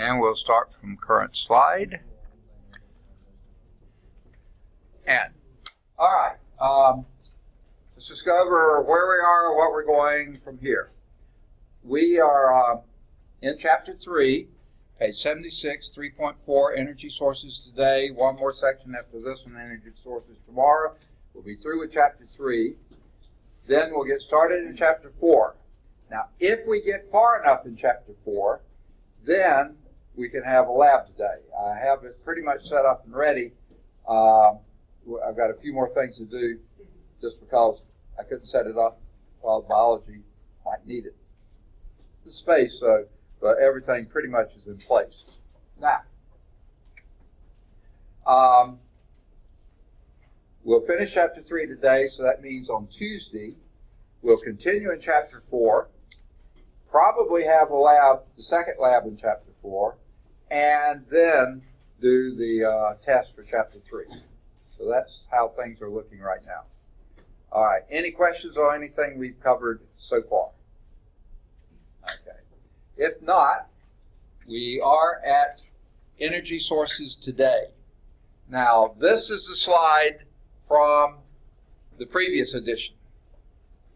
And we'll start from current slide. And, all right, let's just go over where we are, what we're going from here. We are in Chapter 3, page 76, 3.4, Energy Sources Today. One more section after this one, Energy Sources tomorrow. We'll be through with Chapter 3. Then we'll get started in Chapter 4. Now, if we get far enough in Chapter 4, then we can have a lab today. I have it pretty much set up and ready. I've got a few more things to do just because I couldn't set it up while biology might need it. The space, but everything pretty much is in place. Now, we'll finish Chapter 3 today, so that means on Tuesday, we'll continue in Chapter 4, probably have a lab, the second lab in Chapter 4, and then do the test for Chapter 3. So that's how things are looking right now. All right, any questions on anything we've covered so far? Okay. If not, we are at Energy Sources Today. Now, this is a slide from the previous edition.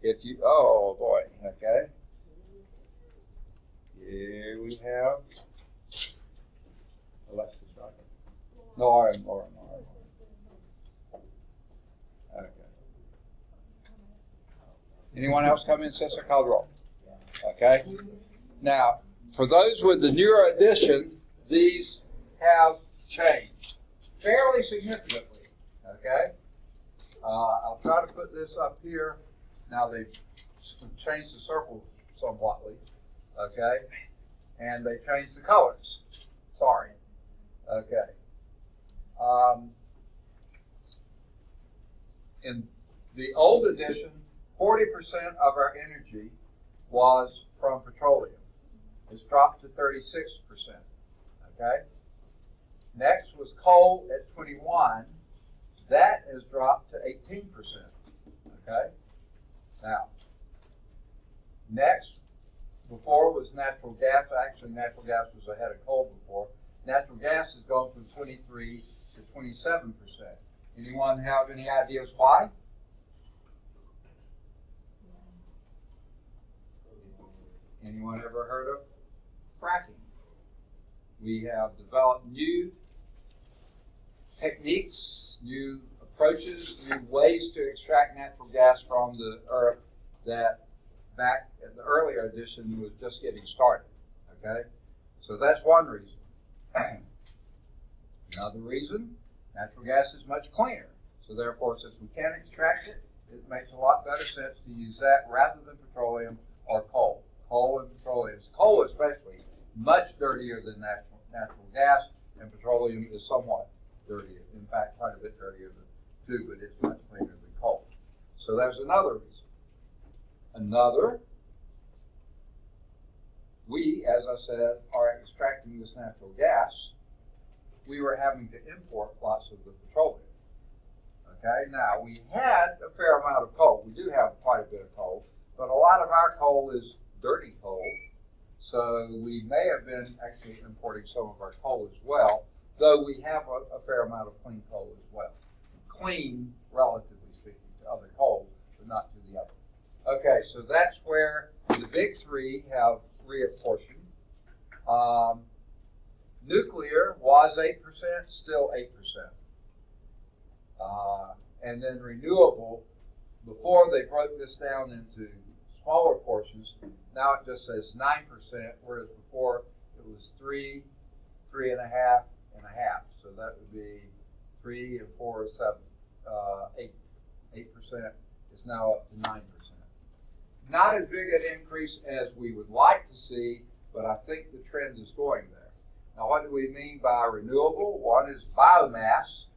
If you, oh boy, okay. Here we have Alexis, right? No, Lauren. Okay. Anyone else come in, Sister Caldwell? Okay. Now, for those with the newer edition, these have changed fairly significantly. Okay. I'll try to put this up here. Now they've changed the circle somewhatly. Okay. And they changed the colors. Sorry. Okay. In the old edition, 40% of our energy was from petroleum. It's dropped to 36%. Okay? Next was coal at 21%. That has dropped to 18%. Okay? Now, next, before was natural gas. Actually, natural gas was ahead of coal before. Natural gas has gone from 23 to 27%. Anyone have any ideas why? Anyone ever heard of fracking? We have developed new techniques, new approaches, new ways to extract natural gas from the earth that back in the earlier edition was just getting started. Okay? So that's one reason. Another reason, natural gas is much cleaner. So therefore, since we can't extract it, it makes a lot better sense to use that rather than petroleum or coal. Coal and petroleum. Coal especially, much dirtier than natural gas, and petroleum is somewhat dirtier. In fact, quite a bit dirtier too, but it's much cleaner than coal. So there's another reason. Another, we, as I said, are extracting this natural gas. We were having to import lots of the petroleum. Okay, now we had a fair amount of coal. We do have quite a bit of coal, but a lot of our coal is dirty coal. So we may have been actually importing some of our coal as well, though we have a fair amount of clean coal as well. Clean, relatively speaking, to other coal, but not to the other. Okay, so that's where the big three have reapportioned. Nuclear was 8%, still 8%. And then renewable, before they broke this down into smaller portions, now it just says 9%, whereas before it was 3, 3.5, and a half. So that would be 3 and 4 is 7, 8. 8% is now up to 9%. Not as big an increase as we would like to see, but I think the trend is going there. Now, what do we mean by renewable? One is biomass.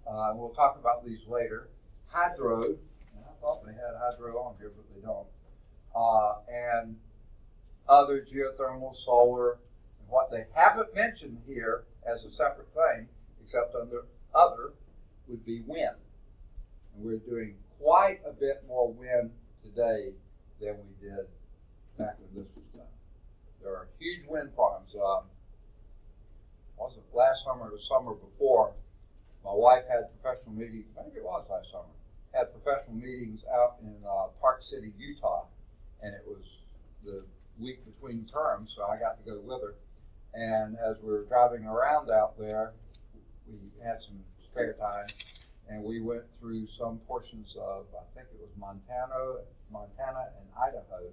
We'll talk about these later. Hydro. I thought they had hydro on here, but they don't. And other geothermal, solar. And what they haven't mentioned here as a separate thing, except under other, would be wind. And we're doing quite a bit more wind today than we did back when this was done. There are huge wind farms. wasn't last summer or the summer before, my wife had professional meetings, maybe it was last summer, had professional meetings out in Park City, Utah, and it was the week between terms, so I got to go with her. And as we were driving around out there, we had some spare time, and we went through some portions of, I think it was Montana and Idaho,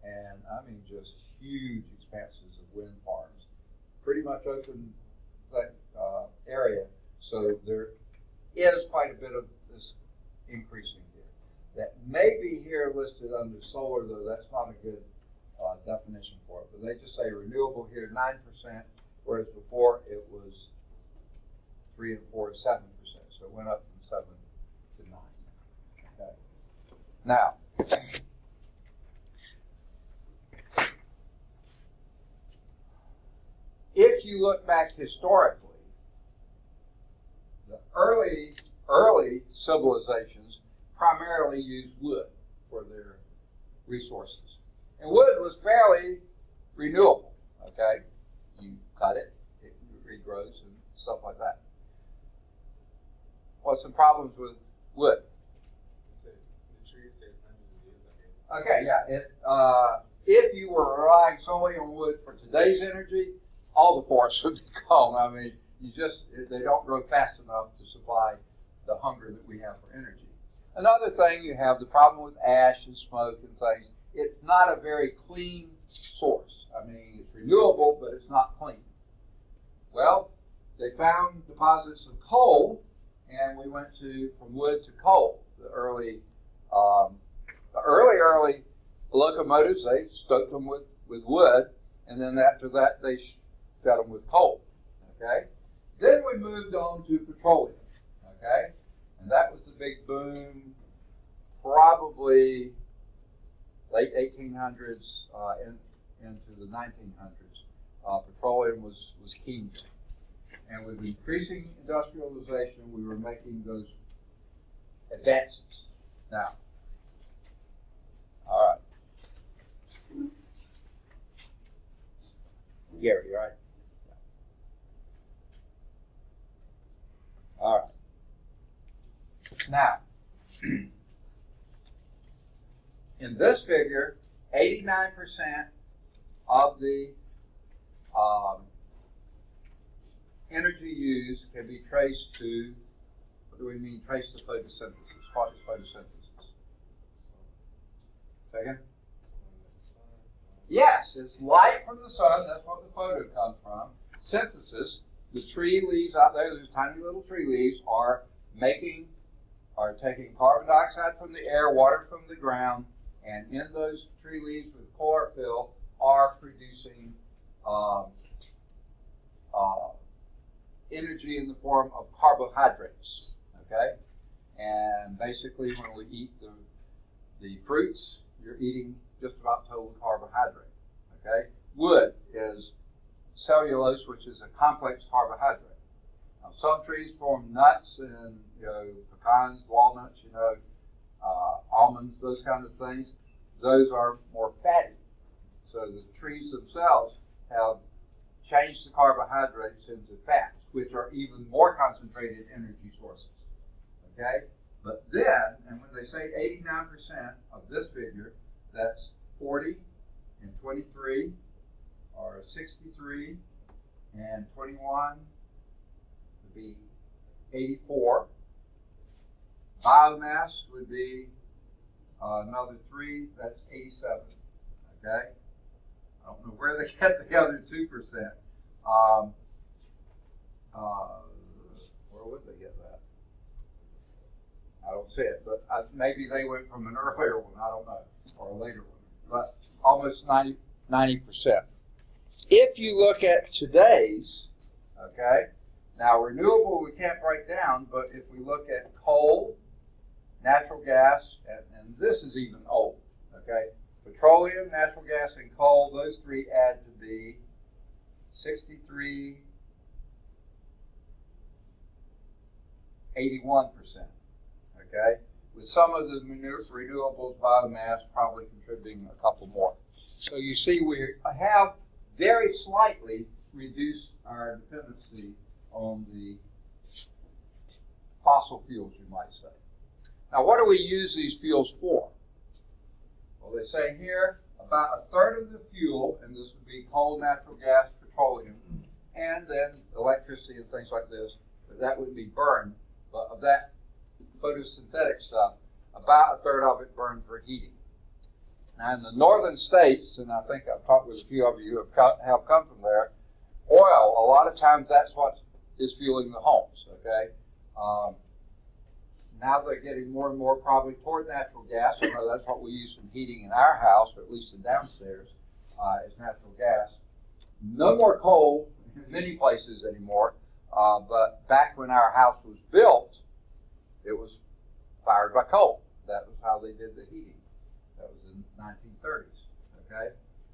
and I mean just huge expanses of wind farms, pretty much open area. So there is quite a bit of this increasing here. That may be here listed under solar, though that's not a good definition for it. But they just say renewable here 9%, whereas before it was 3 and 4 is 7%. So it went up from 7 to 9. Okay. Now, if you look back historically, the early civilizations primarily used wood for their resources. And wood was fairly renewable, okay? You cut it, it regrows and stuff like that. What's the problems with wood? Okay, yeah. If you were relying solely on wood for today's energy, all the forests would be gone. I mean, they don't grow fast enough to supply the hunger that we have for energy. Another thing, you have the problem with ash and smoke and things. It's not a very clean source. I mean, it's renewable, but it's not clean. Well, they found deposits of coal, and we went from wood to coal. The early locomotives, they stoked them with wood, and then after that, they fed them with coal. Okay. Then we moved on to petroleum. Okay, and that was the big boom, probably late 1800s into the 1900s. Petroleum was king. And with increasing industrialization, we were making those advances. Now, all right. Gary, right? All right. Now, in this figure, 89% of the energy used can be traced to, what do we mean, traced to photosynthesis? What is photosynthesis? Second? Yes, it's light from the sun. That's what the photo comes from. Synthesis, the tree leaves out there, those tiny little tree leaves, are taking carbon dioxide from the air, water from the ground, and in those tree leaves with chlorophyll are producing energy in the form of carbohydrates. Okay, and basically when we eat the fruits, you're eating just about total carbohydrate. Okay, wood is cellulose, which is a complex carbohydrate. Now, some trees form nuts and pecans, walnuts, almonds, those kind of things. Those are more fatty. So the trees themselves have changed the carbohydrates into fats, which are even more concentrated energy sources. Okay? But then, and when they say 89% of this figure, that's 40 and 23, or 63 and 21 would be 84. Biomass would be another 3, that's 87. Okay? I don't know where they get the other 2%. Where would they get that? I don't see it, but maybe they went from an earlier one, I don't know, or a later one. But almost 90%. If you look at today's, okay, now renewable we can't break down, but if we look at coal, natural gas, and this is even old, okay, petroleum, natural gas, and coal, those three add to be 63, 81%, okay, with some of the renewables, biomass, probably contributing a couple more. So you see we have very slightly reduced our dependency on the fossil fuels, you might say. Now, what do we use these fuels for? Well, they say here about a third of the fuel, and this would be coal, natural gas, petroleum, and then electricity and things like this, but that would be burned. But of that photosynthetic stuff, about a third of it burned for heating. Now, in the northern states, and I think I've talked with a few of you who have come from there, oil, a lot of times that's what is fueling the homes, okay? Now they're getting more and more probably toward natural gas. I know that's what we use in heating in our house, or at least in downstairs, is natural gas. No more coal in many places anymore, but back when our house was built, it was fired by coal. That was how they did the heating. That was in the 1930s, okay?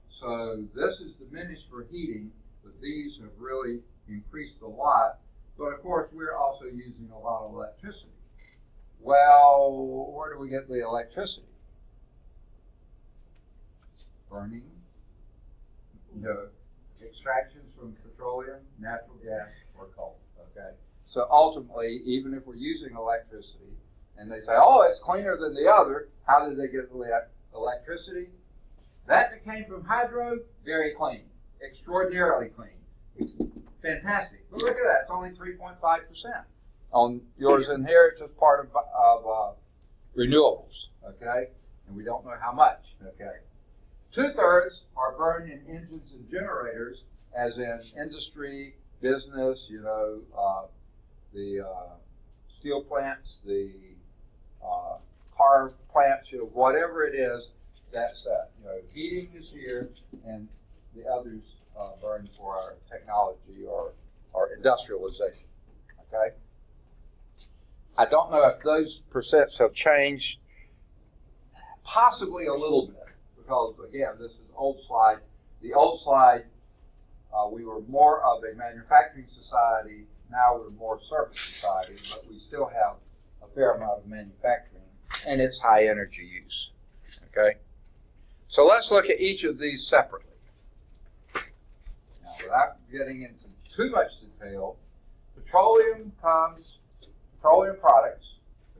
So this is diminished for heating, but these have really increased a lot. But of course, we're also using a lot of electricity. Well, where do we get the electricity? Burning, extractions from petroleum, natural gas, or coal, okay? So ultimately, even if we're using electricity, and they say, oh, it's cleaner than the other, how did they get the electricity? That that came from hydro, very clean, extraordinarily clean, fantastic. But look at that, it's only 3.5%. On yours in here, it's just part of renewables, okay? And we don't know how much, okay? 2/3 are burned in engines and generators, as in industry, business, the steel plants, the car plants, whatever it is, that's heating is here, and the others burn for our technology or industrialization, okay? I don't know if those percents have changed, possibly a little bit, because again, this is an old slide. The old slide, we were more of a manufacturing society. Now we're more service society, but we still have a fair amount of manufacturing, and it's high energy use. Okay, so let's look at each of these separately. Now, without getting into too much detail, petroleum products,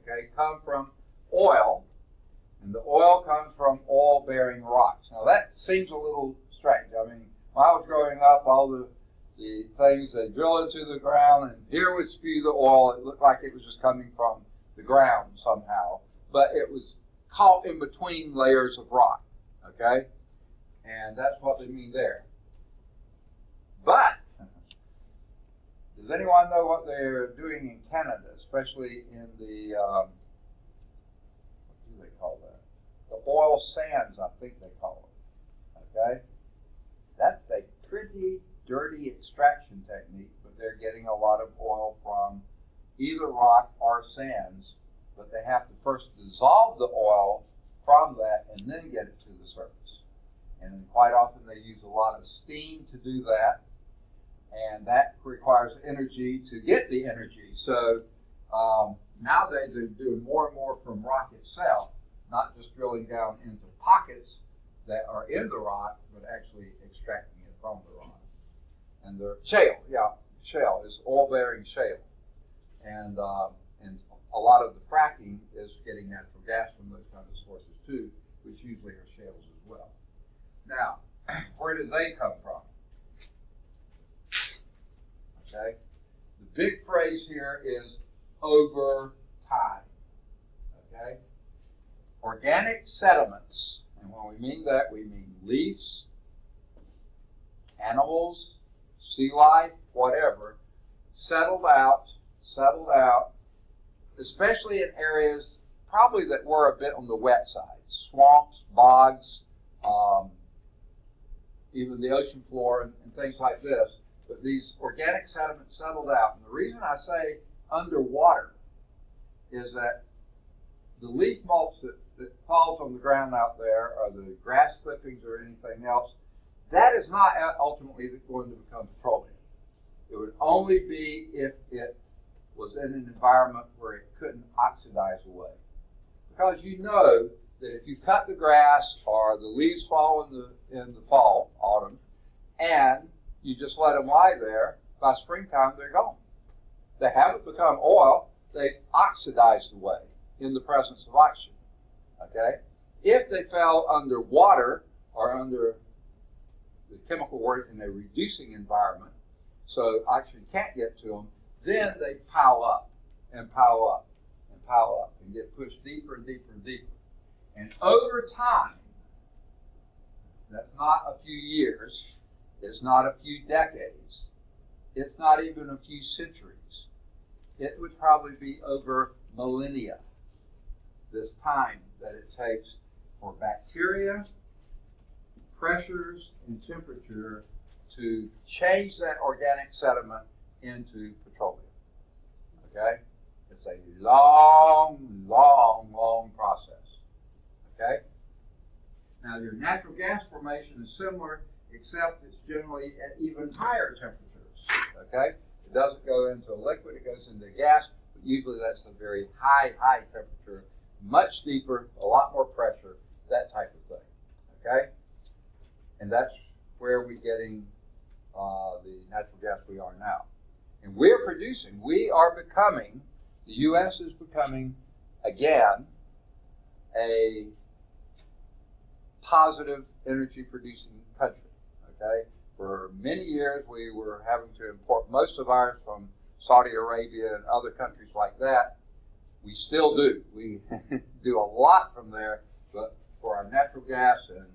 okay, come from oil, and the oil comes from oil-bearing rocks. Now that seems a little strange. I mean, when I was growing up, all the things they drill into the ground, and here would spew the oil. It looked like it was just coming from the ground somehow, but it was caught in between layers of rock, okay? And that's what they mean there. But does anyone know what they're doing in Canada, especially in the, what do they call that? The oil sands, I think they call it, okay? That's a pretty dirty extraction technique, but they're getting a lot of oil from either rock or sands, but they have to first dissolve the oil from that and then get it to the surface. And quite often they use a lot of steam to do that, and that requires energy to get the energy. So nowadays they're doing more and more from rock itself, not just drilling down into pockets that are in the rock, but actually extracting it from the rock. And the shale is oil-bearing shale. And a lot of the fracking is getting natural gas from those kinds of sources too, which usually are shales as well. Now, where do they come from? Okay, the big phrase here is over time. Okay, organic sediments, and when we mean that, we mean leaves, animals, sea life, whatever, settled out, especially in areas probably that were a bit on the wet side, swamps, bogs, even the ocean floor and things like this. But these organic sediments settled out. And the reason I say underwater is that the leaf mulch that falls on the ground out there, or the grass clippings or anything else, that is not ultimately going to become petroleum. It would only be if it was in an environment where it couldn't oxidize away. Because you know that if you cut the grass or the leaves fall in the fall, autumn, and you just let them lie there, by springtime, they're gone. They haven't become oil. They've oxidized away in the presence of oxygen. Okay? If they fell under water or under the chemical work in a reducing environment, so oxygen can't get to them, then they pile up and pile up and pile up and get pushed deeper and deeper and deeper. And over time, that's not a few years, it's not a few decades, it's not even a few centuries. It would probably be over millennia, this time that it takes for bacteria, pressures, and temperature to change that organic sediment into petroleum. Okay? It's a long, long, long process. Okay? Now, your natural gas formation is similar, except it's generally at even higher temperatures. Okay? It doesn't go into a liquid, it goes into gas, but usually that's a very high temperature, much deeper, a lot more pressure, that type of thing. Okay? And that's where we're getting the natural gas we are now. And we are becoming, the U.S. is becoming, again, a positive energy producing country. Okay? For many years, we were having to import most of ours from Saudi Arabia and other countries like that. We still do. We do a lot from there, but for our natural gas and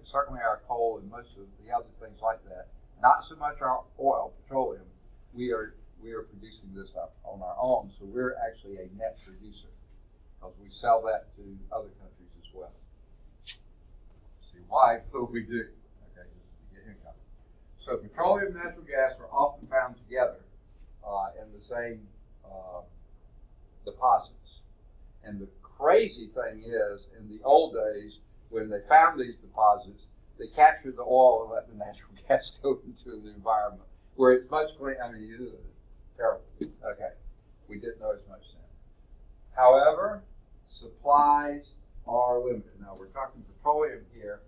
certainly our coal and most of the other things like that, not so much our oil, petroleum, we are producing this up on our own, so we're actually a net producer because we sell that to other countries as well. See why? What we do. Okay, just to get income. So petroleum and natural gas are often found together in the same deposits. And the crazy thing is, in the old days, when they found these deposits, they captured the oil and let the natural gas go into the environment, where it's much cleaner. I mean, terrible. Okay, we didn't know as much then. However, supplies are limited. Now, we're talking petroleum here.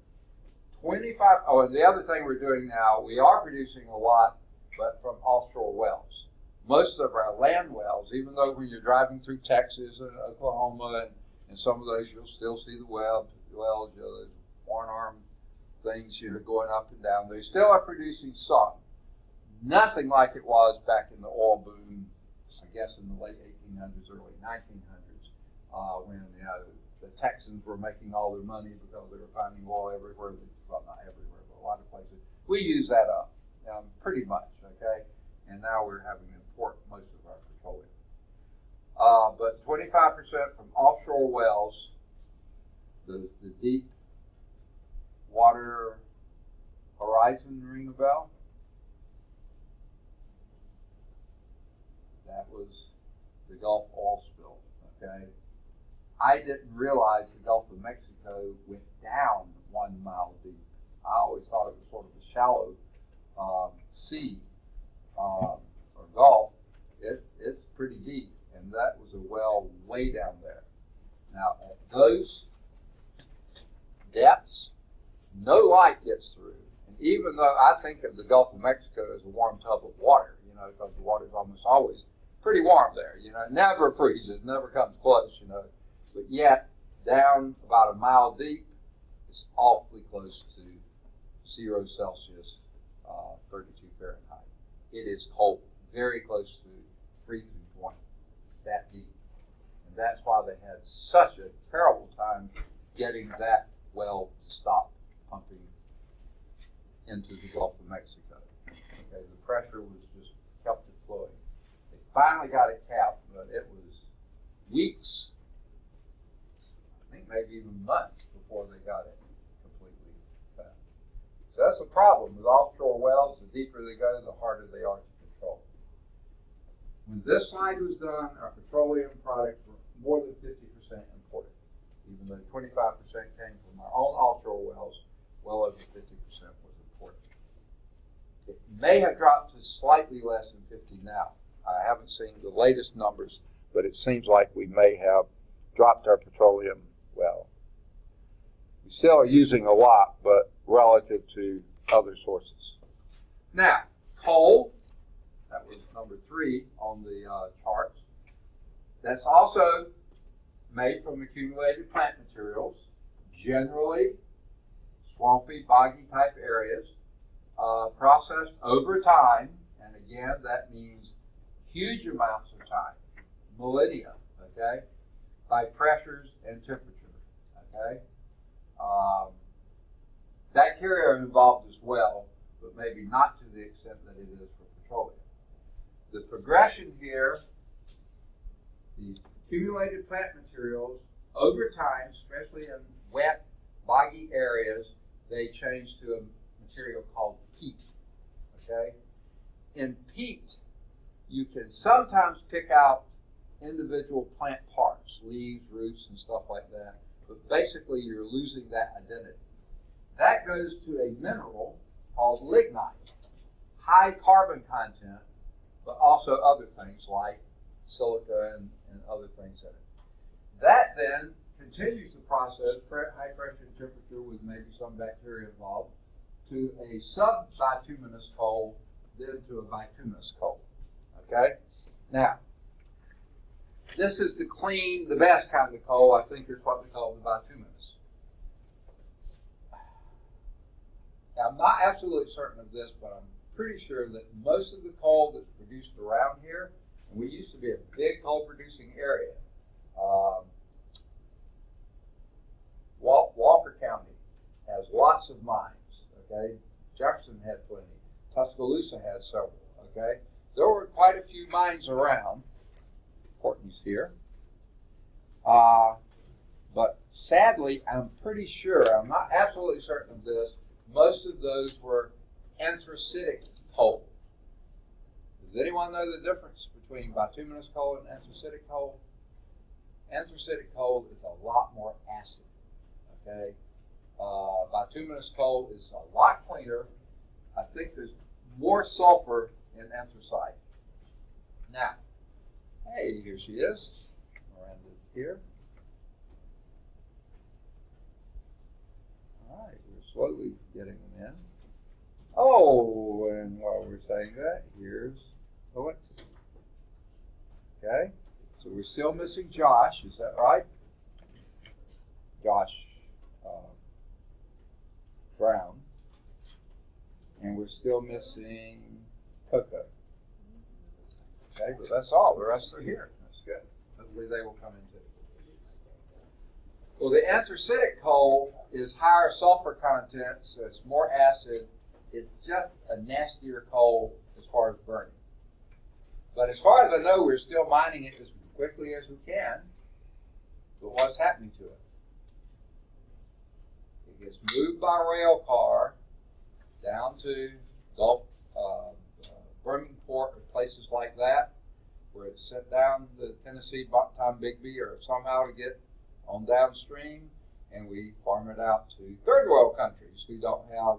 And the other thing we're doing now, we are producing a lot, but from offshore wells. Most of our land wells, even though when you're driving through Texas and Oklahoma and some of those, you'll still see the wells, those one-arm things, going up and down. They still are producing some. Nothing like it was back in the oil boom, I guess in the late 1800s, early 1900s, when the Texans were making all their money because they were finding oil everywhere. Well, not everywhere, but a lot of places. We use that up pretty much, okay? And now we're having to import most of our petroleum. But 25% from offshore wells, the deep water horizon ring a bell? That was the Gulf oil spill, okay? I didn't realize the Gulf of Mexico went down 1 mile deep. I always thought it was sort of a shallow sea or Gulf. It's pretty deep, and that was a well way down there. Now, at those depths, no light gets through. And even though I think of the Gulf of Mexico as a warm tub of water, because the water is almost always pretty warm there, it never freezes, never comes close, but yet down about 1 mile deep, it's awfully close to 0 Celsius, 32 Fahrenheit. It is cold, very close to freezing point, that deep. And that's why they had such a terrible time getting that well to stop pumping into the Gulf of Mexico. Okay, the pressure was just kept it flowing. They finally got it capped, but it was weeks, I think maybe even months before they got it completely capped. So that's a problem with offshore wells. The deeper they go, the harder they are to control. When this slide was done, our petroleum products were more than 50% imported, even though 25% came from our own offshore wells. Well over 50% was imported. It may have dropped to slightly less than 50 now. I haven't seen the latest numbers, but it seems like we may have dropped our petroleum well. We still are using a lot, but relative to other sources. Now, coal That was number 3 on the charts. That's also made from accumulated plant materials, generally swampy, boggy type areas, processed over time, and again, that means huge amounts of time, millennia, okay, by pressures and temperature, okay. Bacteria are involved as well, but maybe not to the extent that it is for petroleum. The progression here, these accumulated plant materials, over time, especially in wet, boggy areas, they change to a material called peat, okay? In peat, you can sometimes pick out individual plant parts, leaves, roots, and stuff like that, but basically you're losing that identity. That goes to a mineral called lignite, high carbon content, but also other things like silica and other things in it. That then continues the process, high pressure and temperature with maybe some bacteria involved, to a sub-bituminous coal, then to a bituminous coal. Okay? Now, this is the clean, the best kind of coal, I think is what they call the bituminous. Now, I'm not absolutely certain of this, but I'm pretty sure that most of the coal that's produced around here, and we used to be a big coal producing area. Walker County has lots of mines, okay? Jefferson had plenty. Tuscaloosa had several, okay? There were quite a few mines around. Courtney's here. But sadly, I'm pretty sure, I'm not absolutely certain of this, most of those were anthracitic coal. Does anyone know the difference between bituminous coal and anthracitic coal? Anthracitic coal is a lot more acid, okay? Bituminous coal is a lot cleaner. I think there's more sulfur in anthracite. Now, hey, here she is. Miranda's here. All right, we're slowly getting them in. Oh, and while we're saying that, here's Alexis. Okay, so we're still missing Josh, is that right? Josh Brown. And we're still missing Coco. Okay, but that's all. The rest are here. That's good. Hopefully they will come in too. Well, the anthracitic coal is higher sulfur content, so it's more acid. It's just a nastier coal as far as burning. But as far as I know, we're still mining it as quickly as we can. But what's happening to it? It gets moved by rail car down to Gulf, Birmingport, or places like that, where it's sent down the Tennessee, Tombigbee, or somehow to get on downstream, and we farm it out to third world countries who don't have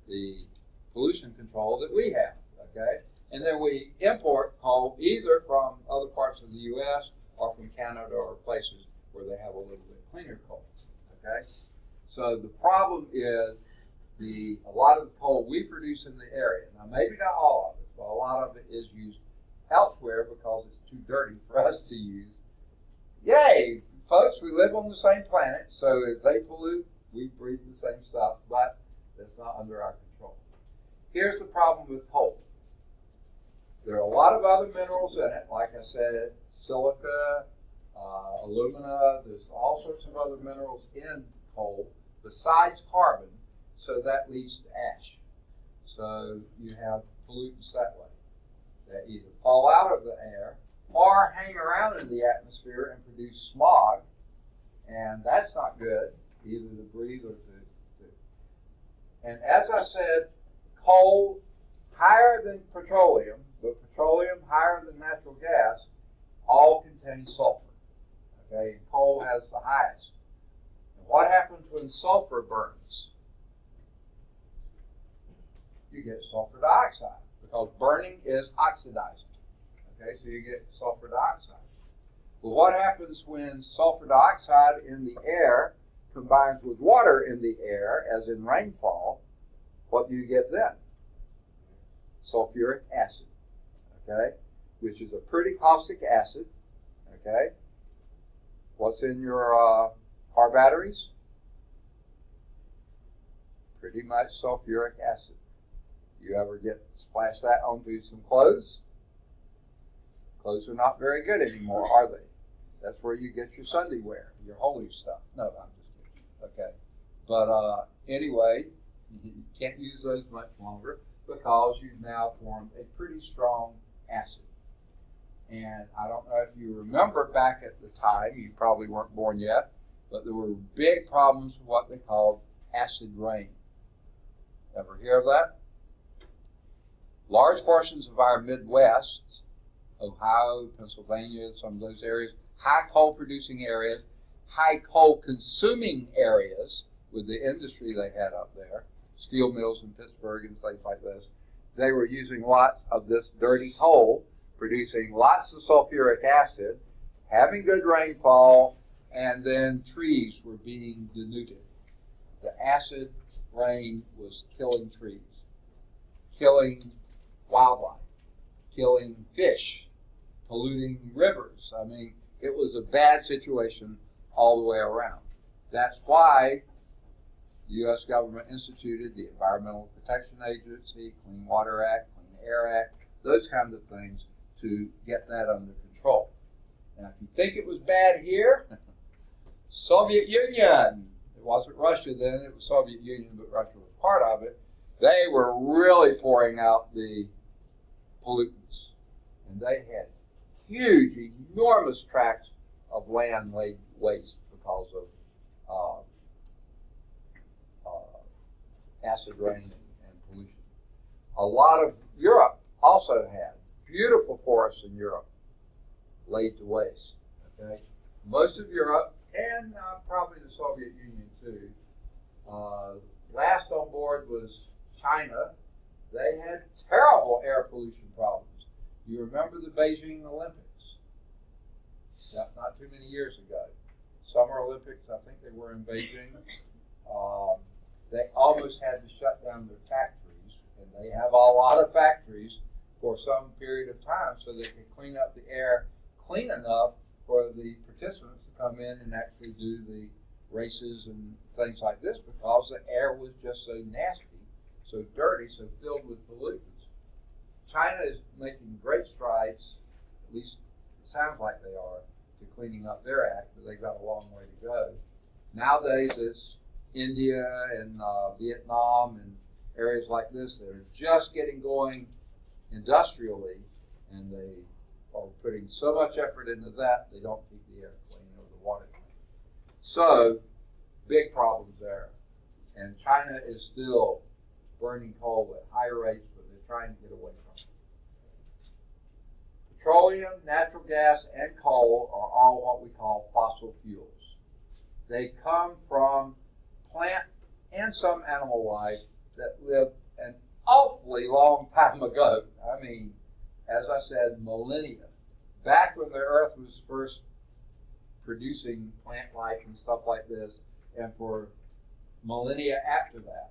the pollution control that we have, okay? And then we import coal either from other parts of the U.S. or from Canada or places where they have a little bit cleaner coal, okay? So the problem is a lot of the coal we produce in the area, now maybe not all of it, but a lot of it is used elsewhere because it's too dirty for us to use. Yay, folks, we live on the same planet, so as they pollute, we breathe the same stuff, but that's not under our control. Here's the problem with coal. There are a lot of other minerals in it, like I said, silica, alumina, there's all sorts of other minerals in coal besides carbon, so that leads to ash. So you have pollutants that way that either fall out of the air or hang around in the atmosphere and produce smog, and that's not good, either to breathe or to. And as I said, coal higher than petroleum, but petroleum higher than natural gas, all contain sulfur. Okay, and coal has the highest. And what happens when sulfur burns? You get sulfur dioxide, because burning is oxidizing. Okay, so you get sulfur dioxide. Well, what happens when sulfur dioxide in the air combines with water in the air, as in rainfall? What do you get then? Sulfuric acid. okay, which is a pretty caustic acid, okay. What's in your car batteries? Pretty much sulfuric acid. You ever splash that onto some clothes? Clothes are not very good anymore, are they? That's where you get your Sunday wear, your holy stuff. No, I'm just kidding. Okay. But anyway, you can't use those much longer because you've now formed a pretty strong acid. And I don't know if you remember back at the time, you probably weren't born yet, but there were big problems with what they called acid rain. Ever hear of that? Large portions of our Midwest, Ohio, Pennsylvania, some of those areas, high coal producing areas, high coal consuming areas with the industry they had up there, steel mills in Pittsburgh and things like this, they were using lots of this dirty coal, producing lots of sulfuric acid, having good rainfall, and then trees were being denuded. The acid rain was killing trees, killing wildlife, killing fish, polluting rivers. I mean, it was a bad situation all the way around. That's why the U.S. government instituted the Environmental Protection Agency, Clean Water Act, Clean Air Act, those kinds of things to get that under control. Now, if you think it was bad here, Soviet Union, it wasn't Russia then, it was Soviet Union, but Russia was part of it. They were really pouring out the pollutants. And they had huge, enormous tracts of land laid waste because of acid rain and pollution. A lot of Europe also had beautiful forests in Europe laid to waste. Okay, most of Europe and probably the Soviet Union too. Last on board was China. They had terrible air pollution problems. You remember the Beijing Olympics? Not too many years ago. Summer Olympics, I think they were in Beijing. They almost had to shut down their factories, and they have a lot of factories for some period of time so they can clean up the air clean enough for the participants to come in and actually do the races and things like this because the air was just so nasty, so dirty, so filled with pollutants. China is making great strides, at least it sounds like they are, to cleaning up their act, but they've got a long way to go. Nowadays it's India and Vietnam and areas like this that are just getting going industrially, and they are putting so much effort into that they don't keep the air clean or the water clean. So, big problems there. And China is still burning coal at high rates, but they're trying to get away from it. Petroleum, natural gas, and coal are all what we call fossil fuels. They come from plant and some animal life that lived an awfully long time ago. I mean, as I said, millennia. Back when the earth was first producing plant life and stuff like this, and for millennia after that,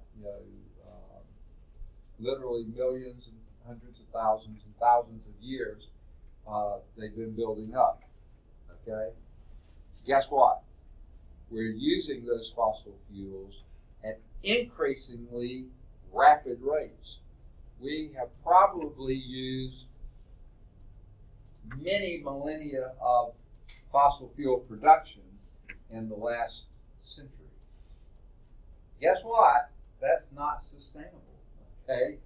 literally millions and hundreds of thousands and thousands of years, they've been building up. Okay? Guess what? We're using those fossil fuels at increasingly rapid rates. We have probably used many millennia of fossil fuel production in the last century. Guess what? That's not sustainable. Okay?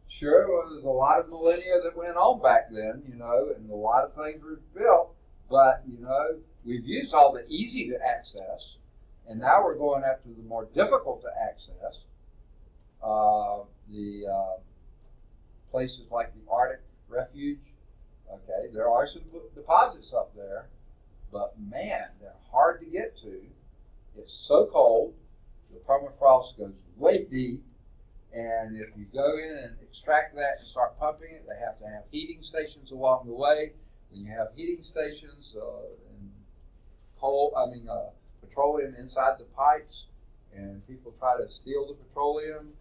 Sure, well, there's a lot of millennia that went on back then, and a lot of things were built, but, we've used all the easy to access, and now we're going after the more difficult to access. The places like the Arctic Refuge, okay, there are some deposits up there, but man, they're hard to get to. It's so cold, the permafrost goes way deep, and if you go in and extract that and start pumping it, they have to have heating stations along the way. When you have heating stations and petroleum inside the pipes, and people try to steal the petroleum,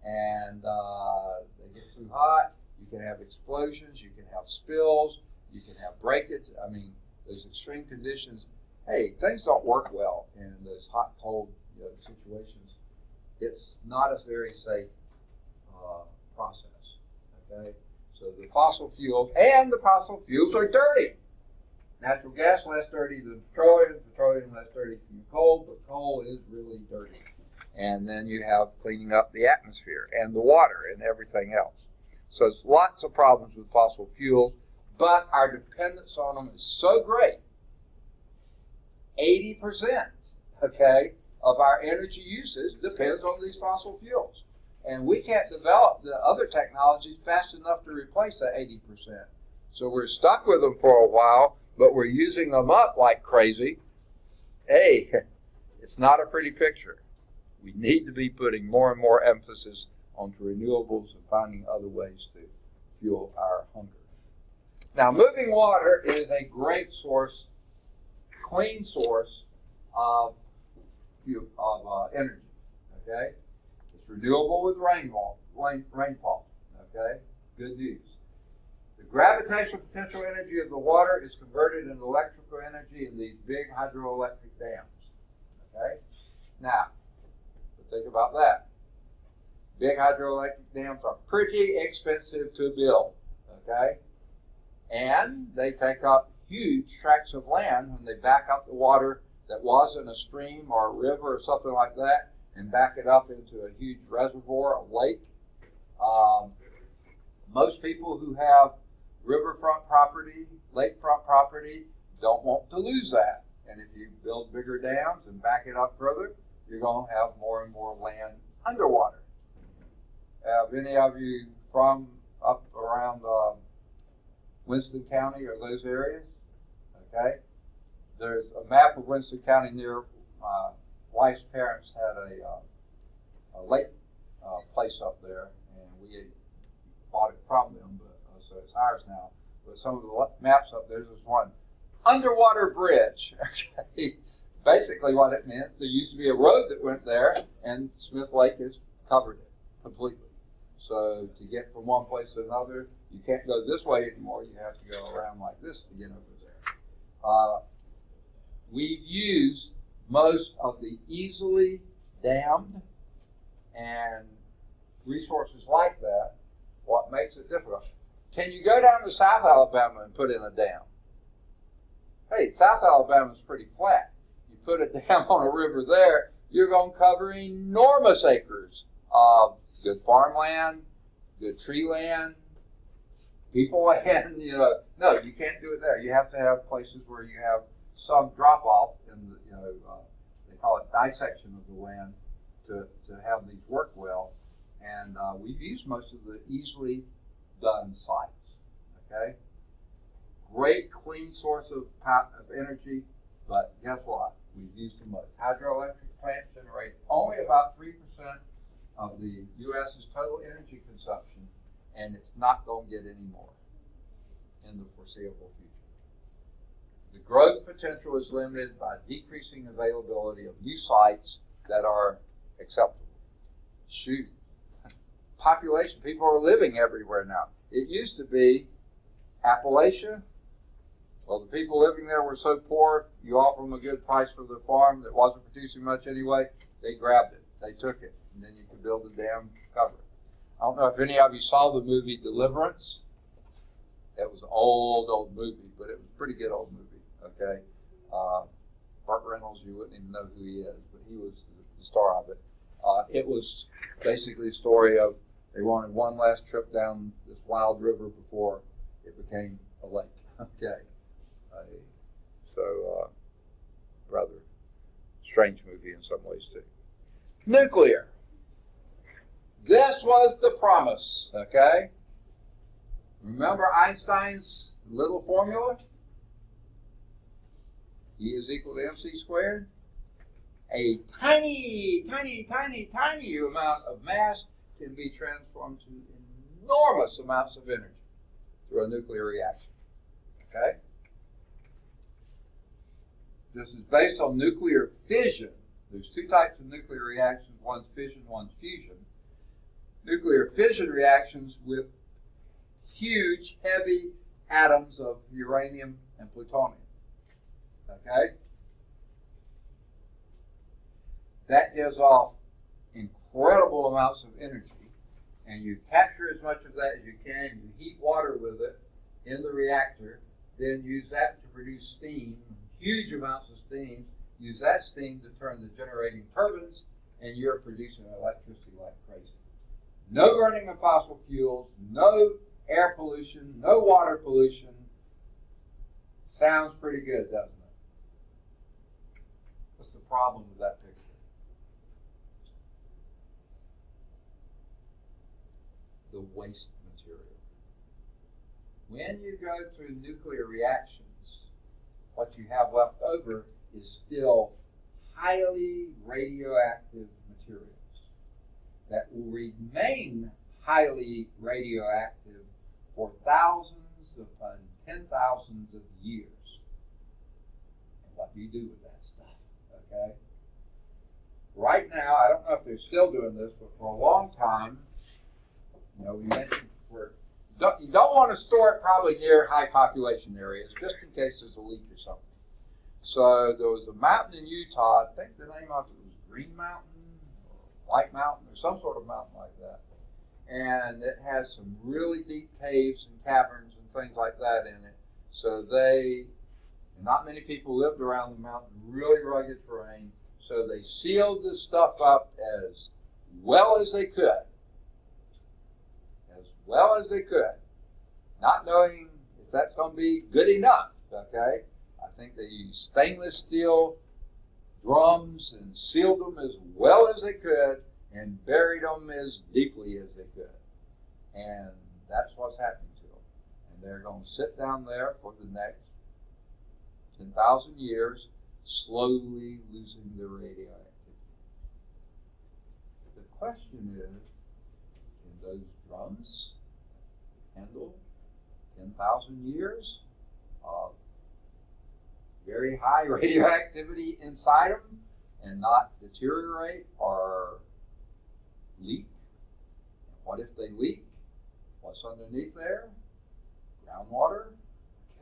and they get too hot, you can have explosions, you can have spills, you can have breakage. I mean, those extreme conditions, hey, things don't work well in those hot, cold situations. It's not a very safe process, okay? So the fossil fuels are dirty. Natural gas less dirty than petroleum less dirty than coal, but coal is really dirty. And then you have cleaning up the atmosphere and the water and everything else. So there's lots of problems with fossil fuels, but our dependence on them is so great. 80%, okay, of our energy usage depends on these fossil fuels. And we can't develop the other technologies fast enough to replace that 80%. So we're stuck with them for a while, but we're using them up like crazy. Hey, it's not a pretty picture. We need to be putting more and more emphasis onto renewables and finding other ways to fuel our hunger. Now, moving water is a great source, clean source of energy, okay? It's renewable with rainfall, okay? Good news. The gravitational potential energy of the water is converted into electrical energy in these big hydroelectric dams, okay? Now, think about that. Big hydroelectric dams are pretty expensive to build, okay? And they take up huge tracts of land when they back up the water that was in a stream or a river or something like that and back it up into a huge reservoir, a lake. Most people who have riverfront property, lakefront property, don't want to lose that. And if you build bigger dams and back it up further, you're going to have more and more land underwater. Have any of you from up around Winston County or those areas? Okay. There's a map of Winston County near my wife's parents had a lake place up there, and we had bought it from them, but so it's ours now. But some of the maps up there's one underwater bridge. Okay. Basically what it meant, there used to be a road that went there, and Smith Lake has covered it completely. So to get from one place to another, you can't go this way anymore. You have to go around like this to get over there. We've used most of the easily dammed and resources like that. What makes it difficult? Can you go down to South Alabama and put in a dam? Hey, South Alabama is pretty flat. Put a dam on a river there, you're going to cover enormous acres of good farmland, good tree land, people land, No, you can't do it there. You have to have places where you have some drop off in the, they call it dissection of the land to have these work well. And we've used most of the easily done sites, okay? Great clean source of energy, but guess what? We've used too much. Hydroelectric plants generate only about 3% of the U.S.'s total energy consumption, and it's not going to get any more in the foreseeable future. The growth potential is limited by decreasing availability of new sites that are acceptable. Shoot. Population, people are living everywhere now. It used to be Appalachia. Well, the people living there were so poor, you offer them a good price for their farm that wasn't producing much anyway, they grabbed it, they took it, and then you could build a dam to cover it. I don't know if any of you saw the movie Deliverance. It was an old movie, but it was a pretty good old movie, okay? Burt Reynolds, you wouldn't even know who he is, but he was the star of it. It was basically a story of they wanted one last trip down this wild river before it became a lake, okay? Rather strange movie in some ways too. Nuclear. This was the promise, okay? Remember Einstein's little formula? E is equal to mc squared. A tiny amount of mass can be transformed to enormous amounts of energy through a nuclear reaction, okay? This is based on nuclear fission. There's two types of nuclear reactions. One's fission, one's fusion. Nuclear fission reactions with huge, heavy atoms of uranium and plutonium. Okay? That gives off incredible amounts of energy, and you capture as much of that as you can. You heat water with it in the reactor, then use that to produce steam, huge amounts of steam. Use that steam to turn the generating turbines, and you're producing electricity like crazy. No burning of fossil fuels, no air pollution, no water pollution. Sounds pretty good, doesn't it? What's the problem with that picture? The waste material. When you go through nuclear reactions, what you have left over is still highly radioactive materials that will remain highly radioactive for thousands upon 10,000s of years. And what do you do with that stuff? Okay? Right now, I don't know if they're still doing this, but for a long time, we mentioned you don't want to store it probably near high population areas, just in case there's a leak or something. So there was a mountain in Utah, I think the name of it was Green Mountain or White Mountain or some sort of mountain like that. And it has some really deep caves and caverns and things like that in it. So not many people lived around the mountain, really rugged terrain. So they sealed this stuff up as well as they could. As well as they could. Not knowing if that's going to be good enough, okay? I think they used stainless steel drums and sealed them as well as they could and buried them as deeply as they could. And that's what's happening to them. And they're going to sit down there for the next 10,000 years, slowly losing their radioactivity. The question is, can those drums handle 10,000 years of very high radioactivity inside them and not deteriorate or leak? And what if they leak? What's underneath there? Groundwater?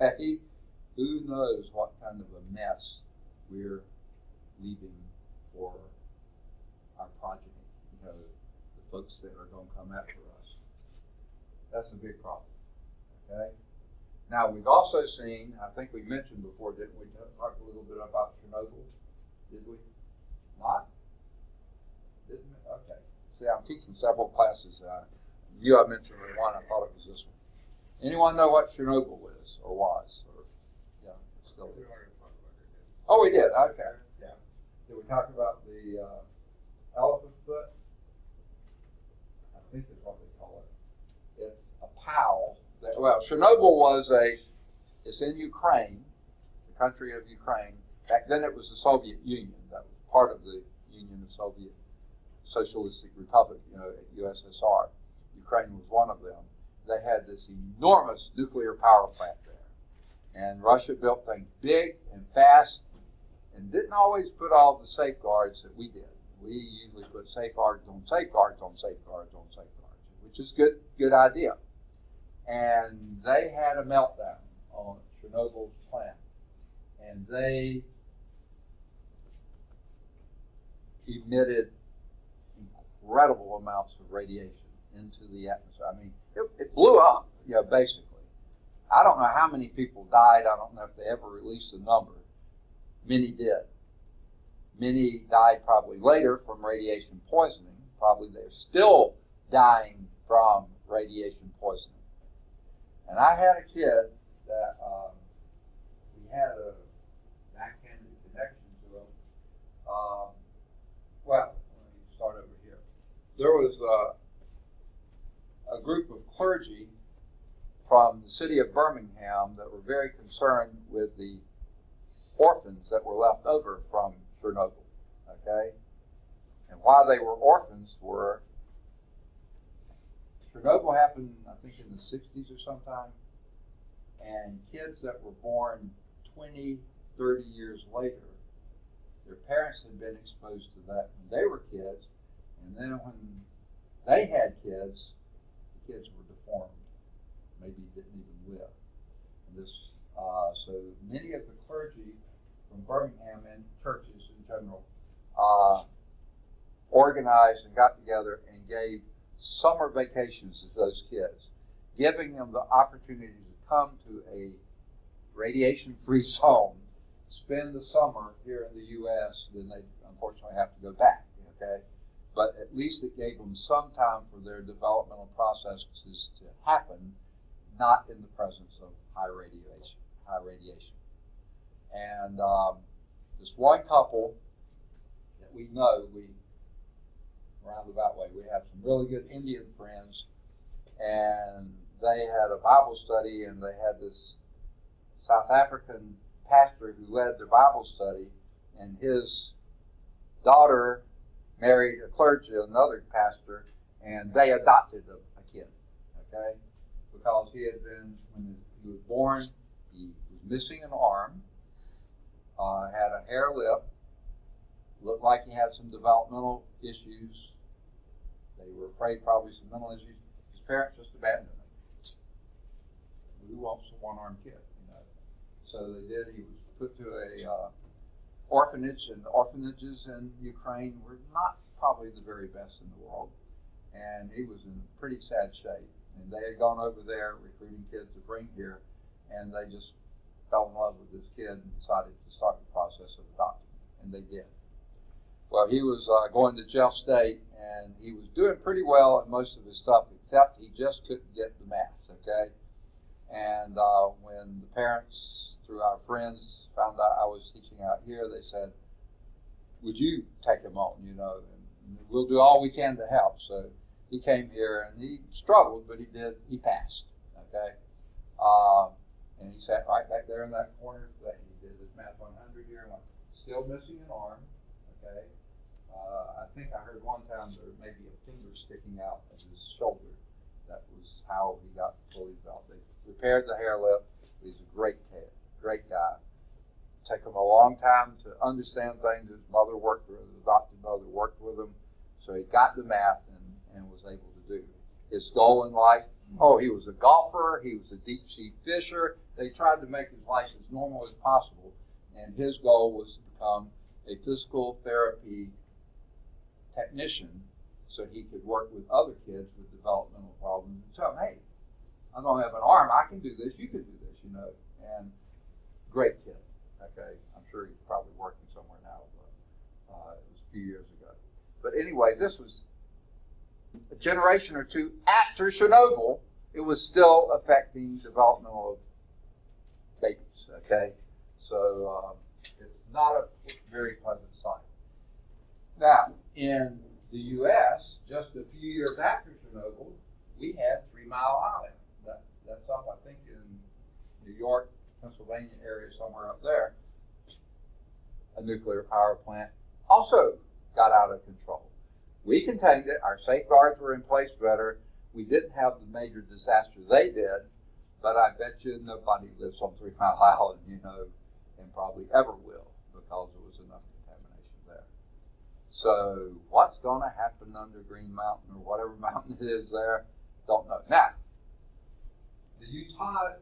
Okay, who knows what kind of a mess we're leaving for our progeny, the folks that are going to come after us. That's a big problem, okay? Now, we've also seen, I think we mentioned before, didn't we, talk a little bit about Chernobyl? Did we? Not? Didn't we? Okay. See, I'm teaching several classes. I mentioned one, I thought it was this one. Anyone know what Chernobyl is, or was? Or, yeah, it still is. Oh, we did? Okay. Yeah. Did we talk about the elephant foot? I think that's what they call it. It's a POW. Chernobyl it's in Ukraine, the country of Ukraine. Back then it was the Soviet Union. That was part of the Union of Soviet Socialistic Republic, USSR. Ukraine was one of them. They had this enormous nuclear power plant there. And Russia built things big and fast and didn't always put all the safeguards that we did. We usually put safeguards on safeguards on safeguards on safeguards, which is good idea. And they had a meltdown on Chernobyl's plant. And they emitted incredible amounts of radiation into the atmosphere. I mean, it blew up, basically. I don't know how many people died. I don't know if they ever released a number. Many did. Many died probably later from radiation poisoning. Probably they're still dying from radiation poisoning. And I had a kid that we had a backhanded connection to him. Let me start over here. There was a group of clergy from the city of Birmingham that were very concerned with the orphans that were left over from Chernobyl, okay? And why they were orphans were, Chernobyl happened, I think, in the 60s or sometime, and kids that were born 20, 30 years later, their parents had been exposed to that when they were kids, and then when they had kids, the kids were deformed maybe didn't even live. And this, so many of the clergy from Birmingham and churches in general organized and got together and gave summer vacations to those kids, giving them the opportunity to come to a radiation-free zone, spend the summer here in the U.S., then they unfortunately have to go back, okay? But at least it gave them some time for their developmental processes to happen, not in the presence of high radiation. And this one couple that we know, roundabout way, we have some really good Indian friends, and they had a Bible study, and they had this South African pastor who led their Bible study, and his daughter married another pastor, and they adopted a kid, okay? Because he had been, when he was born, he was missing an arm, had a hair lip, looked like he had some developmental issues. They were afraid probably some mental issues. His parents just abandoned him. We want a one-armed kid, you know. So they did. He was put to a orphanage, and orphanages in Ukraine were not probably the very best in the world. And he was in pretty sad shape. And they had gone over there recruiting kids to bring here, and they just fell in love with this kid and decided to start the process of adopting him, and they did. Well, he was going to Jeff State, and he was doing pretty well in most of his stuff, except he just couldn't get the math, okay? And when the parents, through our friends, found out I was teaching out here, they said, would you take him on, you know, and we'll do all we can to help. So he came here, and he struggled, but he passed, okay? And he sat right back there in that corner. He did his Math 100 here, and still missing an arm, okay? I think I heard one time there may be a finger sticking out of his shoulder. That was how he got fully developed. They repaired the hair lip. He's a great kid, great guy. Took him a long time to understand things. His mother worked with him, his adopted mother worked with him. So he got the math and was able to do his goal in life. Oh, he was a golfer. He was a deep sea fisher. They tried to make his life as normal as possible. And his goal was to become a physical therapy technician so he could work with other kids with developmental problems and tell them, hey, I don't have an arm, I can do this, you can do this, you know. And great kid, okay. I'm sure he's probably working somewhere now, but it was a few years ago. But anyway, this was a generation or two after Chernobyl. It was still affecting developmental of babies, okay. So it's not a very pleasant sight. Now, in the U.S., just a few years after Chernobyl, we had 3 Mile Island. That's up, I think, in New York, Pennsylvania area, somewhere up there. A nuclear power plant also got out of control. We contained it. Our safeguards were in place better. We didn't have the major disaster they did, but I bet you nobody lives on 3 Mile Island, you know, and probably ever will, because there was enough contamination there. So what's going to happen under Green Mountain or whatever mountain it is there, don't know. Now, the Utahns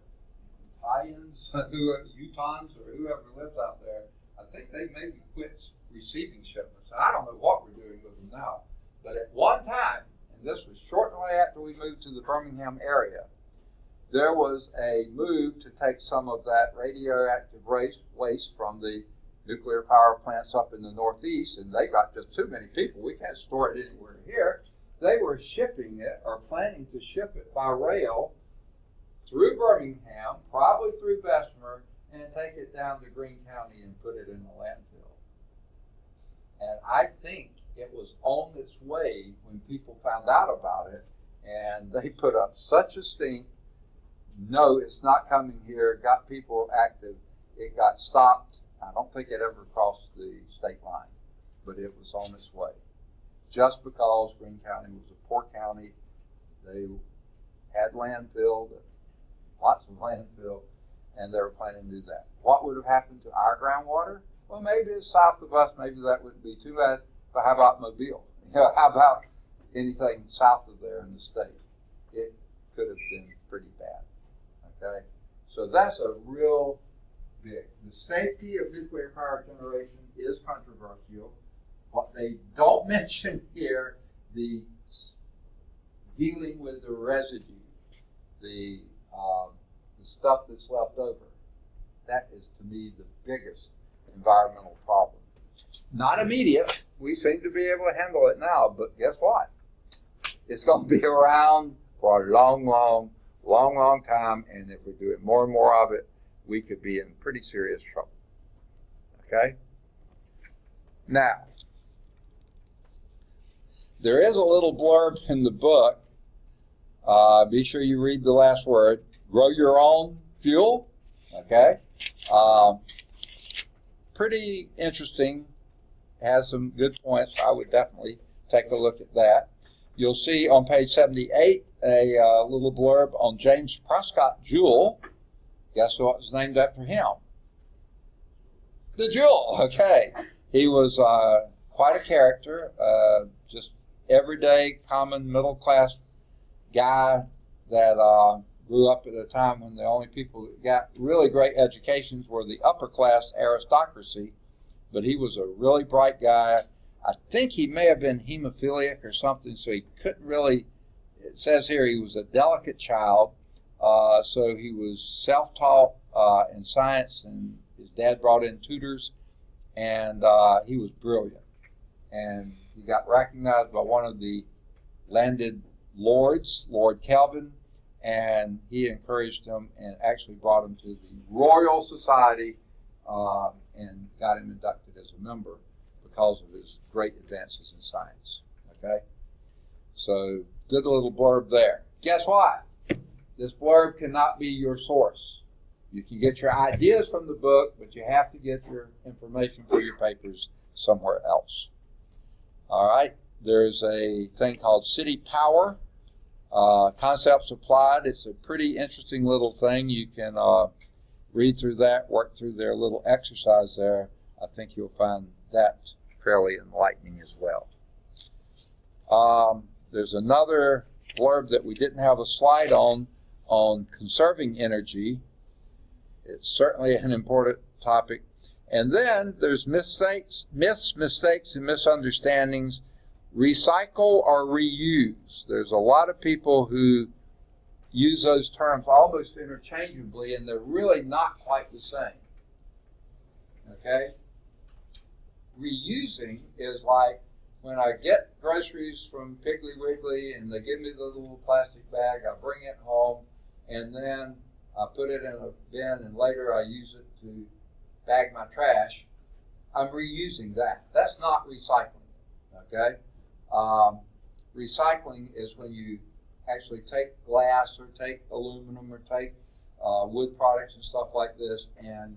or whoever lives out there, I think they maybe quit receiving shipments. I don't know what we're doing with them now. But at one time, and this was shortly after we moved to the Birmingham area, there was a move to take some of that radioactive waste from the nuclear power plants up in the Northeast, and they got just too many people. We can't store it anywhere here. They were shipping it or planning to ship it by rail through Birmingham, probably through Bessemer, and take it down to Greene County and put it in the landfill. And I think it was on its way when people found out about it, and they put up such a stink. No, it's not coming here. Got people active. It got stopped. I don't think it ever crossed the state line, but it was on its way. Just because Greene County was a poor county, they had landfill, lots of landfill, and they were planning to do that. What would have happened to our groundwater? Well, maybe it's south of us. Maybe that wouldn't be too bad. But how about Mobile? You know, how about anything south of there in the state? It could have been pretty bad. Okay? So that's a real big. The safety of nuclear power generation is controversial. What they don't mention here, the dealing with the residue, the stuff that's left over. That is, to me, the biggest environmental problem. Not immediate. We seem to be able to handle it now, but guess what? It's going to be around for a long, long, long, long time, and if we're doing more and more of it, we could be in pretty serious trouble. Okay? Now, there is a little blurb in the book. Be sure you read the last word. Grow your own fuel. Okay? Pretty interesting. Has some good points. I would definitely take a look at that. You'll see on page 78 a little blurb on James Prescott Joule. Guess what was named after him? The Joule. Okay. He was quite a character, just everyday, common, middle-class guy that grew up at a time when the only people that got really great educations were the upper-class aristocracy. But he was a really bright guy. I think he may have been hemophiliac or something, so he couldn't really, it says here he was a delicate child, so he was self-taught in science, and his dad brought in tutors, and he was brilliant. And he got recognized by one of the landed lords, Lord Kelvin, and he encouraged him and actually brought him to the Royal Society and got him inducted as a member because of his great advances in science. Okay? So, good little blurb there. Guess what? This blurb cannot be your source. You can get your ideas from the book, but you have to get your information for your papers somewhere else. All right? There's a thing called City Power, Concepts Applied. It's a pretty interesting little thing. You can read through that, work through their little exercise there. I think you'll find that fairly enlightening as well. There's another blurb that we didn't have a slide on conserving energy. It's certainly an important topic. And then there's myths, mistakes, and misunderstandings. Recycle or reuse. There's a lot of people who use those terms almost interchangeably, and they're really not quite the same. Okay? Reusing is like when I get groceries from Piggly Wiggly and they give me the little plastic bag, I bring it home, and then I put it in a bin, and later I use it to bag my trash. I'm reusing that. That's not recycling. Okay? Recycling is when you actually take glass or take aluminum or take wood products and stuff like this and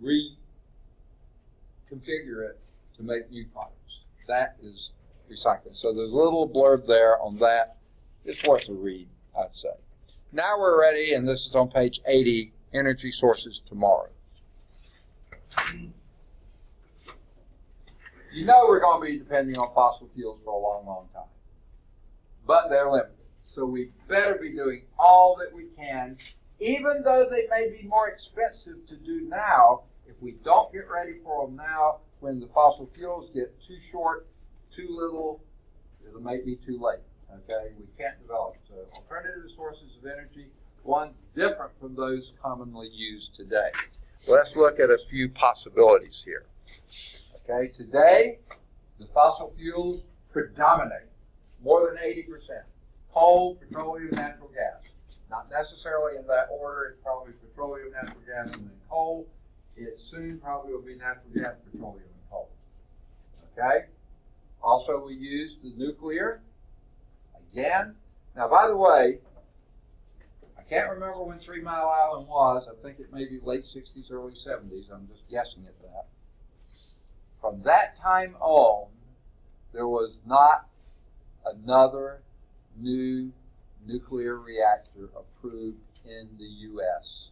reconfigure it to make new products. That is recycling. So there's a little blurb there on that. It's worth a read, I'd say. Now we're ready, and this is on page 80, Energy Sources Tomorrow. You know we're going to be depending on fossil fuels for a long, long time. But they're limited. So we better be doing all that we can, even though they may be more expensive to do now. If we don't get ready for them now, when the fossil fuels get too short, too little, it may be too late. Okay? We can't develop. So alternative sources of energy, one different from those commonly used today. Let's look at a few possibilities here. Okay, today, the fossil fuels predominate, more than 80%. Coal, petroleum, natural gas. Not necessarily in that order. It's probably petroleum, natural gas, and then coal. It soon probably will be natural gas, petroleum, and coal. Okay? Also, we use the nuclear. Again. Now, by the way, I can't remember when 3 Mile Island was. I think it may be late 60s, early 70s. I'm just guessing at that. From that time on, there was not another new nuclear reactor approved in the U.S.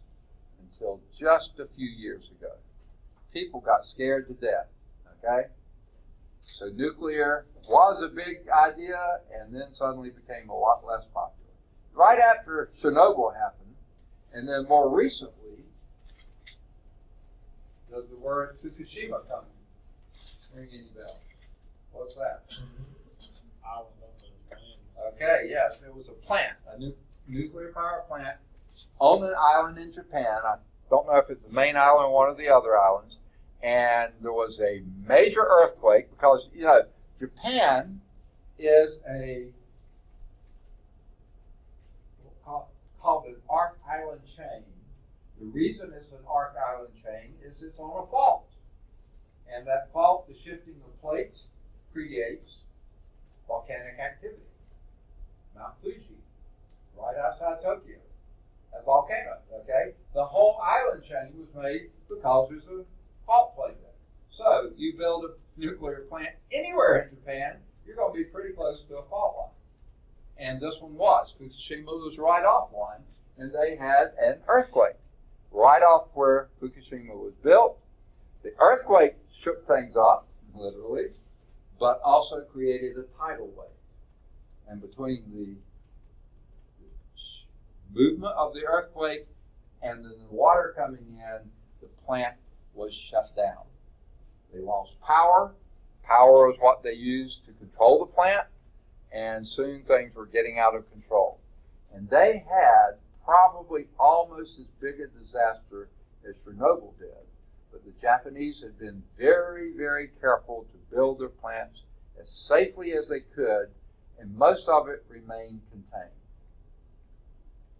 until just a few years ago. People got scared to death, okay? So nuclear was a big idea and then suddenly became a lot less popular. Right after Chernobyl happened, And then more recently, does the word Fukushima come? Ring any bell? What's that? Okay, yes, it was a plant, a nuclear power plant on an island in Japan. I don't know if it's the main island or one of the other islands. And there was a major earthquake because, you know, Japan is called an arc island chain. The reason it's an arc island chain is it's on a fault. And that fault, the shifting of plates, creates volcanic activity. Mount Fuji, right outside Tokyo, a volcano, okay? The whole island chain was made because there's a fault plate there. So you build a nuclear plant anywhere in Japan, you're going to be pretty close to a fault line. And this one was. Fukushima was right off one, and they had an earthquake right off where Fukushima was built. The earthquake shook things up, literally, but also created a tidal wave. And between the movement of the earthquake and then the water coming in, the plant was shut down. They lost power. Power was what they used to control the plant, and soon things were getting out of control. And they had probably almost as big a disaster as Chernobyl did. But the Japanese had been very, very careful to build their plants as safely as they could, and most of it remained contained.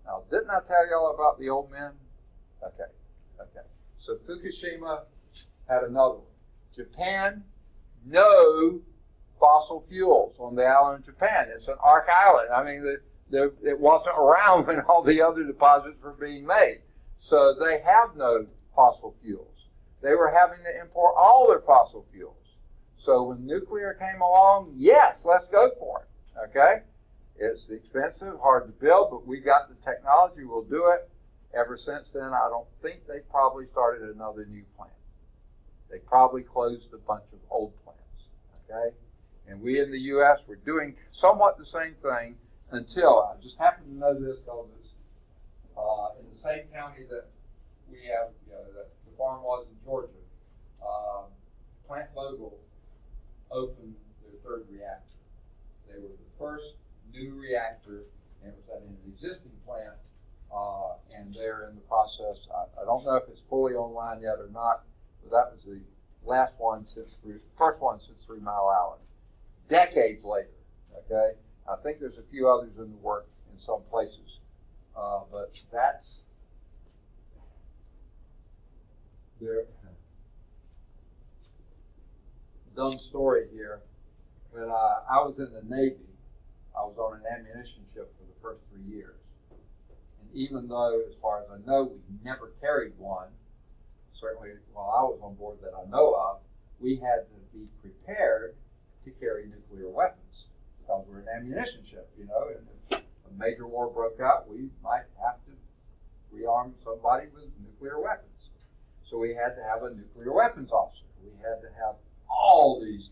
Now, didn't I tell y'all about the old men? Okay. So Fukushima had another one. Japan, no fossil fuels on the island of Japan. It's an arc island. I mean, it wasn't around when all the other deposits were being made. So they have no fossil fuels. They were having to import all their fossil fuels. So when nuclear came along, yes, let's go for it, okay? It's expensive, hard to build, but we got the technology, we'll do it. Ever since then, I don't think they probably started another new plant. They probably closed a bunch of old plants, okay? And we in the U.S. were doing somewhat the same thing until, I just happen to know this because it's in the same county that we have, that the farm was in Georgia. Plant Vogel opened their third reactor. They were the first new reactor, and it was at an existing plant, and they're in the process. I don't know if it's fully online yet or not, but that was the first one since 3 Mile Island. Decades later, okay? I think there's a few others in the works in some places, but that's there. Dumb story here. When I was in the Navy, I was on an ammunition ship for the first 3 years. And even though, as far as I know, we never carried one, certainly while I was on board that I know of, we had to be prepared to carry nuclear weapons because we're an ammunition ship, and if a major war broke out, we might have to rearm somebody with nuclear weapons. So we had to have a nuclear weapons officer. We had to have all these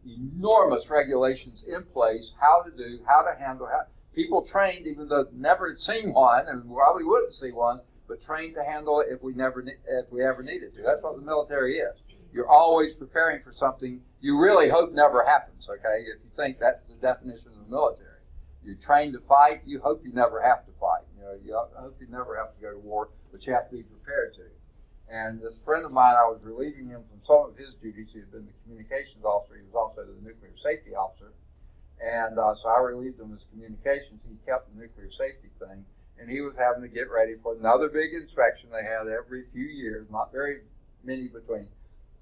enormous regulations in place, how to do, how to handle, people trained, even though never had seen one, and probably wouldn't see one, but trained to handle it if we ever needed to. That's what the military is. You're always preparing for something you really hope never happens, okay? If you think that's the definition of the military. You're trained to fight, you hope you never have to fight. You hope you never have to go to war, but you have to be prepared to. And this friend of mine, I was relieving him from some of his duties. He had been the communications officer. He was also the nuclear safety officer. And so I relieved him as communications. He kept the nuclear safety thing. And he was having to get ready for another big inspection they had every few years, not very many between.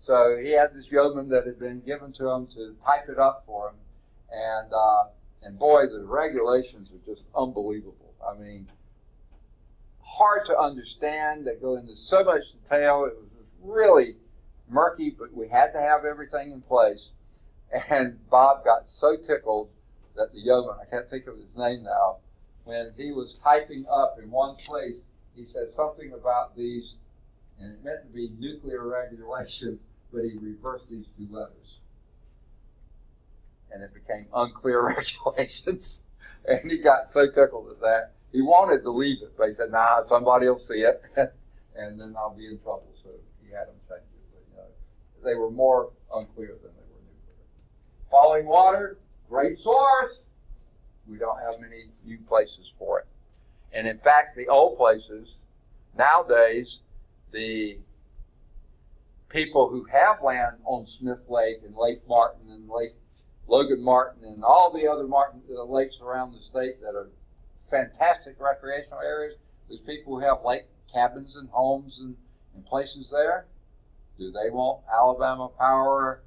So he had this yeoman that had been given to him to type it up for him. And boy, the regulations are just unbelievable. I mean, hard to understand. They go into so much detail. It was really murky, but we had to have everything in place. And Bob got so tickled that the yeoman, I can't think of his name now, when he was typing up in one place, he said something about these, and it meant to be nuclear regulation, but he reversed these 2 letters. And it became unclear regulations. And he got so tickled at that. He wanted to leave it, but he said, nah, somebody will see it, and then I'll be in trouble. So he had them change it. But, they were more unclear than they were nuclear. Falling water, great source. We don't have many new places for it. And in fact, the old places, nowadays, the people who have land on Smith Lake and Lake Martin and Lake Logan Martin and all the other lakes around the state that are fantastic recreational areas, those people who have lake cabins and homes and places there, do they want Alabama Power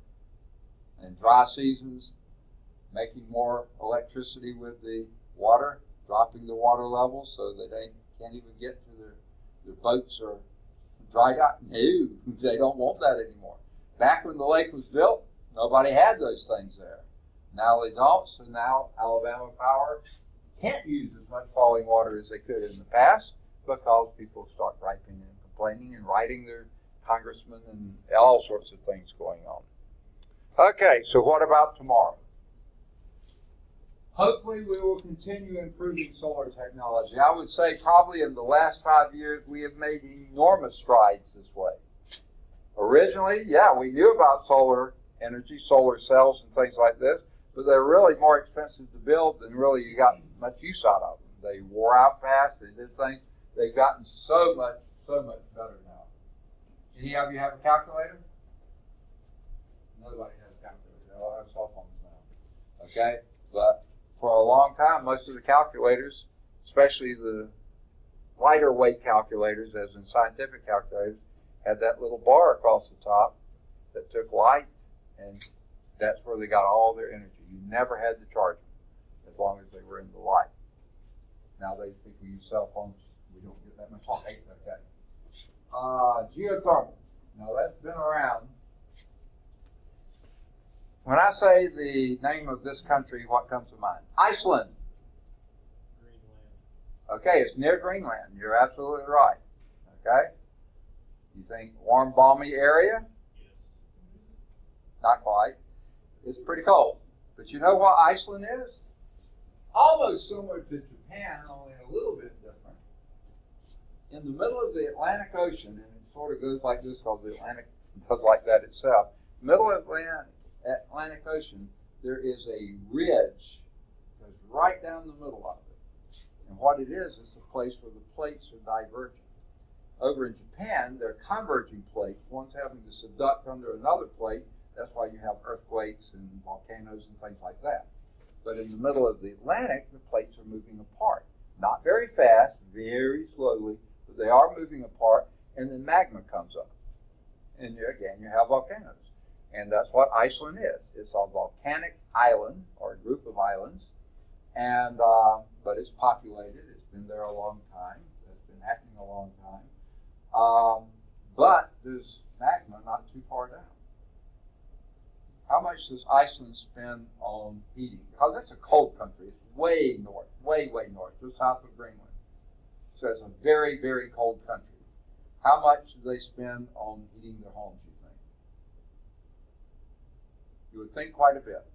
and dry seasons making more electricity with the water, dropping the water level so that they can't even get to their boats or dried out? No, they don't want that anymore. Back when the lake was built, nobody had those things there. Now they don't, so now Alabama Power can't use as much falling water as they could in the past because people start griping and complaining and writing their congressmen and all sorts of things going on. Okay, so what about tomorrow? Hopefully we will continue improving solar technology. I would say probably in the last 5 years we have made enormous strides this way. Originally, yeah, we knew about solar energy, solar cells and things like this, but they're really more expensive to build than really you got much use out of them. They wore out fast, they did things. They've gotten so much better now. Any of you have a calculator? Nobody has a calculator. They all have cell phones now. Okay? But for a long time, most of the calculators, especially the lighter weight calculators, as in scientific calculators, had that little bar across the top that took light, and that's where they got all their energy. You never had to charge them as long as they were in the light. Nowadays, people use cell phones. We don't get that much light. Okay. Geothermal. Now, that's been around. When I say the name of this country, what comes to mind? Iceland. Greenland. Okay, it's near Greenland. You're absolutely right. Okay? You think warm, balmy area? Yes. Not quite. It's pretty cold. But you know what Iceland is? Almost similar to Japan, only a little bit different. In the middle of the Atlantic Ocean, and it sort of goes like this because the Atlantic does like that itself. Middle of the Atlantic Ocean, there is a ridge that goes right down the middle of it. And what it is a place where the plates are diverging. Over in Japan, they're converging plates, one's having to subduct under another plate. That's why you have earthquakes and volcanoes and things like that. But in the middle of the Atlantic, the plates are moving apart. Not very fast, very slowly, but they are moving apart, and then magma comes up. And again, you have volcanoes. And that's what Iceland is. It's a volcanic island, or a group of islands, and but it's populated. It's been there a long time. It's been happening a long time. But there's magma not too far down. How much does Iceland spend on heating? Because it's a cold country. It's way north, way north, just south of Greenland. So it's a very, very cold country. How much do they spend on heating their homes, you think? You would think quite a bit.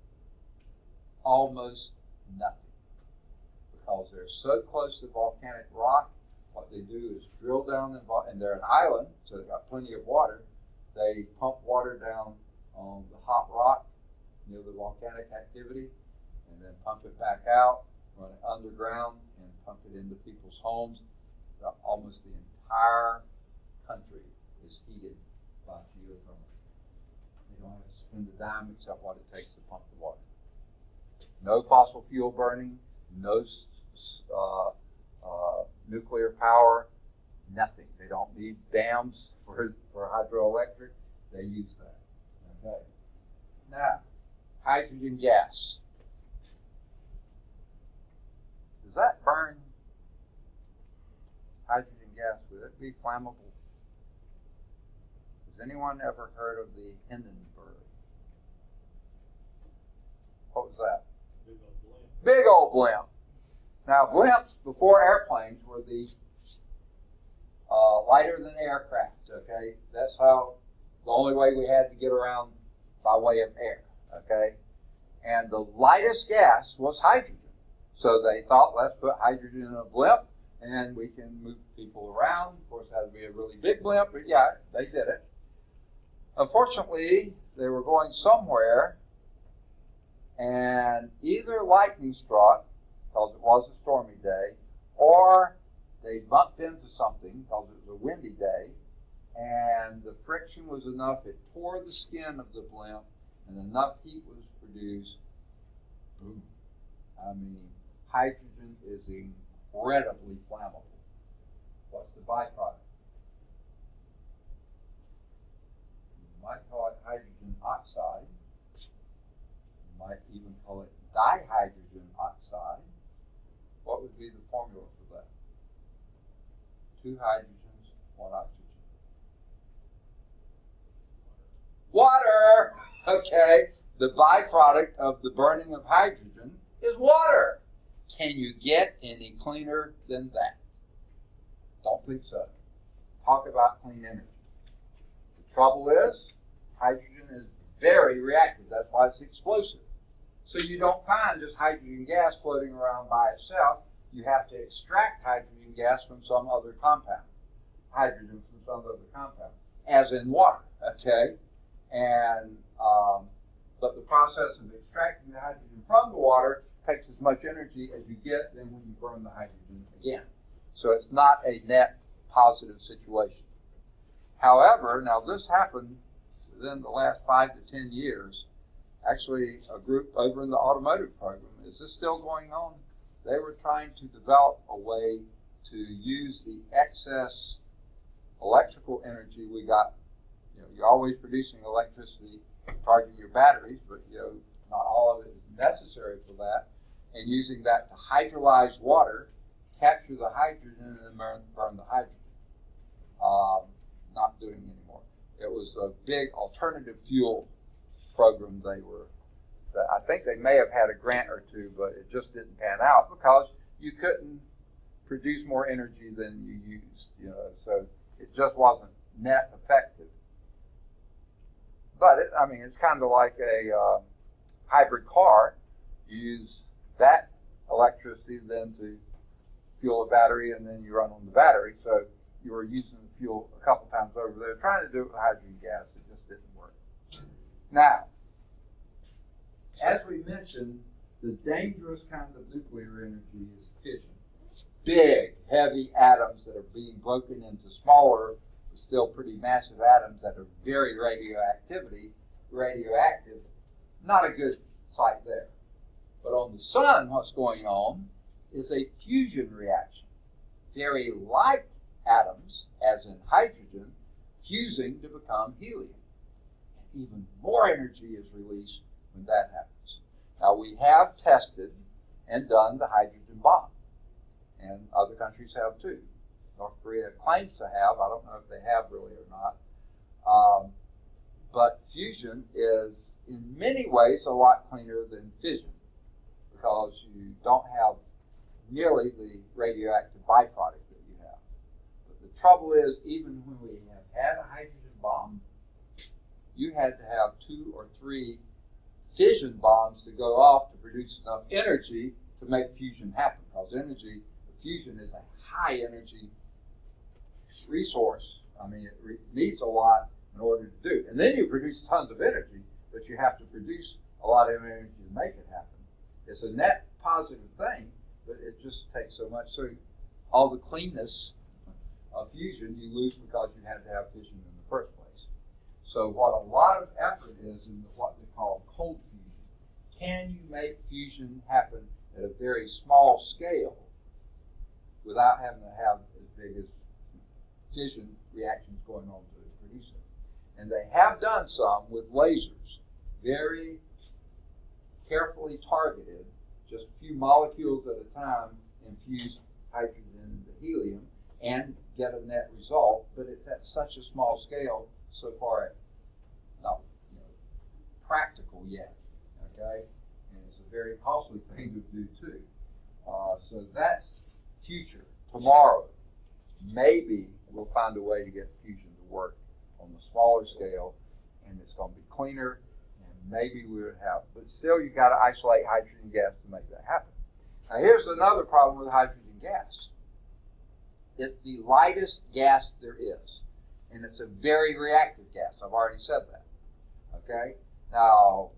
Almost nothing. Because they're so close to volcanic rock, what they do is drill down, and they're an island, so they've got plenty of water. They pump water down on the hot rock near the volcanic activity, and then pump it back out, run it underground, and pump it into people's homes. Almost the entire country is heated by geothermal. They don't have to spend a dime except what it takes to pump the water. No fossil fuel burning, no nuclear power, nothing. They don't need dams for hydroelectric. They use that. Okay. Now, hydrogen gas. Does that burn? Hydrogen gas, would it be flammable? Has anyone ever heard of the Hindenburg? What was that? Big old blimp. Now, blimps before airplanes were the lighter than aircraft, okay? That's how, the only way we had to get around by way of air, okay? And the lightest gas was hydrogen. So they thought, let's put hydrogen in a blimp and we can move people around. Of course, that would be a really big blimp, but yeah, they did it. Unfortunately, they were going somewhere and either lightning struck, because it was a stormy day, or they bumped into something because it was a windy day, and the friction was enough, it tore the skin of the blimp, and enough heat was produced. Boom. I mean, hydrogen is incredibly flammable. What's the byproduct? You might call it hydrogen oxide. You might even call it dihydrogen oxide. What would be the formula for that? 2 hydrogens, 1 oxygen. Water! Okay, the byproduct of the burning of hydrogen is water. Can you get any cleaner than that? Don't think so. Talk about clean energy. The trouble is, hydrogen is very reactive. That's why it's explosive. So you don't find just hydrogen gas floating around by itself. You have to extract hydrogen gas from some other compound. Hydrogen from some other compound, as in water, okay? And, but the process of extracting the hydrogen from the water takes as much energy as you get than when you burn the hydrogen again. So it's not a net positive situation. However, now this happened within the last 5 to 10 years. Actually, a group over in the automotive program, is this still going on? They were trying to develop a way to use the excess electrical energy we got. You know, you're always producing electricity, charging your batteries, but you know, not all of it is necessary for that. And using that to hydrolyze water, capture the hydrogen, and then burn the hydrogen. Not doing anymore. It was a big alternative fuel program I think they may have had a grant or two, but it just didn't pan out because you couldn't produce more energy than you used, you know, so it just wasn't net effective. But it's kind of like a hybrid car. You use that electricity then to fuel a battery, and then you run on the battery. So you were using the fuel a couple times over. They were trying to do it with hydrogen gas. It just didn't work. Now, as we mentioned, the dangerous kind of nuclear energy is fission. Big, heavy atoms that are being broken into smaller, but still pretty massive atoms that are very radioactive. Not a good sight there. But on the sun, what's going on is a fusion reaction. Very light atoms, as in hydrogen, fusing to become helium. And even more energy is released when that happens. Now, we have tested and done the hydrogen bomb, and other countries have too. North Korea claims to have. I don't know if they have really or not. But fusion is, in many ways, a lot cleaner than fission because you don't have nearly the radioactive byproduct that you have. But the trouble is, even when we have had a hydrogen bomb, you had to have 2 or 3 fission bombs to go off to produce enough energy to make fusion happen. Because fusion is a high energy resource. It needs a lot in order to do. And then you produce tons of energy, but you have to produce a lot of energy to make it happen. It's a net positive thing, but it just takes so much. So all the cleanness of fusion you lose because you had to have fission in the first place. So what a lot of effort is in what they call cold fusion. Can you make fusion happen at a very small scale without having to have as big as fission reactions going on to produce it? And they have done some with lasers, very carefully targeted, just a few molecules at a time, infuse hydrogen into helium and get a net result, but it's at such a small scale, so far it's not practical yet, okay? And it's a very costly thing to do too. So that's future. Tomorrow, maybe we'll find a way to get fusion to work on the smaller scale, and it's going to be cleaner, and maybe we would have, but still you've got to isolate hydrogen gas to make that happen. Now Now here's another problem with hydrogen gas. It's the lightest gas there is, and it's a very reactive gas. I've already said that. Okay? Now,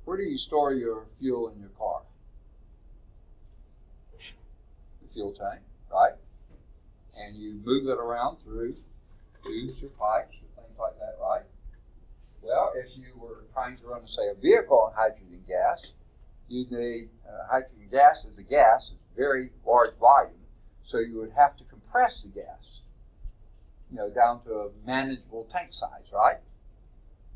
where do you store your fuel in your car? The fuel tank, right? And you move it around through tubes or pipes or things like that, right? Well, if you were trying to run, say, a vehicle on hydrogen gas, you'd need hydrogen gas is a gas. It's very large volume, so you would have to compress the gas, down to a manageable tank size, right?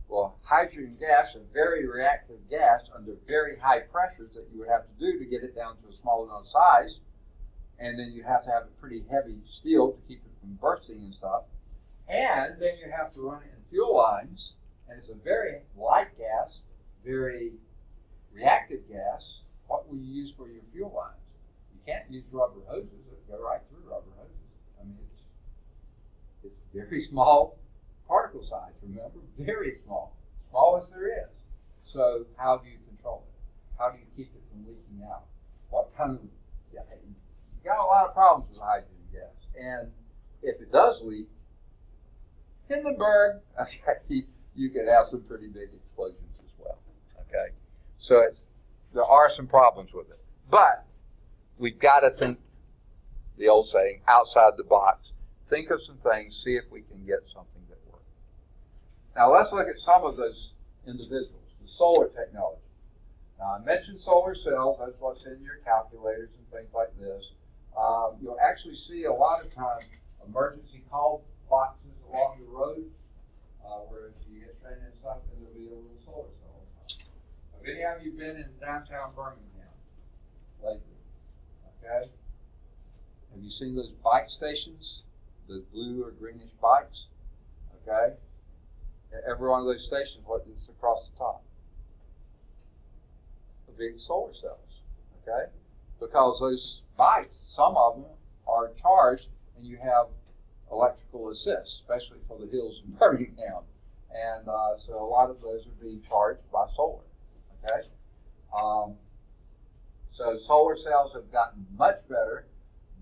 Well, hydrogen gas is a very reactive gas under very high pressures that you would have to do to get it down to a small enough size, and then you have to have a pretty heavy steel to keep it from bursting and stuff, and then you have to run it in fuel lines, and it's a very light gas, very reactive gas. What will you use for your fuel lines? You can't use rubber hoses that go right through rubber hoses. I mean, it's very small particle size, remember? Very small. Smallest there is. So how do you control it? How do you keep it from leaking out? What kind of... you got a lot of problems with hydrogen gas. And if it does leak, Hindenburg, okay, you could have some pretty big explosions as well. Okay? So there are some problems with it. But we've got to think, the old saying, outside the box. Think of some things, see if we can get something that works. Now let's look at some of those individuals. The solar technology. Now I mentioned solar cells, that's what's in your calculators and things like this. You'll actually see a lot of times emergency call boxes along the road where if you get stranded and stuff, and there'll be a little solar cell. Have any of you been in downtown Birmingham lately? Okay. Have you seen those bike stations? Those blue or greenish bikes? Okay. Every one of those stations, what is across the top? A big solar cells. Okay. Because those bikes, some of them are charged, and you have electrical assist, especially for the hills in Birmingham. And so a lot of those are being charged by solar. Okay? So solar cells have gotten much better,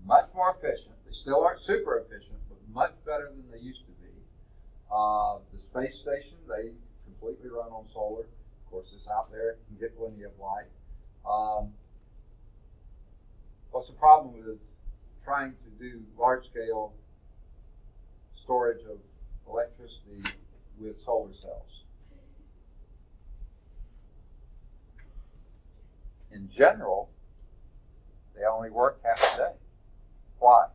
much more efficient. They still aren't super efficient, but much better than they used to be. The space station, they completely run on solar. Of course, it's out there. It can get plenty of light. What's the problem with trying to do large-scale storage of electricity with solar cells? In general, they only work half a day. Why?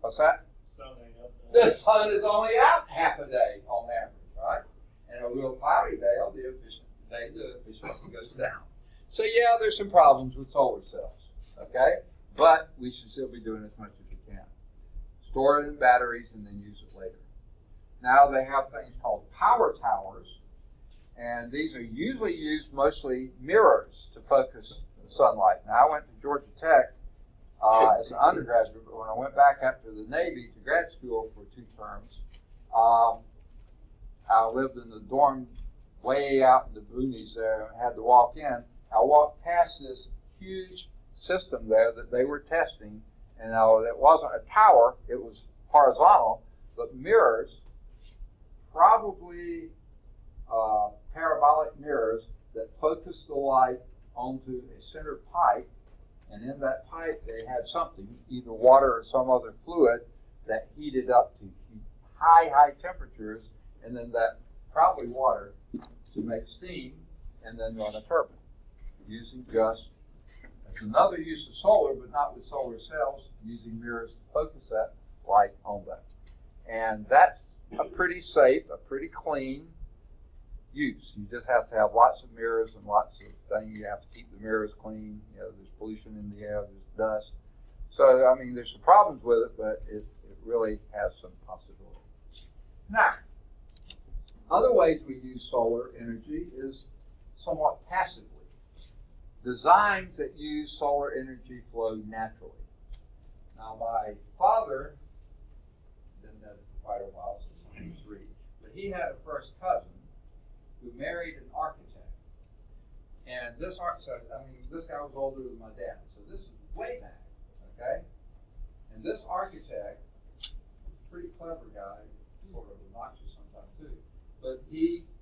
What's that? The sun is only out half a day on average, right? And a real cloudy day, the efficiency goes down. So yeah, there's some problems with solar cells, okay? But we should still be doing as much as we can. Store it in batteries and then use it later. Now they have things called power towers, and these are usually used mostly mirrors to focus the sunlight. Now I went to Georgia Tech as an undergraduate, but when I went back after the Navy to grad school for 2 terms, I lived in the dorm way out in the boonies there and had to walk in. I walked past this huge system there that they were testing, and it wasn't a tower, it was horizontal, but mirrors, probably parabolic mirrors that focused the light onto a center pipe, and in that pipe they had something, either water or some other fluid, that heated up to high temperatures, and then that probably water to make steam, and then run a turbine. Using just, that's another use of solar, but not with solar cells, using mirrors to focus that light on that. And that's a pretty safe, a pretty clean use. You just have to have lots of mirrors and lots of things. You have to keep the mirrors clean. There's pollution in the air, there's dust. So, I mean, there's some problems with it, but it really has some possibilities. Now, other ways we use solar energy is somewhat passively. Designs that use solar energy flow naturally. Now, my father, been dead for quite a while, since he was 3, but he had a first cousin who married an architect. And this this guy was older than my dad, so this is way back, okay? And this architect, pretty clever guy, sort of obnoxious sometimes too, but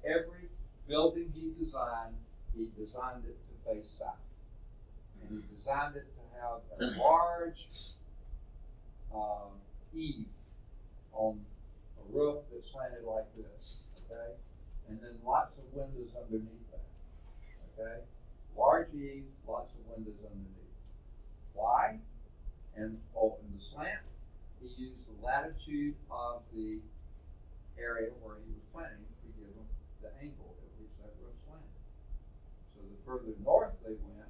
every building he designed it to face south. And he designed it to have a large eave on a roof that slanted like this, okay? And then lots of windows underneath that, okay? Large eave, lots of windows underneath. Why? And in the slant, he used the latitude of the area where he was planting to give him the angle at which that roof slanted. So the further north they went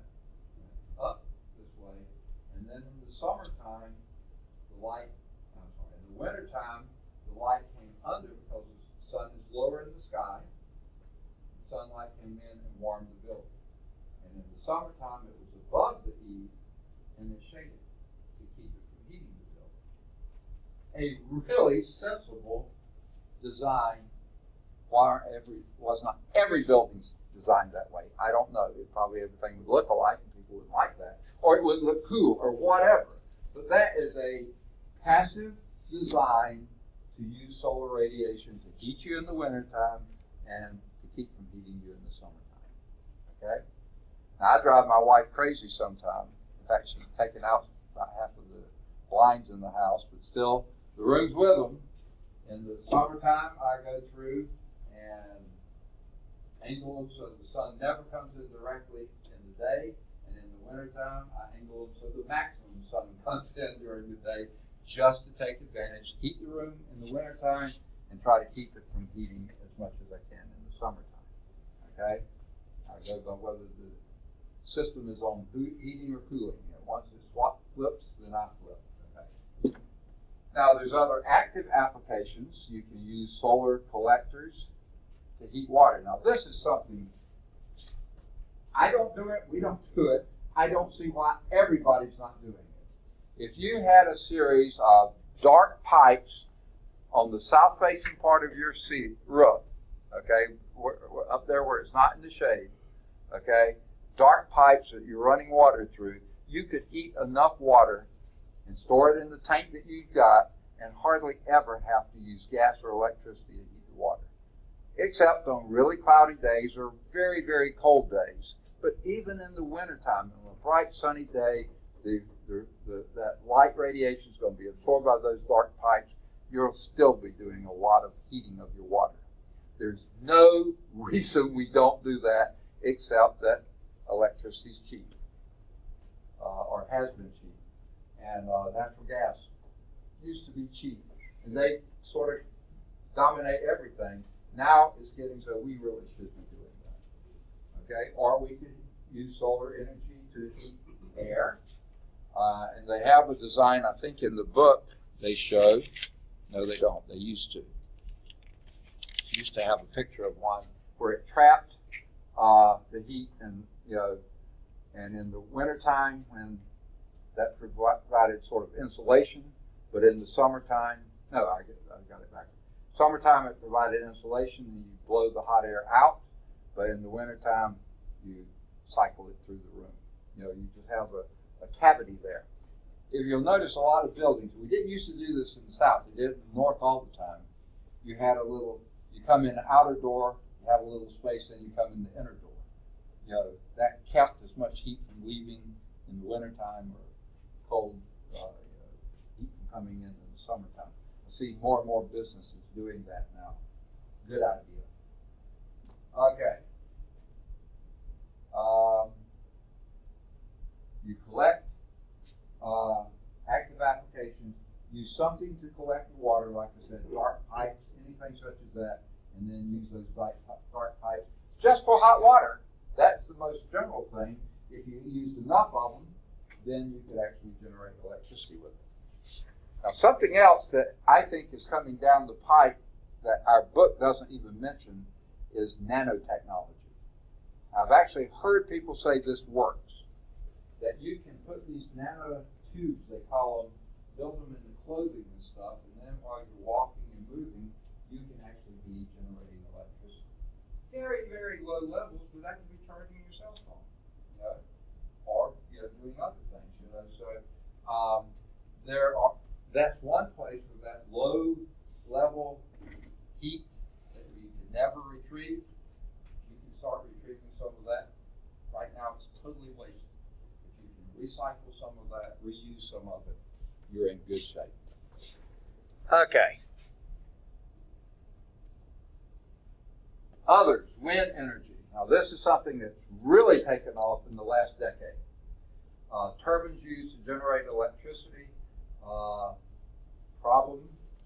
up this way, and then in the summertime, in the wintertime, the light came under because the sun is lower in the sky. The sunlight came in and warmed the building. And in the summertime, it was above the eave and it shaded to keep it from heating the building. A really sensible design. Why was not every building's designed that way? I don't know. Probably everything would look alike and people would like that. Or it would look cool or whatever. But that is a passive design to use solar radiation to heat you in the wintertime and to keep from heating you in the summertime. Okay? Now, I drive my wife crazy sometimes. In fact, she's taken out about half of the blinds in the house, but still, the room's with them. In the summertime, I go through and angle them so the sun never comes in directly in the day, and in the wintertime, I angle them so the maximum sun comes in during the day, just to take advantage, heat the room in the wintertime, and try to keep it from heating as much as I can in the summertime. Okay? I go by whether the system is on heating or cooling. Once it flips, then I flip. Okay? Now, there's other active applications. You can use solar collectors to heat water. Now, this is something, I don't do it, we don't do it. I don't see why everybody's not doing it. If you had a series of dark pipes on the south-facing part of your roof, okay, up there where it's not in the shade, okay, dark pipes that you're running water through, you could heat enough water and store it in the tank that you've got and hardly ever have to use gas or electricity to heat the water, except on really cloudy days or very, very cold days. But even in the wintertime, on a bright, sunny day, that light radiation is going to be absorbed by those dark pipes. You'll still be doing a lot of heating of your water. There's no reason we don't do that except that electricity is cheap, or has been cheap. And natural gas used to be cheap. And they sort of dominate everything. Now it's getting so we really should be doing that. Okay? Or we could use solar energy to heat air. And they have a design, I think in the book they show. No, they don't. They used to. Used to have a picture of one where it trapped the heat, and and in the wintertime when that provided sort of insulation, but in the summertime, no, I got it back. Summertime it provided insulation, and you blow the hot air out, but in the wintertime you cycle it through the room. You just have a cavity there. If you'll notice, a lot of buildings, we didn't used to do this in the South, we did it in the North all the time. You come in the outer door, you have a little space, then you come in the inner door. That kept as much heat from leaving in the wintertime or cold heat from coming in the summertime. I see more and more businesses doing that now. Good idea. Okay. You collect active applications, use something to collect the water, like I said, dark pipes, anything such as that, and then use those dark pipes just for hot water. That's the most general thing. If you use enough of them, then you could actually generate electricity with it. Now, something else that I think is coming down the pipe that our book doesn't even mention is nanotechnology. I've actually heard people say this works, that you can put these nano tubes, they call them, build them into clothing and stuff, and then while you're walking and moving, you can actually be generating electricity. Very, very low levels, but that can be charging your cell phone. that's one place where that low level heat that we can never retrieve, you can start retrieving some of that. Right now it's totally wasted. If you can recycle some of that, reuse some of it, you're in good shape. Okay. Others, wind energy. Now this is something that's really taken off in the last decade. Turbines used to generate electricity. Problem,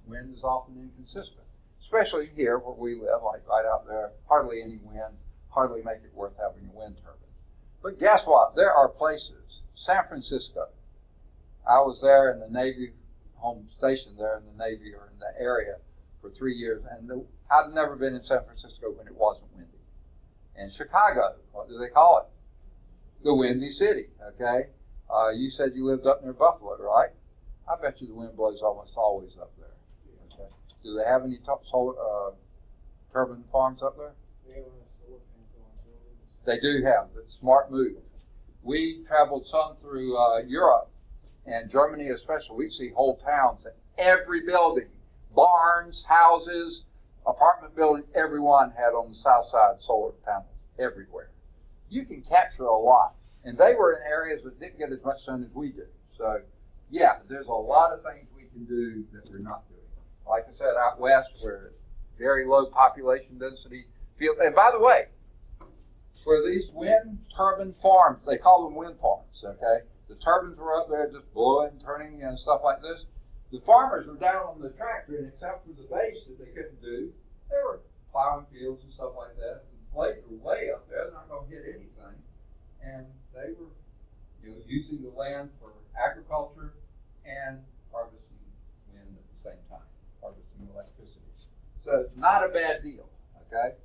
wind is often inconsistent, especially here where we live, like right out there, hardly any wind, hardly make it worth having a wind turbine. But guess what? There are places, San Francisco. I was there in the Navy, home station there in the Navy or in the area for 3 years, and I've never been in San Francisco when it wasn't windy. And Chicago, what do they call it? The Windy City, okay? You said you lived up near Buffalo, right? I bet you the wind blows almost always up there. Okay. Do they have any solar turbine farms up there? They do have. It's a smart move. We traveled some through Europe and Germany especially. We see whole towns and every building, barns, houses, apartment building, everyone had on the south side solar panels everywhere. You can capture a lot. And they were in areas that didn't get as much sun as we do. So, yeah, there's a lot of things we can do that we're not doing. Like I said, out west, where it's very low population density field. And by the way, for these wind turbine farms, they call them wind farms, okay? The turbines were up there just blowing, turning, and stuff like this. The farmers were down on the tractor, and except for the base that they couldn't do, they were plowing fields and stuff like that. The blades were way up there, they're not going to hit anything. And they were, using the land for agriculture and harvesting wind at the same time, harvesting electricity. So it's not a bad deal, okay?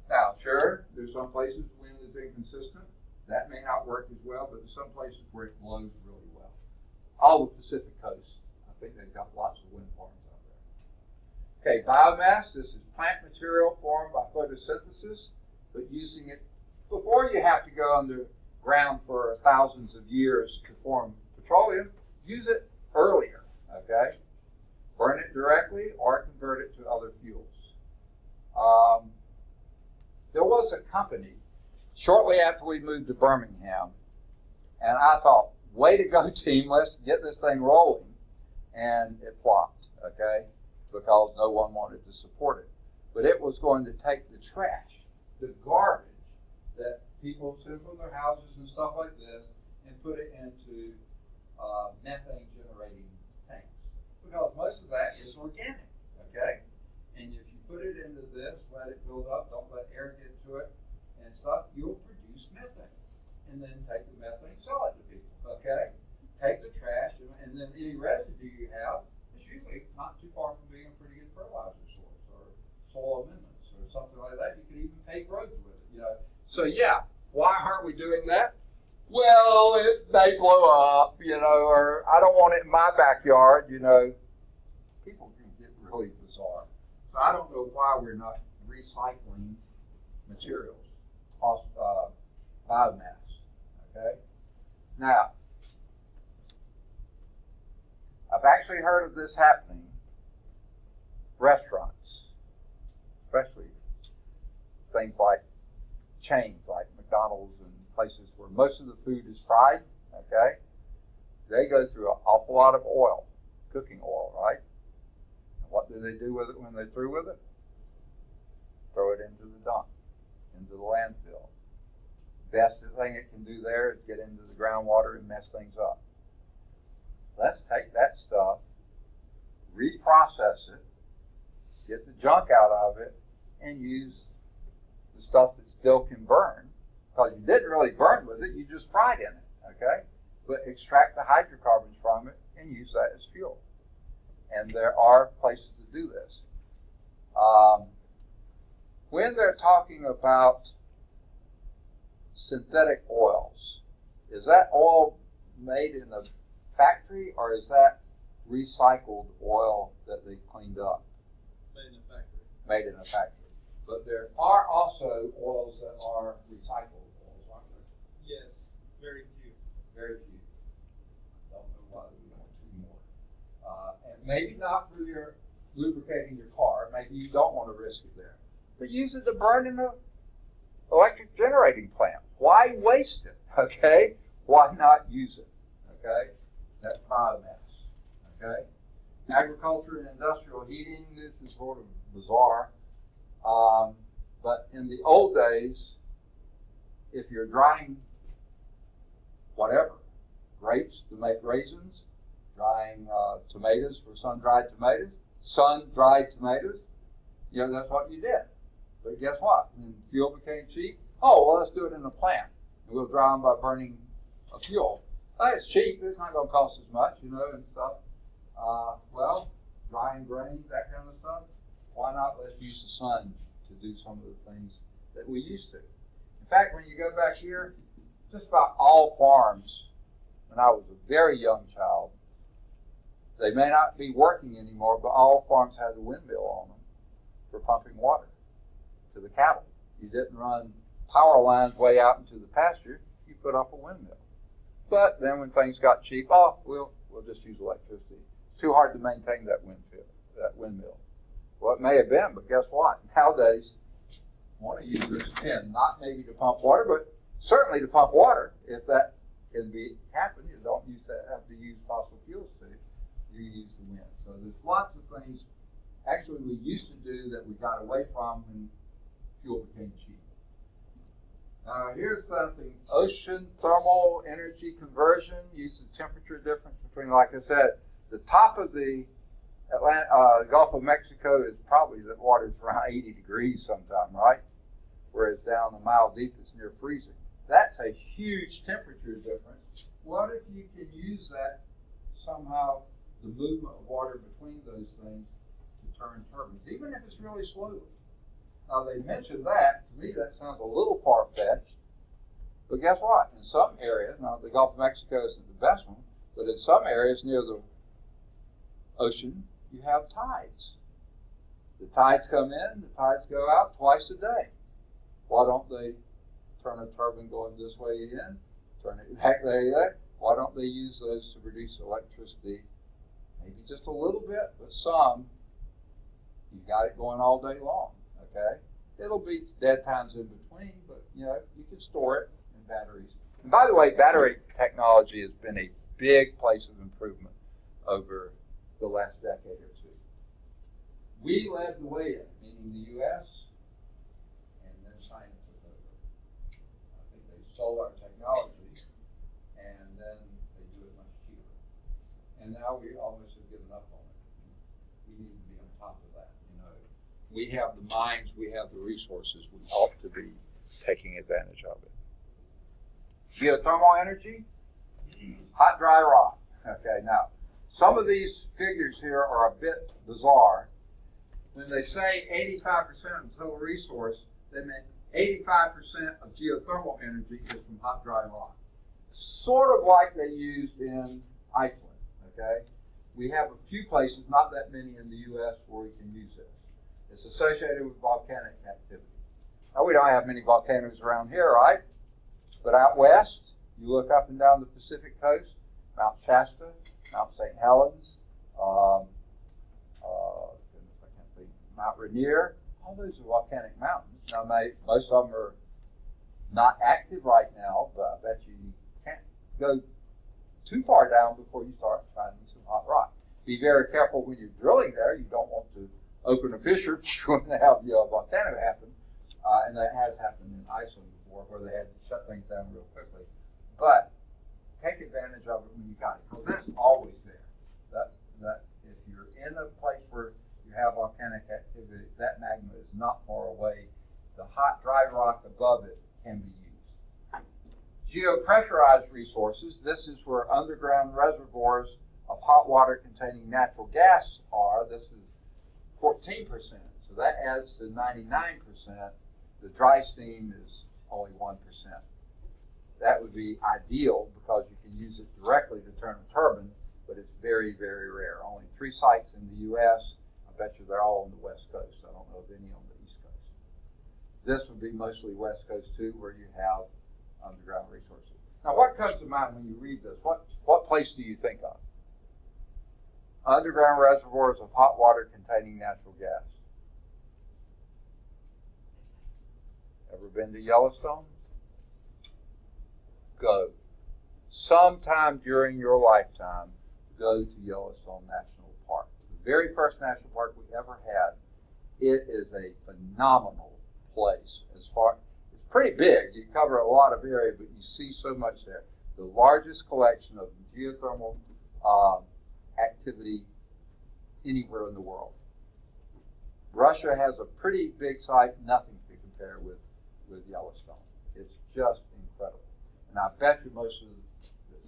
Now, sure, there's some places wind is inconsistent. That may not work as well, but there's some places where it blows really well. All the Pacific coast, I think they've got lots of wind farms out there. Okay, biomass, this is plant material formed by photosynthesis, but using it before you have to go underground for thousands of years to form petroleum, use it earlier, okay? Burn it directly or convert it to other fuels. There was a company shortly after we moved to Birmingham, and I thought, way to go, team, let's get this thing rolling. And it flopped, okay, because no one wanted to support it. But it was going to take the trash, the garbage that people send from their houses and stuff like this, and put it into methane generating tanks. Because most of that is organic, okay? And if you put it into this, let it build up, don't let air get to it and stuff, you'll produce methane. And then take the methane, sell it to people, okay? Take the trash, and then any residue you have, it's usually not too far from being a pretty good fertilizer source or soil amendments or something like that. You could even pave roads with it, So yeah, why aren't we doing that? Well, it may blow up, or I don't want it in my backyard, People can get really bizarre. So I don't know why we're not recycling materials, biomass, okay? Now, I've actually heard of this happening. Restaurants, especially things like chains like McDonald's and places where most of the food is fried, okay? They go through an awful lot of oil, cooking oil, right? And what do they do with it when they're through with it? Throw it into the dump, into the landfill. Best thing it can do there is get into the groundwater and mess things up. Let's take that stuff, reprocess it, get the junk out of it, and use the stuff that still can burn. Because you didn't really burn with it, you just fried in it, okay? But extract the hydrocarbons from it and use that as fuel. And there are places to do this. When they're talking about synthetic oils, is that oil made in a factory or is that recycled oil that they cleaned up? Made in a factory. Made in a factory. But there are also oils that are recycled oils, aren't there? Yes, very few. Very few. I don't know why we want two more. And Maybe not for your lubricating your car. Maybe you don't want to risk it there. But use it to burn in an electric generating plant. Why waste it? Okay? Why not use it? Okay? That's biomass. Okay? Agriculture and industrial heating, this is sort of bizarre. But in the old days, if you're drying whatever, grapes to make raisins, drying tomatoes for sun-dried tomatoes, that's what you did. But guess what? When fuel became cheap, let's do it in a plant. And we'll dry them by burning a fuel. It's cheap. It's not going to cost as much, and stuff. Drying grains, that kind of stuff. Why not let's use the sun to do some of the things that we used to? In fact, when you go back here, just about all farms, when I was a very young child, they may not be working anymore, but all farms had a windmill on them for pumping water to the cattle. You didn't run power lines way out into the pasture. You put up a windmill. But then when things got cheap, we'll just use electricity. It's too hard to maintain that windmill. Well, it may have been, but guess what? Nowadays, you want to use this again, not maybe to pump water, but certainly to pump water. If that can happen, you don't have to use fossil fuels to. You use the wind. So there's lots of things actually we used to do that we got away from when fuel became cheap. Here's something. Ocean thermal energy conversion uses temperature difference between, like I said, the top of the Gulf of Mexico is probably the water's around 80 degrees sometime, right? Whereas down a mile deep it's near freezing. That's a huge temperature difference. What if you can use that somehow, the movement of water between those things, to turn turbines, even if it's really slowly? Now, they mentioned that. To me, that sounds a little far-fetched. But guess what? In some areas, now the Gulf of Mexico isn't the best one, but in some areas near the ocean, you have tides. The tides come in, the tides go out twice a day. Why don't they turn a turbine going this way in, turn it back there? Why don't they use those to produce electricity? Maybe just a little bit, but some. You got it going all day long. Okay, it'll be dead times in between, but you can store it in batteries. And by the way, battery technology has been a big place of improvement over the last decade or two. We led the way in, meaning the U.S., and then China took over. I think they stole our technology, and then they do it much cheaper. And now we almost have given up on it. We need to be on top of that. We have the minds, we have the resources. We ought to be taking advantage of it. Geothermal energy, hot, dry rock. Okay, now, some of these figures here are a bit bizarre. When they say 85% of the total resource, they meant 85% of geothermal energy is from hot, dry rock. Sort of like they used in Iceland, okay? We have a few places, not that many in the U.S., where we can use this. It's associated with volcanic activity. Now, we don't have many volcanoes around here, right? But out west, you look up and down the Pacific coast, Mount Shasta, Mount St. Helens, Mount Rainier, all those are volcanic mountains. Now, most of them are not active right now, but I bet you can't go too far down before you start finding some hot rock. Be very careful when you're drilling there. You don't want to open a fissure when they have a volcano happen, and that has happened in Iceland before, where they had to shut things down real quickly. But take advantage of it when you got it, because that's always there. That if you're in a place where you have volcanic activity, that magma is not far away. The hot, dry rock above it can be used. Geopressurized resources. This is where underground reservoirs of hot water containing natural gas are. This is 14%, so that adds to 99%. The dry steam is only 1%. That would be ideal because you can use it directly to turn a turbine, but it's very, very rare. Only 3 sites in the U.S. I bet you they're all on the West Coast. I don't know of any on the East Coast. This would be mostly West Coast too, where you have underground resources. Now, what comes to mind when you read this? What place do you think of? underground reservoirs of hot water containing natural gas. Ever been to Yellowstone? Go. Sometime during your lifetime, go to Yellowstone National Park. The very first national park we ever had. It is a phenomenal place. It's pretty big. You cover a lot of area, but you see so much there. The largest collection of geothermal activity anywhere in the world. Russia has a pretty big site, nothing to compare with Yellowstone. It's just incredible. And I bet you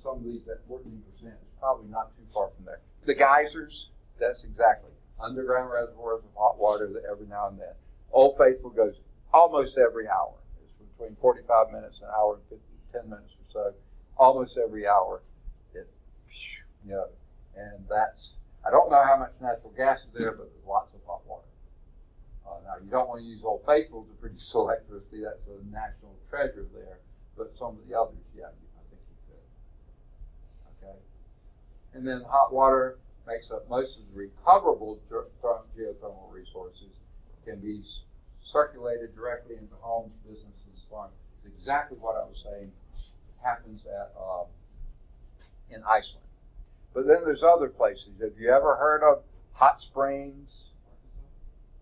some of these, that 14% is probably not too far from there. The geysers, that's exactly. Underground reservoirs of hot water that every now and then. Old Faithful goes almost every hour. It's between 45 minutes, an hour, and 10 minutes or so. Almost every hour. And that's, I don't know how much natural gas is there, but there's lots of hot water. Now, you don't want to use Old Faithful to produce electricity. That's a national treasure there. But some of the others, yeah, I think you could. Okay? And then hot water makes up most of the recoverable geothermal resources, can be circulated directly into homes, businesses, farms. It's exactly what I was saying happens in Iceland. But then there's other places. Have you ever heard of Hot Springs,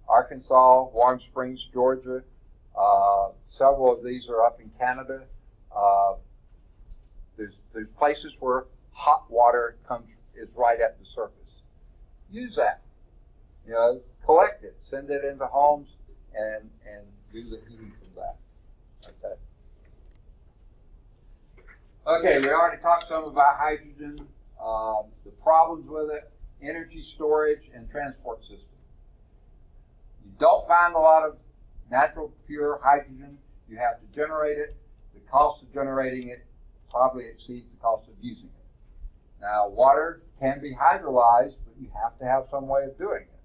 Arkansas, Warm Springs, Georgia? Several of these are up in Canada. There's places where hot water is right at the surface. Use that. Collect it, send it into homes, and do the heating from that. Okay, we already talked some about hydrogen, the problems with it, energy storage, and transport system. You don't find a lot of natural pure hydrogen. You have to generate it. The cost of generating it probably exceeds the cost of using it. Now, water can be hydrolyzed, but you have to have some way of doing it.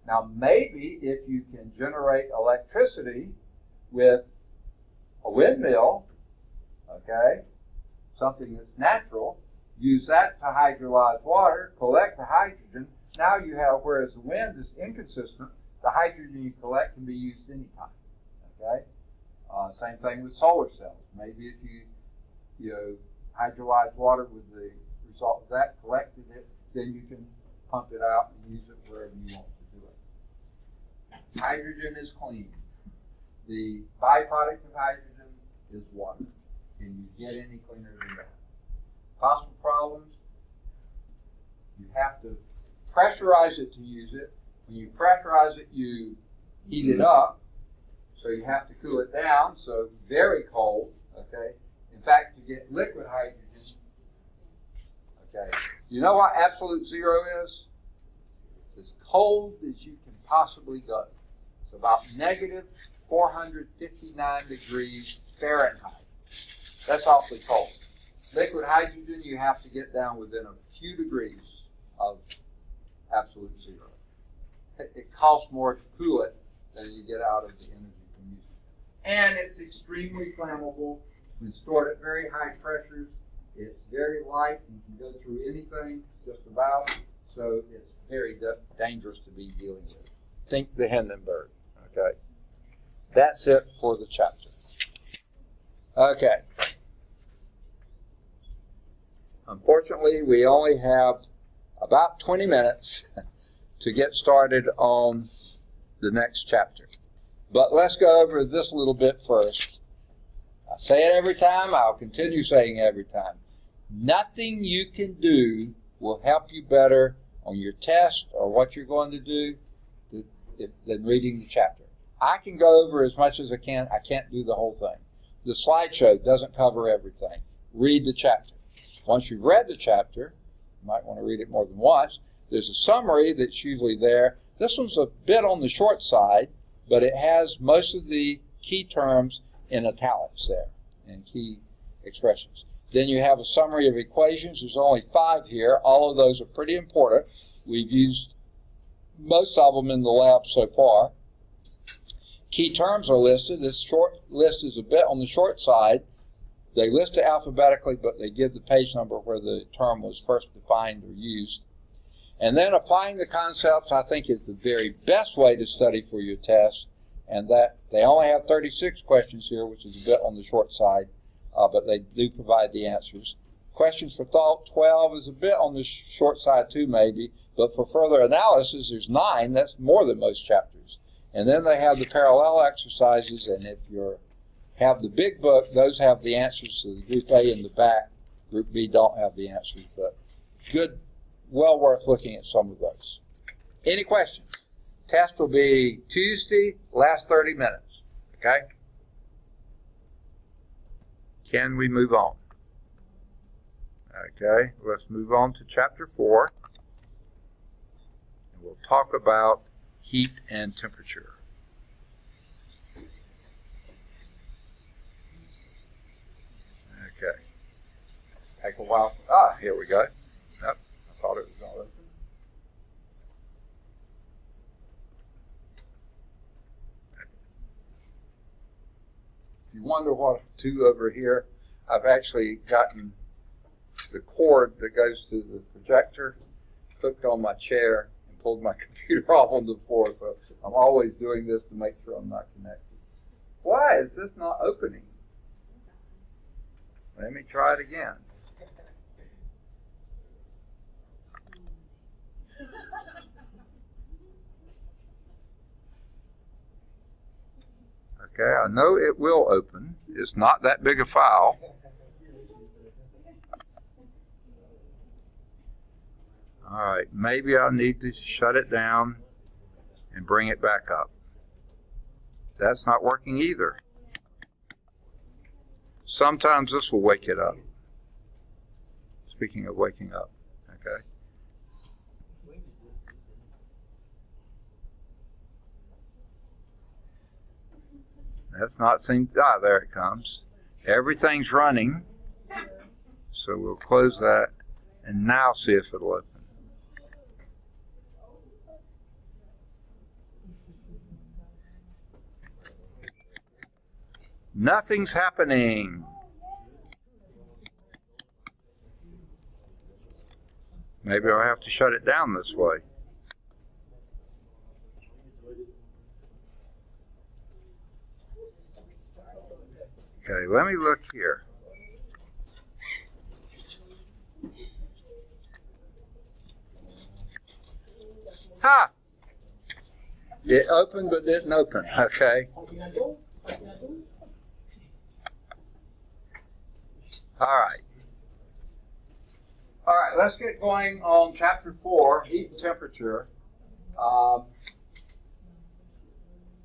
Now, maybe if you can generate electricity with a windmill, okay, something that's natural, use that to hydrolyze water, collect the hydrogen. Now you have, whereas the wind is inconsistent, the hydrogen you collect can be used anytime, okay? Same thing with solar cells. Maybe if you hydrolyze water with the result of that, collected it, then you can pump it out and use it wherever you want to do it. Hydrogen is clean. The byproduct of hydrogen is water. Can you get any cleaner than that? Possible problems, you have to pressurize it to use it. When you pressurize it, you heat it up, so you have to cool it down, so very cold, okay? In fact, to get liquid hydrogen, okay, you know what absolute zero is? It's as cold as you can possibly go. It's about negative 459 degrees Fahrenheit. That's awfully cold. Liquid hydrogen, you have to get down within a few degrees of absolute zero. It costs more to cool it than you get out of the energy from using it. And it's extremely flammable. When stored at very high pressures, it's very light and can go through anything, just about. So it's very dangerous to be dealing with. Think the Hindenburg, okay? That's it for the chapter. Okay. Unfortunately, we only have about 20 minutes to get started on the next chapter. But let's go over this a little bit first. I say it every time, I'll continue saying it every time. Nothing you can do will help you better on your test or what you're going to do than reading the chapter. I can go over as much as I can. I can't do the whole thing. The slideshow doesn't cover everything. Read the chapter. Once you've read the chapter, you might want to read it more than once. There's a summary that's usually there. This one's a bit on the short side, but it has most of the key terms in italics there and key expressions. Then you have a summary of equations. There's only 5 here. All of those are pretty important. We've used most of them in the lab so far. Key terms are listed. This short list is a bit on the short side. They list it alphabetically, but they give the page number where the term was first defined or used. And then applying the concepts, I think, is the very best way to study for your test. And that they only have 36 questions here, which is a bit on the short side, but they do provide the answers. Questions for thought, 12 is a bit on the short side too, maybe. But for further analysis, there's 9. That's more than most chapters. And then they have the parallel exercises, and if you have the big book, those have the answers to the Group A in the back. Group B don't have the answers, but good, well worth looking at some of those. Any questions? Test will be Tuesday, last 30 minutes. Okay? Can we move on? Okay, let's move on to Chapter 4. And we'll talk about heat and temperature. Okay. Take a while. Here we go. Yep, I thought it was going to open. If you wonder what I do over here, I've actually gotten the cord that goes to the projector hooked on my chair and pulled my computer off on the floor, so I'm always doing this to make sure I'm not connected. Why is this not opening? Let me try it again. Okay, I know it will open. It's not that big a file. All right, maybe I need to shut it down and bring it back up. That's not working either. Sometimes this will wake it up. Speaking of waking up, okay. That's not seem. There it comes. Everything's running. So we'll close that and now see if it'll open. Nothing's happening. Maybe I'll have to shut it down this way. Okay, let me look here. Ha! It opened but didn't open, okay? All right, let's get going on Chapter 4, Heat and Temperature.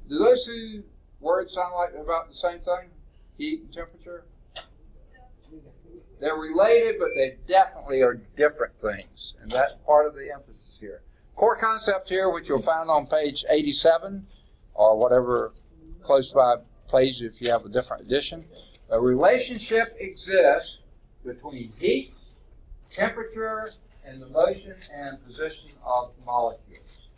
Do those two words sound like they're about the same thing? Heat and temperature? They're related, but they definitely are different things, and that's part of the emphasis here. Core concept here, which you'll find on page 87, or whatever close by page if you have a different edition. A relationship exists between heat, temperature, and the motion and position of molecules.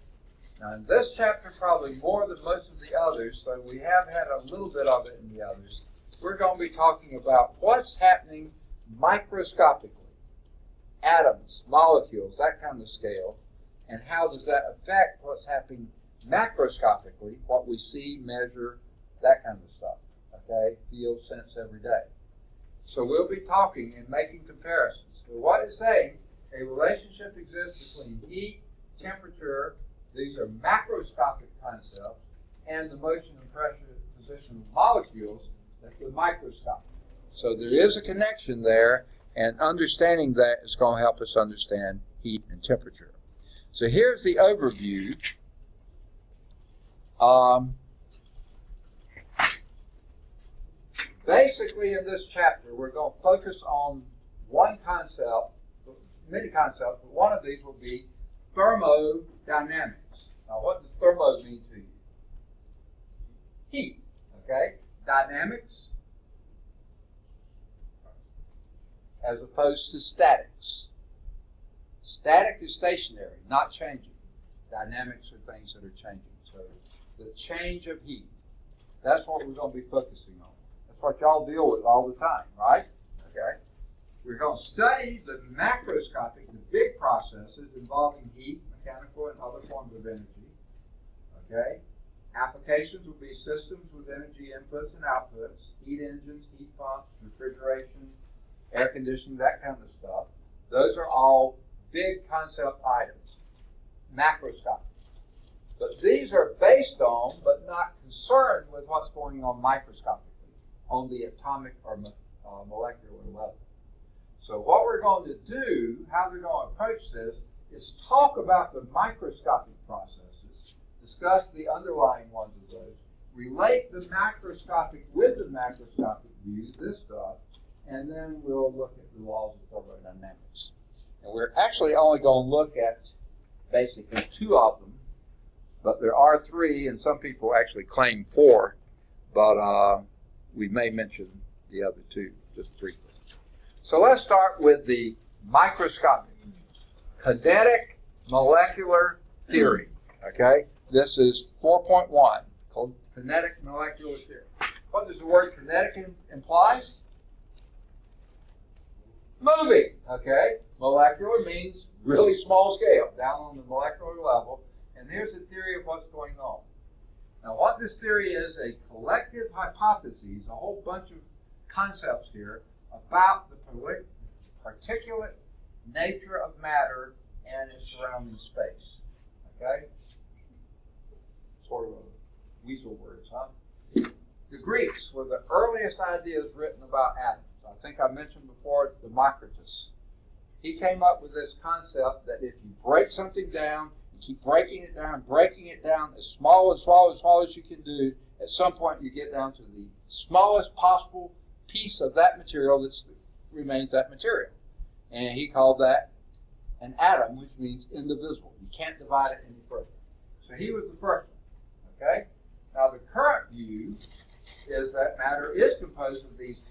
Now in this chapter, probably more than most of the others, so we have had a little bit of it in the others, we're going to be talking about what's happening microscopically. Atoms, molecules, that kind of scale, and how does that affect what's happening macroscopically, what we see, measure, that kind of stuff. Okay, feel, sense every day. So we'll be talking and making comparisons. So what it's saying, a relationship exists between heat, temperature, these are macroscopic concepts, and the motion and pressure position of molecules, that's the microscopic. So there is a connection there, and understanding that is going to help us understand heat and temperature. So here's the overview. Basically, in this chapter, we're going to focus on one concept, many concepts, but one of these will be thermodynamics. Now, what does thermo mean to you? Heat, okay? Dynamics, as opposed to statics. Static is stationary, not changing. Dynamics are things that are changing. So the change of heat, that's what we're going to be focusing on. That's what y'all deal with all the time, right? Okay. We're going to study the macroscopic, the big processes involving heat, mechanical, and other forms of energy. Okay? Applications will be systems with energy inputs and outputs, heat engines, heat pumps, refrigeration, air conditioning, that kind of stuff. Those are all big concept items, macroscopic. But these are based on, but not concerned with what's going on microscopically, on the atomic or molecular level. So what we're going to do, how we're going to approach this, is talk about the microscopic processes, discuss the underlying ones of those, relate the macroscopic with the macroscopic view, this stuff, and then we'll look at the laws of thermodynamics. And we're actually only going to look at basically 2 of them, but there are 3, and some people actually claim 4, but we may mention the other 2 just briefly. So let's start with the microscopic kinetic molecular theory. Okay, this is 4.1 called kinetic molecular theory. What does the word kinetic imply? Moving. Okay, molecular means really small scale, down on the molecular level. And here's the theory of what's going on. Now, what this theory is, a collective hypothesis, a whole bunch of concepts here about the particulate nature of matter and its surrounding space. Okay? Sort of a weasel words, huh? The Greeks were the earliest ideas written about atoms. I think I mentioned before Democritus. He came up with this concept that if you break something down, you keep breaking it down as small as you can do, at some point you get down to the smallest possible piece of that material that remains that material. And he called that an atom, which means indivisible. You can't divide it any further. So he was the first one. Okay? Now the current view is that matter is composed of these,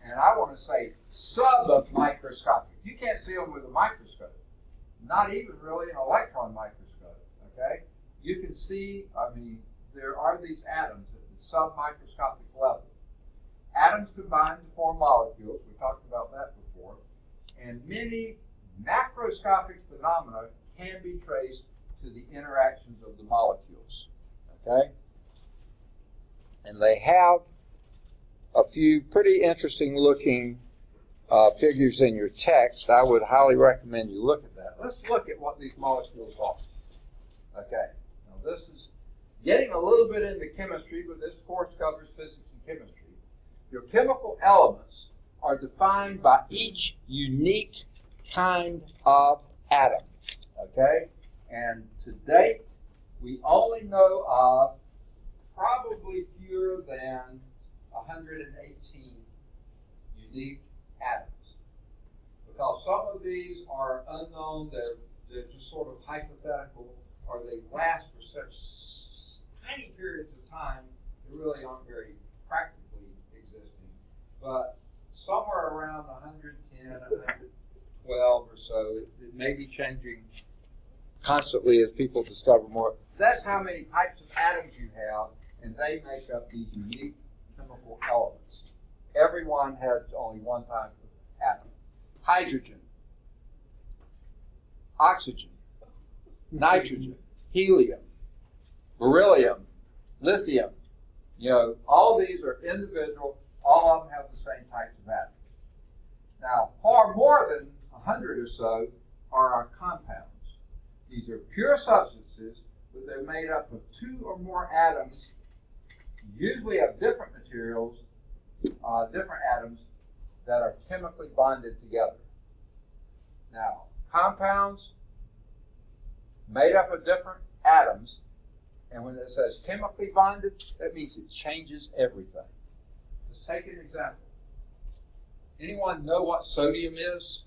and I want to say sub-microscopic. You can't see them with a microscope. Not even really an electron microscope. Okay? You can see, there are these atoms at the sub-microscopic level. Atoms combine to form molecules. We talked about that before. And many macroscopic phenomena can be traced to the interactions of the molecules. Okay? And they have a few pretty interesting looking figures in your text. I would highly recommend you look at that. Let's look at what these molecules are. Okay. Now this is getting a little bit into chemistry, but this course covers physics and chemistry. Your chemical elements are defined by each unique kind of atom. Okay? And to date, we only know of probably fewer than 118 unique atoms. Because some of these are unknown, they're just sort of hypothetical, or they last for such tiny periods of time, they really aren't very practically existing. But somewhere around 110, 112 or so, it may be changing constantly as people discover more. That's how many types of atoms you have, and they make up these unique chemical elements. Everyone has only one type of atom. Hydrogen, oxygen, nitrogen, helium, beryllium, lithium. All these are individual. All of them have the same types of atoms. Now, far more than 100 or so are our compounds. These are pure substances, but they're made up of 2 or more atoms, usually of different materials, different atoms that are chemically bonded together. Now, compounds made up of different atoms, and when it says chemically bonded, that means it changes everything. Let's take an example. Anyone know what sodium is?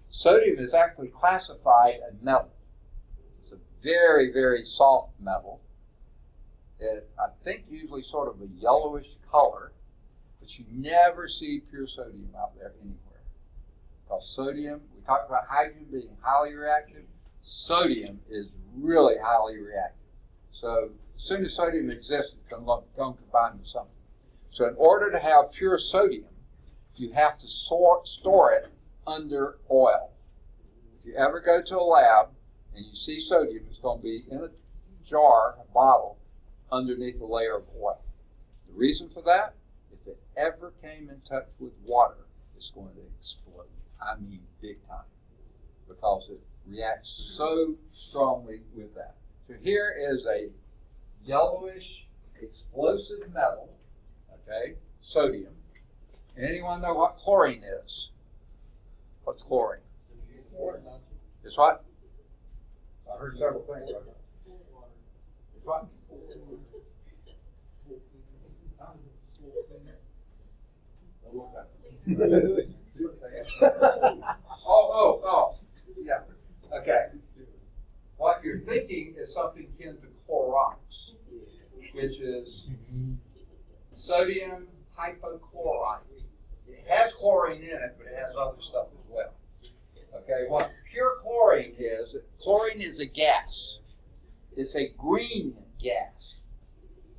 Sodium is actually classified as metal. It's a very, very soft metal. I think usually sort of a yellowish color, but you never see pure sodium out there anywhere. Because sodium, we talked about hydrogen being highly reactive. Sodium is really highly reactive. So as soon as sodium exists, it's going to combine with something. So in order to have pure sodium, you have to store it under oil. If you ever go to a lab and you see sodium, it's going to be in a jar, a bottle, underneath a layer of oil. The reason for that, if it ever came in touch with water, it's going to explode. I mean big time, because it reacts so strongly with that. So here is a yellowish explosive metal, okay, sodium. Anyone know what chlorine is? What's chlorine? It's what? I heard several things about it. It's what? Oh, yeah. Okay. What you're thinking is something akin to Clorox, which is sodium hypochlorite. It has chlorine in it, but it has other stuff as well. Okay, what pure chlorine is a gas. It's a green gas.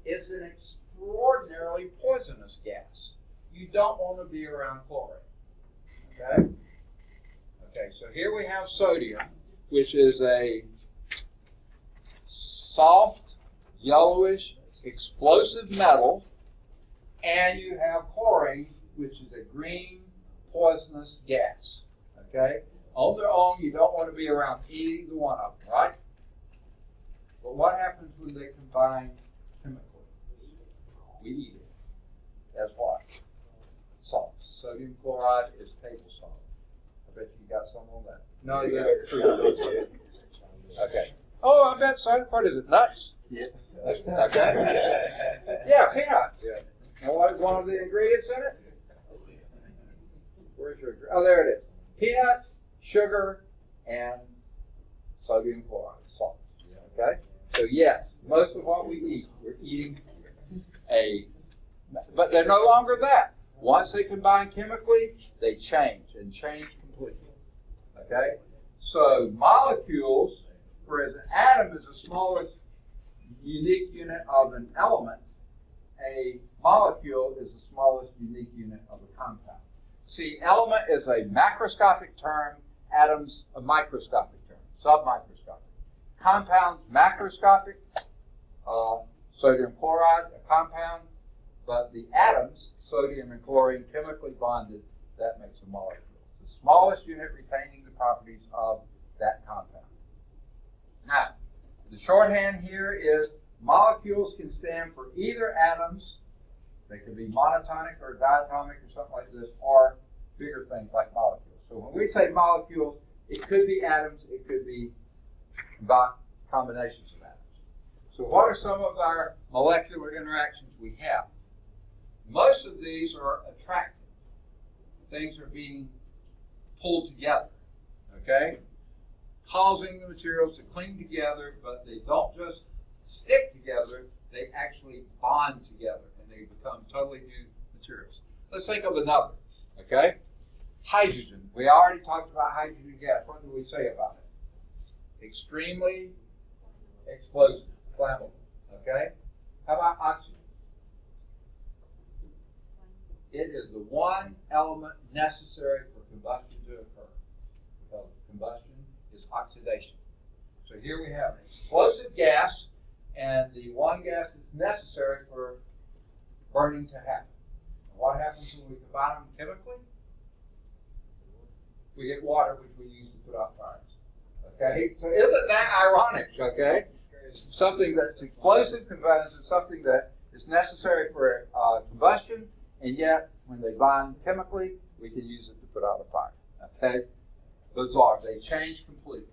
It's an extraordinarily poisonous gas. You don't want to be around chlorine. Okay? Okay, so here we have sodium, which is a soft, yellowish, explosive metal, and you have chlorine, which is a green, poisonous gas. Okay? On their own, you don't want to be around either one of them, right? But what happens when they combine chemically? We eat it. As what? Salt. Sodium chloride is table salt. I bet you got some on that. No, you got fruit. Okay. Oh, I bet so. What is it? Nuts? Yeah. Okay. Yeah, peanuts. Yeah. And what is one of the ingredients in it? Where's your? Oh, there it is. Peanuts, sugar, and sodium chloride, salt. Okay. So yes, most of what we eat, we're eating but they're no longer that. Once they combine chemically, they change completely. Okay? So molecules, whereas an atom is the smallest unique unit of an element, a molecule is the smallest unique unit of a compound. See, element is a macroscopic term, atoms a microscopic term, submicroscopic. Compounds, macroscopic, sodium chloride, a compound, but the atoms, sodium and chlorine, chemically bonded, that makes a molecule. The smallest unit retaining the properties of that compound. Now, the shorthand here is molecules can stand for either atoms, they could be monatomic or diatomic or something like this, or bigger things like molecules. So when we say molecules, it could be atoms, it could be combinations of atoms. So what are some of our molecular interactions we have? Most of these are attractive. Things are being pulled together, okay? Causing the materials to cling together, but they don't just stick together, they actually bond together and they become totally new materials. Let's think of another, okay? Hydrogen. We already talked about hydrogen gas. What do we say about it? Extremely explosive, flammable, okay? How about oxygen? It is the one element necessary for combustion to occur, because combustion is oxidation. So here we have an explosive gas, and the one gas that's necessary for burning to happen. And what happens when we combine them chemically? We get water, which we use to put out fires. Okay? So isn't that ironic, okay? Something that's explosive combines with something that is necessary for combustion, and yet when they bond chemically, we can use it to put out a fire. Okay? Bizarre. They change completely.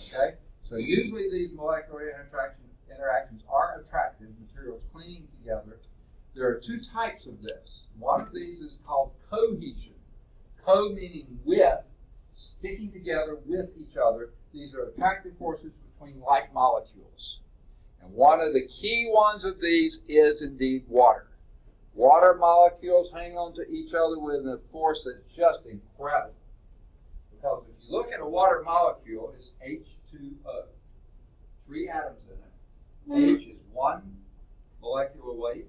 Okay? So usually these molecular interactions are attractive, materials clinging together. There are two types of this. One of these is called cohesion. Co meaning with, sticking together with each other. These are attractive forces between like molecules. And one of the key ones of these is indeed water. Water molecules hang on to each other with a force that's just incredible. Because if you look at a water molecule, it's H2O. 3 atoms in it. H is one molecular weight.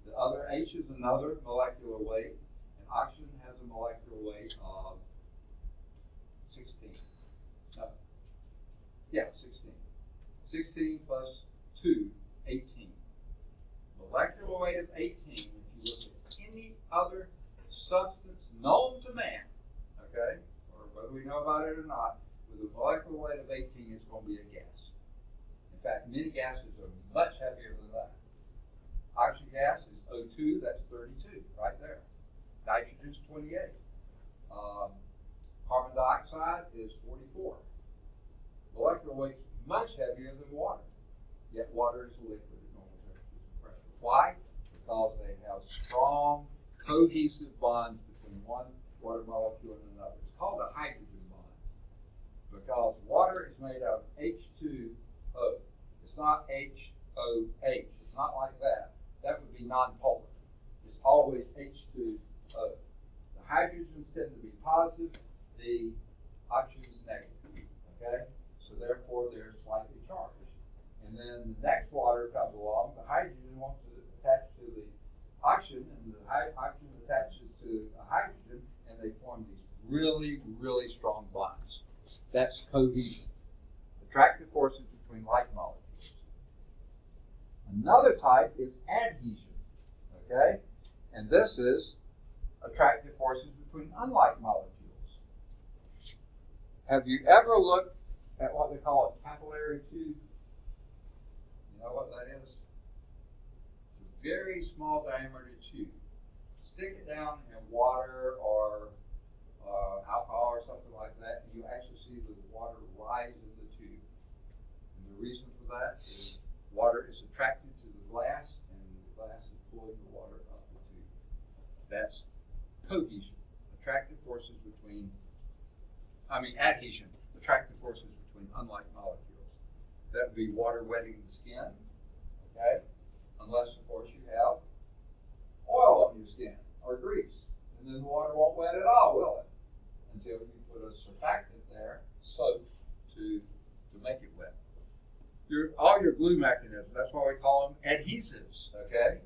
The other H is another molecular weight. And oxygen has molecular weight of 16. No. Yeah, 16. 16 plus 2, 18. Molecular weight of 18, if you look at any other substance known to man, okay, or whether we know about it or not, with a molecular weight of 18, it's going to be a gas. In fact, many gases are much heavier than that. Oxygen gas is O2, that's 32, right there. Nitrogen is 28. Carbon dioxide is 44. Molecular weight is much heavier than water, yet water is a liquid at normal temperatures and pressure. Why? Because they have strong cohesive bonds between one water molecule and another. It's called a hydrogen bond because water is made of H2O. It's not HOH. It's not like that. That would be nonpolar. It's always H2O. The hydrogens tend to be positive, the oxygen's negative. Okay? So therefore they're slightly charged. And then the next water comes along, the hydrogen wants to attach to the oxygen, and the oxygen attaches to a hydrogen, and they form these really, really strong bonds. That's cohesion. Attractive forces between like molecules. Another type is adhesion. Okay? And this is attractive forces between unlike molecules. Have you ever looked at what they call a capillary tube? You know what that is? It's a very small diameter tube. Stick it down in water or alcohol or something like that, and you actually see the water rise in the tube. And the reason for that is water is attracted to the glass, and the glass is pulling the water up the tube. That's cohesion. Adhesion. Attractive forces between unlike molecules. That would be water wetting the skin, okay? Unless, of course, you have oil on your skin or grease. And then the water won't wet at all, will it? Until you put a surfactant there, soap, to make it wet. All your glue mechanisms, that's why we call them adhesives, okay?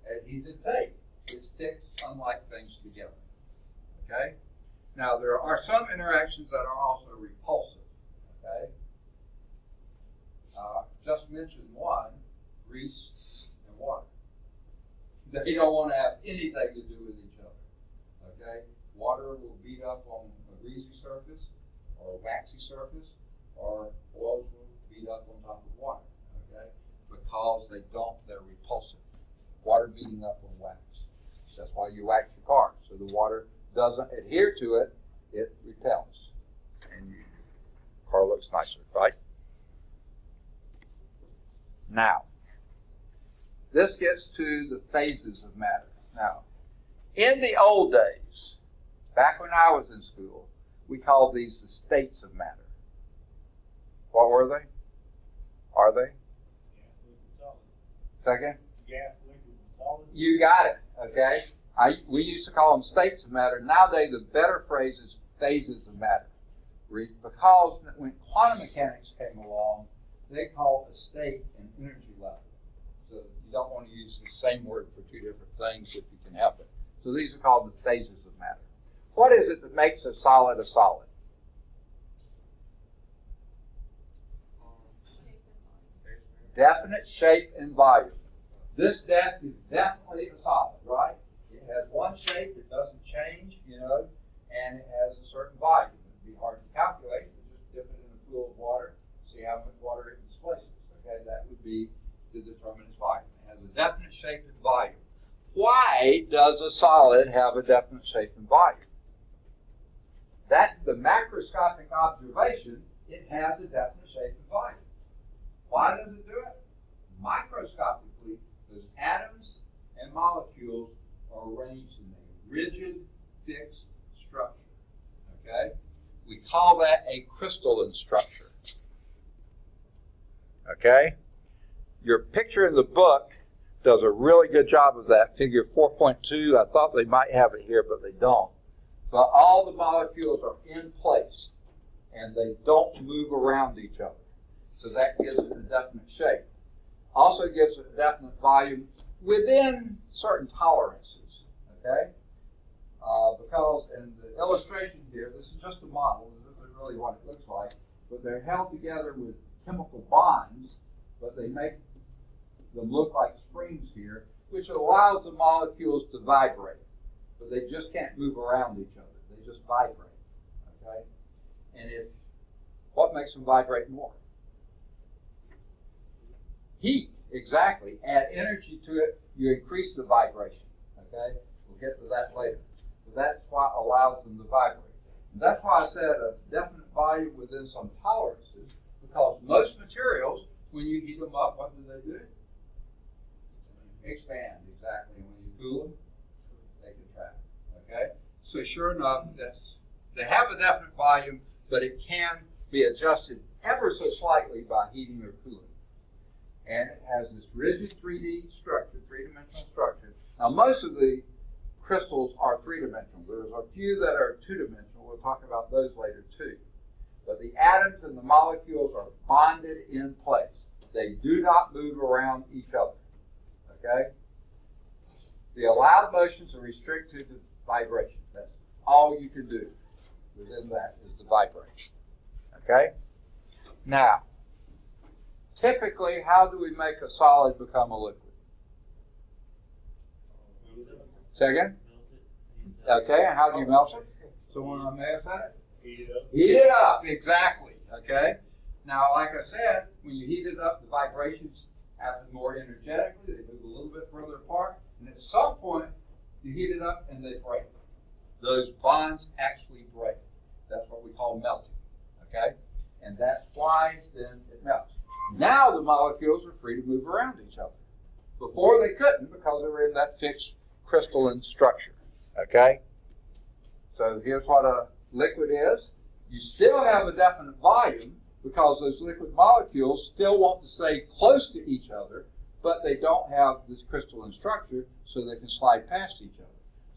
Adhesive tape. It sticks unlike things together, okay? Now, there are some interactions that are also repulsive, okay? Just mentioned one, grease and water. They don't want to have anything to do with each other, okay? Water will beat up on a greasy surface or a waxy surface, or oils will beat up on top of water, okay? Because they're repulsive. Water beating up on wax. That's why you wax your car, so the water doesn't adhere to it, it repels. And your car looks nicer, right? Now, this gets to the phases of matter. Now, in the old days, back when I was in school, we called these the states of matter. What were they? Are they? Gas, liquid, solid. Second? Gas, liquid, and solid. You got it, okay? We used to call them states of matter. Nowadays, the better phrase is phases of matter. Because when quantum mechanics came along, they called a state an energy level. So you don't want to use the same word for two different things if you can help it. So these are called the phases of matter. What is it that makes a solid a solid? Definite shape and volume. This desk is definitely a solid, right? It has one shape, it doesn't change, and it has a certain volume. It'd be hard to calculate, but just dip it in a pool of water, see how much water it displaces. Okay, that would be to determine its volume. It has a definite shape and volume. Why does a solid have a definite shape and volume? That's the macroscopic observation. It has a definite shape and volume. Why does it do it? Microscopically, those atoms and molecules are arranged in a rigid, fixed structure. Okay? We call that a crystalline structure. Okay? Your picture in the book does a really good job of that. Figure 4.2, I thought they might have it here, but they don't. But all the molecules are in place, and they don't move around each other. So that gives it a definite shape. Also gives it a definite volume within certain tolerances. Okay? because in the illustration here, this is just a model. This isn't really what it looks like, but they're held together with chemical bonds, but they make them look like springs here, which allows the molecules to vibrate, but they just can't move around each other. They just vibrate, okay? And what makes them vibrate more? Heat, exactly. Add energy to it, you increase the vibration, okay? We'll get to that later. But that's what allows them to vibrate. And that's why I said a definite volume within some tolerances, because most materials, when you heat them up, what do? Expand, exactly. And when you cool them, they contract, okay? So sure enough, they have a definite volume, but it can be adjusted ever so slightly by heating or cooling. And it has this rigid 3D structure, three-dimensional structure. Now, most of the crystals are three-dimensional. There's a few that are two-dimensional. We'll talk about those later, too. But the atoms and the molecules are bonded in place. They do not move around each other, okay? The allowed motions are restricted to vibration. That's all you can do within that is the vibration, okay? Now, typically, how do we make a solid become a liquid? Second? Okay, and how do you melt it? Someone may have said it? Heat it up. Heat it up, exactly, okay? Now, like I said, when you heat it up, the vibrations happen more energetically. They move a little bit further apart, and at some point, you heat it up and they break. Those bonds actually break. That's what we call melting, okay? And that's why then it melts. Now the molecules are free to move around each other. Before they couldn't because they were in that fixed crystalline structure, okay? So here's what a liquid is. You still have a definite volume because those liquid molecules still want to stay close to each other, but they don't have this crystalline structure so they can slide past each other.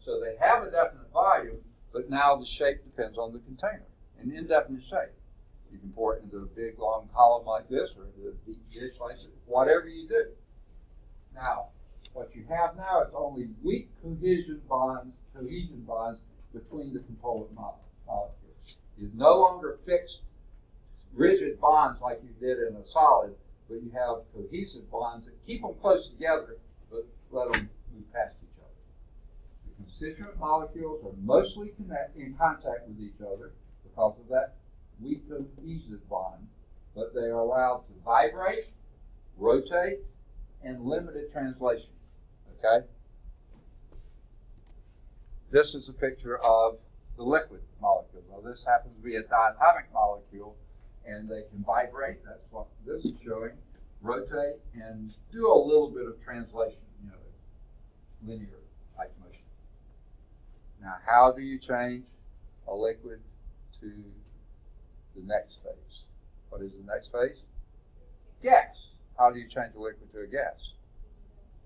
So they have a definite volume, but now the shape depends on the container, an indefinite shape. You can pour it into a big long column like this or into a deep dish like this, whatever you do. Now, what you have now is only weak cohesion bonds between the component molecules. You're no longer fixed, rigid bonds like you did in a solid, but you have cohesive bonds that keep them close together, but let them move past each other. The constituent molecules are mostly in contact with each other because of that weak cohesive bond, but they are allowed to vibrate, rotate, and limited translation. Okay? This is a picture of the liquid molecule. Now this happens to be a diatomic molecule, and they can vibrate. That's what this is showing. Rotate and do a little bit of translation, linear type motion. Now, how do you change a liquid to the next phase? What is the next phase? Gas. How do you change a liquid to a gas?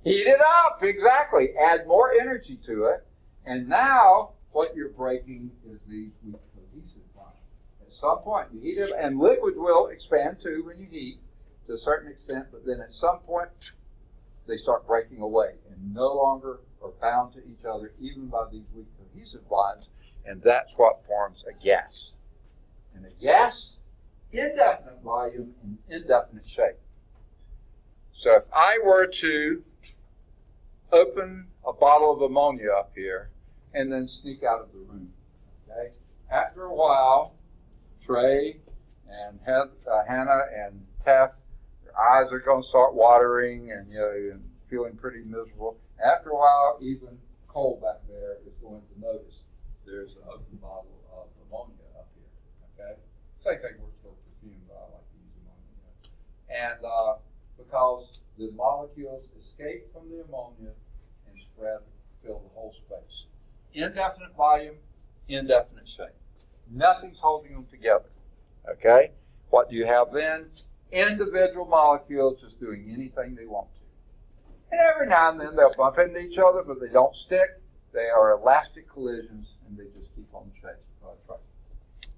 Heat it up, exactly. Add more energy to it. And now, what you're breaking is these weak cohesive bonds. At some point, you heat it, and liquid will expand too when you heat to a certain extent, but then at some point, they start breaking away and no longer are bound to each other, even by these weak cohesive bonds, and that's what forms a gas. And a gas, indefinite volume and indefinite shape. So if I were to open a bottle of ammonia up here and then sneak out of the room, okay? After a while, Trey and Hannah and Taft, their eyes are going to start watering and and feeling pretty miserable. After a while, even Cole back there is going to notice there's an open bottle of ammonia up here, okay? Same thing works for perfume, but I like to use ammonia. And because the molecules escape from the ammonia and spread, fill the whole space. Indefinite volume, indefinite shape. Nothing's holding them together, okay? What do you have then? Individual molecules just doing anything they want to. And every now and then they'll bump into each other, but they don't stick. They are elastic collisions, and they just keep on shape.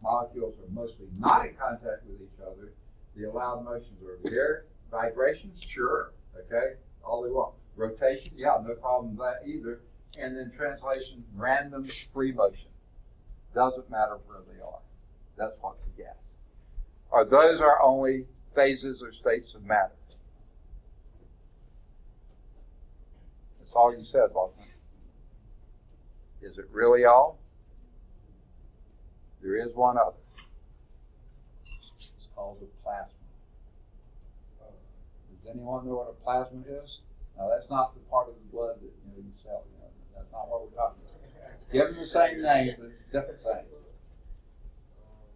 Molecules are mostly not in contact with each other. The allowed motions are there. Vibrations, sure, okay, all they want. Rotation, yeah, no problem with that either. and then translation, random free motion. Doesn't matter where they are. That's what's a gas. Are those our only phases or states of matter? That's all you said, wasn't it? Is it really all? There is one other. It's called a plasma. Does anyone know what a plasma is? Now, that's not the part of the blood that you sell. That's not what we're talking about. Give them the same name, but it's a different thing.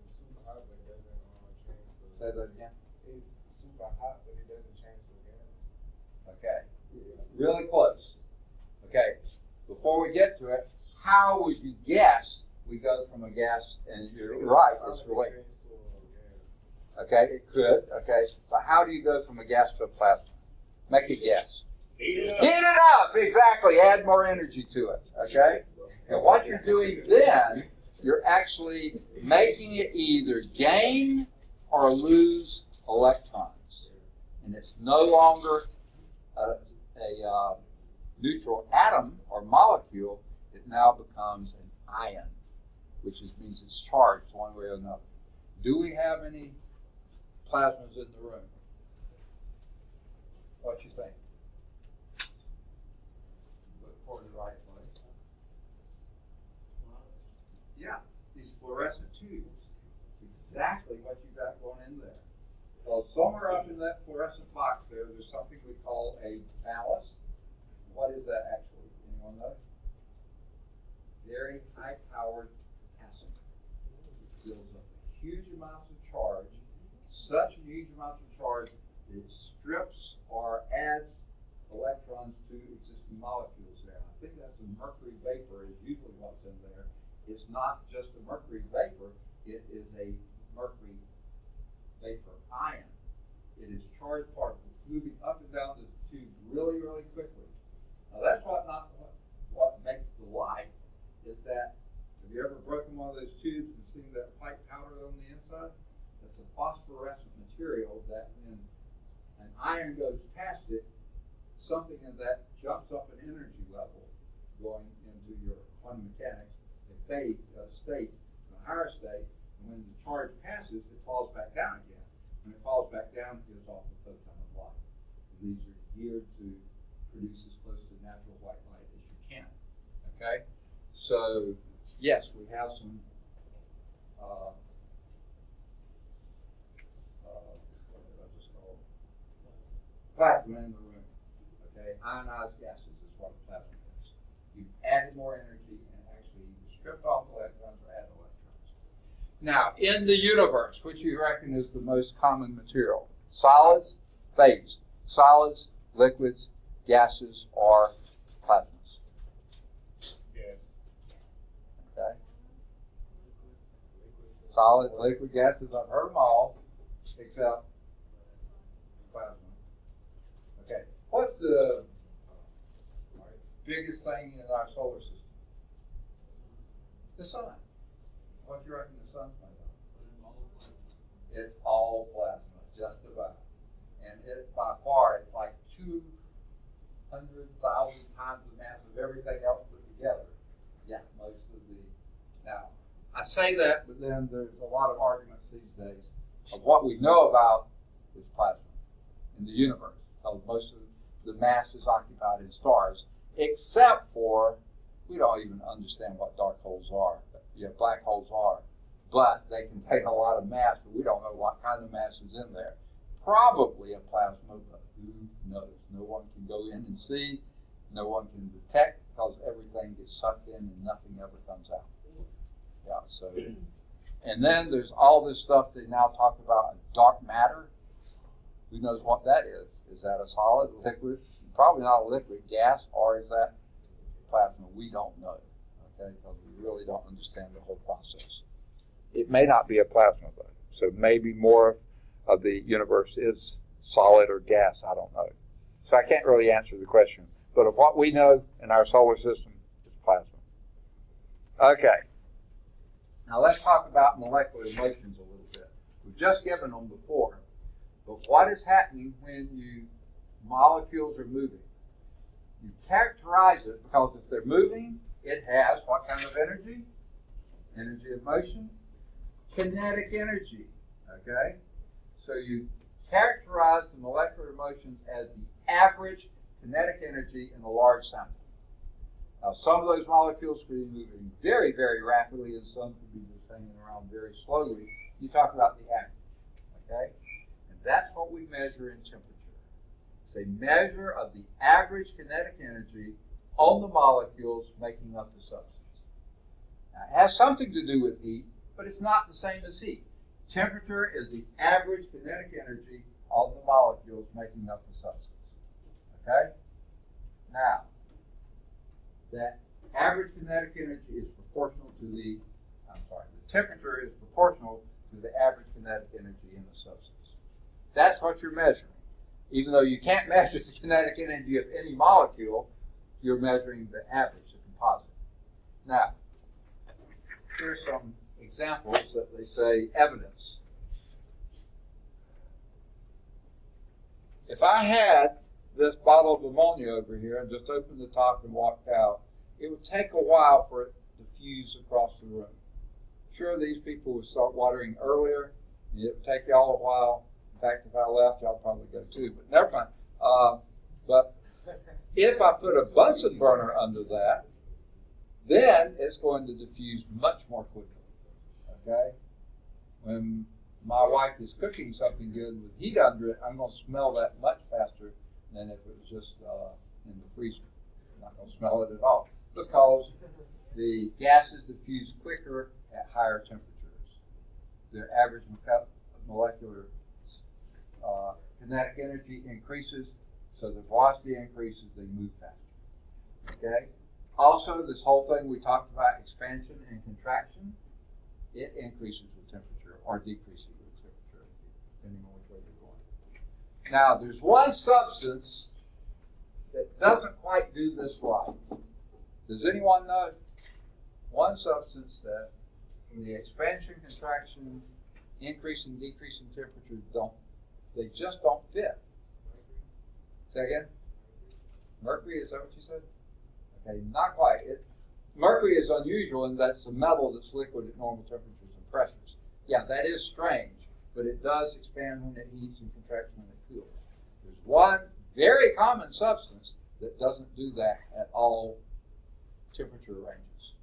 Super hot, but it doesn't change. Say that again. It's super hot, but it doesn't change the gas. Okay. Really close. Okay. Before we get to it, how would you guess we go from a gas, and you're right, it's related. Okay, it could. Okay. But how do you go from a gas to a plasma? Make a guess. Heat it up. Heat it up, exactly. Add more energy to it. Okay? And what you're doing then, you're actually making it either gain or lose electrons. And it's no longer a neutral atom or molecule. It now becomes an ion, which means it's charged one way or another. Do we have any plasmas in the room? What you think? Look toward the right place. Yeah, these fluorescent tubes. It's exactly what you got going in there. Well, somewhere up in that fluorescent box there's something we call a ballast. What is that actually? Anyone know? Very high-powered potassium. It builds up huge amounts of charge, such a huge amount of charge that it strips or adds electrons to existing molecules there. I think that's a mercury vapor is usually what's in there. It's not just a mercury vapor, it is a mercury vapor ion. It is charged particles moving up and down the tube really, really quickly. Now that's what makes the light is that, have you ever broken one of those tubes and seen that white powder on the inside? It's a phosphorescent material that when an ion goes past it, something in that jumps up an energy level going into your quantum mechanics, a phase, a state, a higher state, and when the charge passes, it falls back down again. When it falls back down, it gives off a photon of light. And these are geared to produce as close to natural white light as you can. Okay? So, yes, we have some plasma in the room. Okay, ionized gases is what a plasma is. You've added more energy and actually stripped off electrons or added electrons. Now, in the universe, which you reckon is the most common material? Solids, phase. Solids, liquids, gases, or plasmas. Yes. Okay. Solid, liquid, gases, I've heard them all, except plasma. Okay, what's the biggest thing in our solar system? The sun. What do you reckon the sun's made of? It's all plasma, just about. And it, by far, it's like 200,000 times the mass of everything else put together. Yeah, most of the. Now, I say that, but then there's a lot of arguments these days of what we know about is plasma in the universe. Because most of the mass is occupied in stars, except for, we don't even understand what dark holes are. Black holes are, but they contain a lot of mass, but we don't know what kind of mass is in there. Probably a plasma, but who knows? No one can go in and see, no one can detect, because everything gets sucked in and nothing ever comes out. Yeah, so, and then there's all this stuff they now talk about, dark matter. Who knows what that is? Is that a solid, liquid? Probably not a liquid, gas, or is that plasma? We don't know, okay, because we really don't understand the whole process. It may not be a plasma, though, so maybe more of the universe is solid or gas, I don't know. So I can't really answer the question, but of what we know in our solar system, it's plasma. Okay, now let's talk about molecular motions a little bit. We've just given them before. But what is happening when molecules are moving? You characterize it because if they're moving, it has what kind of energy? Energy of motion. Kinetic energy. Okay? So you characterize the molecular motions as the average kinetic energy in a large sample. Now, some of those molecules could be moving very, very rapidly, and some could be just hanging around very slowly. You talk about the average. Okay? And that's what we measure in temperature. It's a measure of the average kinetic energy on the molecules making up the substance. Now, it has something to do with heat, but it's not the same as heat. Temperature is the average kinetic energy on the molecules making up the substance. Okay? Now, that average kinetic energy is proportional to the temperature is proportional to the average kinetic energy in the substance. That's what you're measuring. Even though you can't measure the kinetic energy of any molecule, you're measuring the average, the composite. Now, here's some examples that they say evidence. If I had this bottle of ammonia over here and just opened the top and walked out, it would take a while for it to diffuse across the room. Sure, these people would start watering earlier, and it would take y'all a while. In fact, if I left, y'all probably go too, but never mind. But if I put a Bunsen burner under that, then it's going to diffuse much more quickly. Okay? When my wife is cooking something good with heat under it, I'm going to smell that much faster than if it was just in the freezer. I'm not going to smell it at all because the gases diffuse quicker at higher temperatures. Their average molecular kinetic energy increases, so the velocity increases, they move faster. Okay? Also, this whole thing we talked about, expansion and contraction, it increases with temperature or decreases with temperature, depending on which way you're going. Now, there's one substance that doesn't quite do this right. Does anyone know? One substance that the expansion, contraction, increasing, decreasing temperatures they just don't fit. Say again? Mercury, is that what you said? Okay, not quite. Mercury is unusual in that it's a metal that's liquid at normal temperatures and pressures. Yeah, that is strange, but it does expand when it heats and contracts when it cools. There's one very common substance that doesn't do that at all temperature ranges.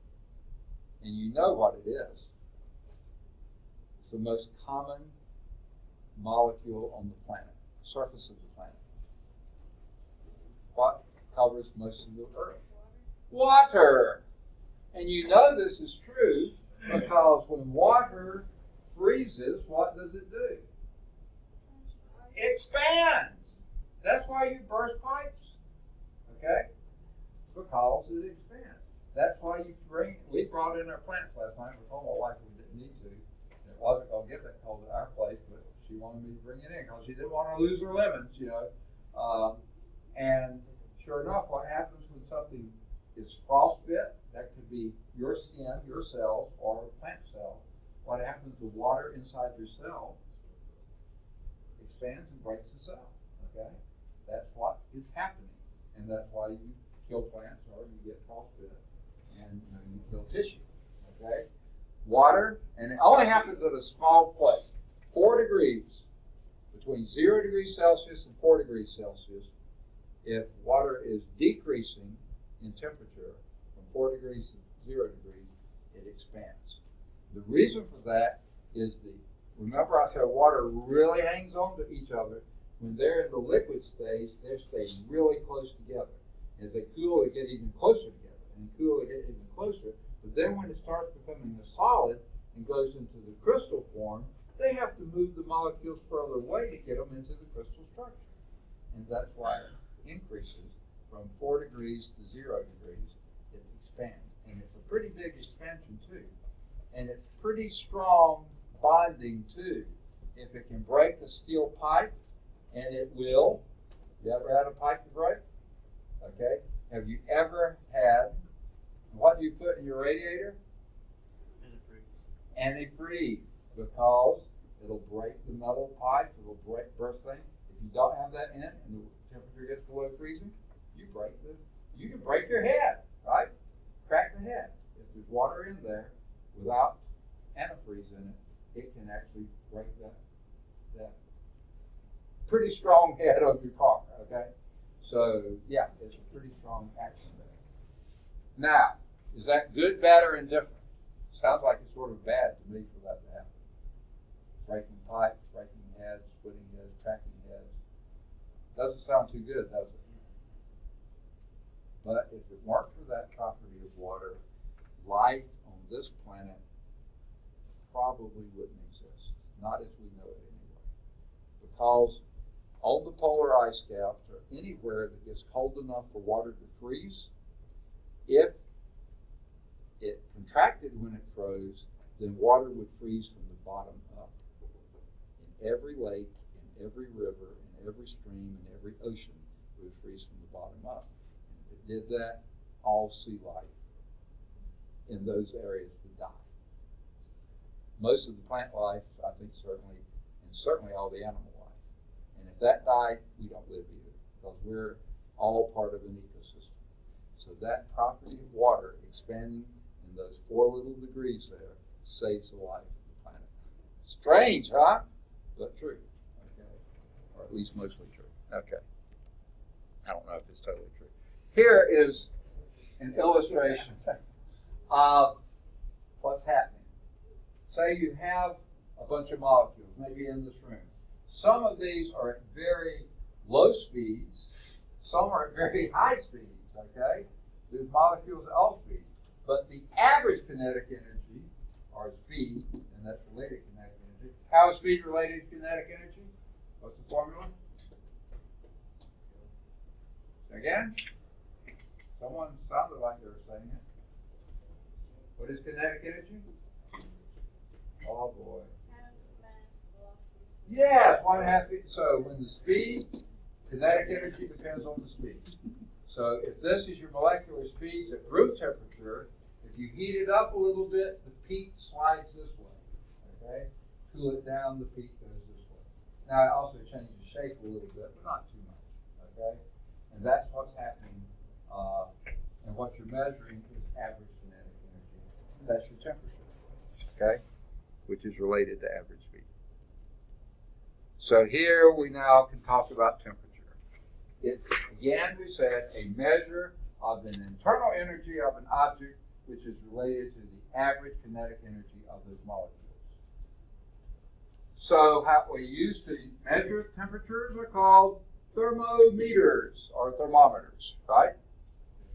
And you know what it is. It's the most common molecule on the planet, surface of the planet. What covers most of the Earth? Water. And you know this is true because when water freezes, what does it do? It expands. That's why you burst pipes. Okay? Because it expands. That's why we brought in our plants last night. We told my wife we didn't need to. It wasn't going to get that cold at our place, but she wanted me to bring it in because she didn't want to lose her lemons, and sure enough, what happens when something is frostbit, that could be your skin, your cells, or a plant cell. What happens, the water inside your cell expands and breaks the cell. Okay? That's what is happening. And that's why you kill plants or you get frostbit and you kill tissue. Okay? Water, and it only happens at a small place. 4 degrees, between 0 degrees Celsius and 4 degrees Celsius, if water is decreasing in temperature from 4 degrees to 0 degrees, it expands. The reason for that is remember I said water really hangs on to each other. When they're in the liquid stage, they stay really close together. As they cool, they get even closer together. And cool, they get even closer. But then when it starts becoming a solid and goes into the crystal form, they have to move the molecules further away to get them into the crystal structure. And that's why it increases from 4 degrees to 0 degrees. It expands. And it's a pretty big expansion, too. And it's pretty strong bonding, too. If it can break the steel pipe, and it will. You ever had a pipe to break? Okay. Have you ever had, what do you put in your radiator? Antifreeze. Because it'll break the metal pipe, it'll burst things. If you don't have that in and the temperature gets below freezing, you can break your head, right? Crack the head. If there's water in there without antifreeze in it, it can actually break that pretty strong head of your car, okay? So, yeah, it's a pretty strong action there. Now, is that good, bad, or indifferent? Sounds like it's sort of bad to me for that to happen. Breaking pipes, breaking heads, splitting heads, cracking heads. Doesn't sound too good, does it? But if it weren't for that property of water, life on this planet probably wouldn't exist. Not as we know it anyway. Because on the polar ice caps or anywhere that gets cold enough for water to freeze, if it contracted when it froze, then water would freeze from the bottom up. In every lake, in every river, in every stream, in every ocean, it would freeze from the bottom up. And if it did that, all sea life in those areas would die. Most of the plant life, I think, certainly all the animal life. And if that died, we don't live either, because we're all part of an ecosystem. So that property of water expanding in those 4 little degrees there saves the life of the planet. Strange, huh? But true. Okay. Or at least mostly true. Okay. I don't know if it's totally true. Here is an illustration of what's happening. Say you have a bunch of molecules, maybe in this room. Some of these are at very low speeds. Some are at very high speeds, okay? There's molecules at all speeds. But the average kinetic energy, or speed, and that's related to kinetic energy. How is speed related to kinetic energy? What's the formula? Again? Someone sounded like they were saying it. What is kinetic energy? Oh boy. Yeah, 1/2. So when the speed, kinetic energy depends on the speed. So if this is your molecular speeds at room temperature, if you heat it up a little bit, the peak slides this way. Okay? Cool it down, the peak goes this way. Now it also changes shape a little bit, but not too much. Okay? And that's what's happening. And what you're measuring is average kinetic energy. That's your temperature. Okay? Which is related to average speed. So here we now can talk about temperature. It's, again, we said, a measure of an internal energy of an object which is related to the average kinetic energy of those molecules. So how we use to measure temperatures are called thermometers or thermometers, right?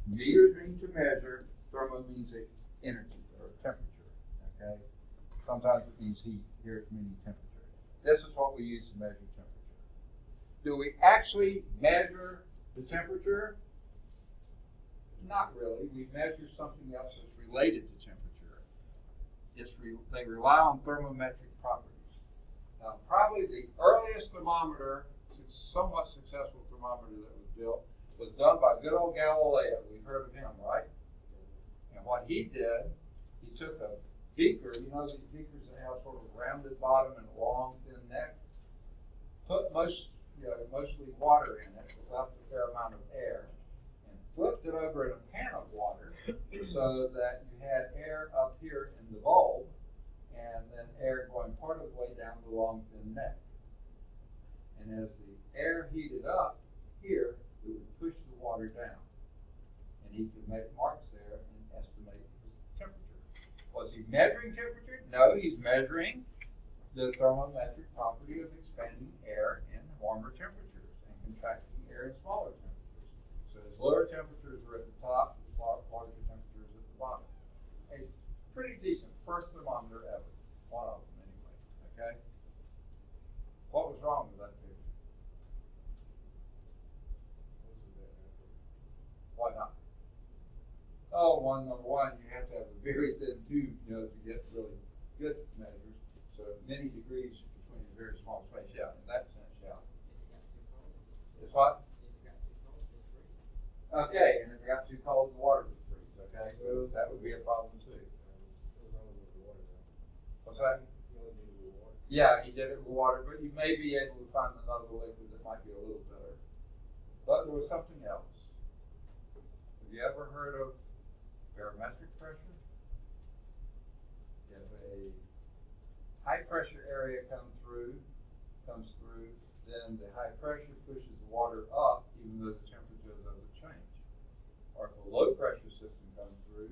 Meters mean to measure, thermo means energy or temperature, okay? Sometimes it means heat, here it's meaning temperature. This is what we use to measure temperature. Do we actually measure the temperature? Not really. We measure something else that's related to temperature. They rely on thermometric properties. Now, probably the earliest thermometer, somewhat successful thermometer that was built, was done by good old Galileo. We've heard of him, right? And what he did, he took a beaker, you know these beakers that have sort of a rounded bottom and a long, thin neck, put mostly water in it, left a fair amount of air, and flipped it over in a pan of water so that you had air up here in the bulb and then air going part of the way down the long, thin neck. And as the air heated up here, it would push the water down. And he could make marks there and estimate his temperature. Was he measuring temperature? No, he's measuring the thermometric property of expanding air in warmer temperatures and contracting air in smaller temperatures. So his lower temperatures are at the top, his larger temperatures at the bottom. A pretty decent first thermometer ever. One of them anyway. Okay? What was wrong with that picture? Why not? Oh, number one, you have to have a very thin tube, to get really good measures. So many degrees between a very small space. Yeah, in that sense, yeah. It's what? Okay, and if it got too cold, the water would freeze. Okay, so that would be a problem too. What's that? Yeah, he did it with water, but you may be able to find another liquid that might be a little better. But there was something else. you ever heard of barometric pressure? If a high pressure area comes through, then the high pressure pushes the water up even though the temperature doesn't change. Or if a low pressure system comes through,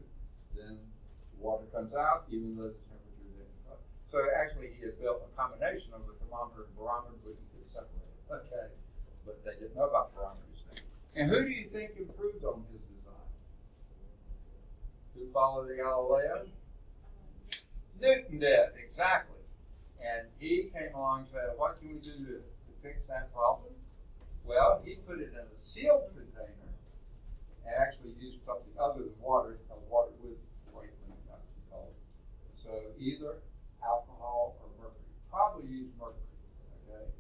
then the water comes out even though the temperature didn't go. So actually he had built a combination of a thermometer and barometer, but he could separate it. Okay. But they didn't know about barometers then. And who do you think improved on his design? Who followed Galileo? Newton did, exactly. And he came along and said, what can we do to fix that problem? Well, he put it in a sealed container and actually used something other than water, because water would break when it got too cold. So either alcohol or mercury. Probably used mercury, okay?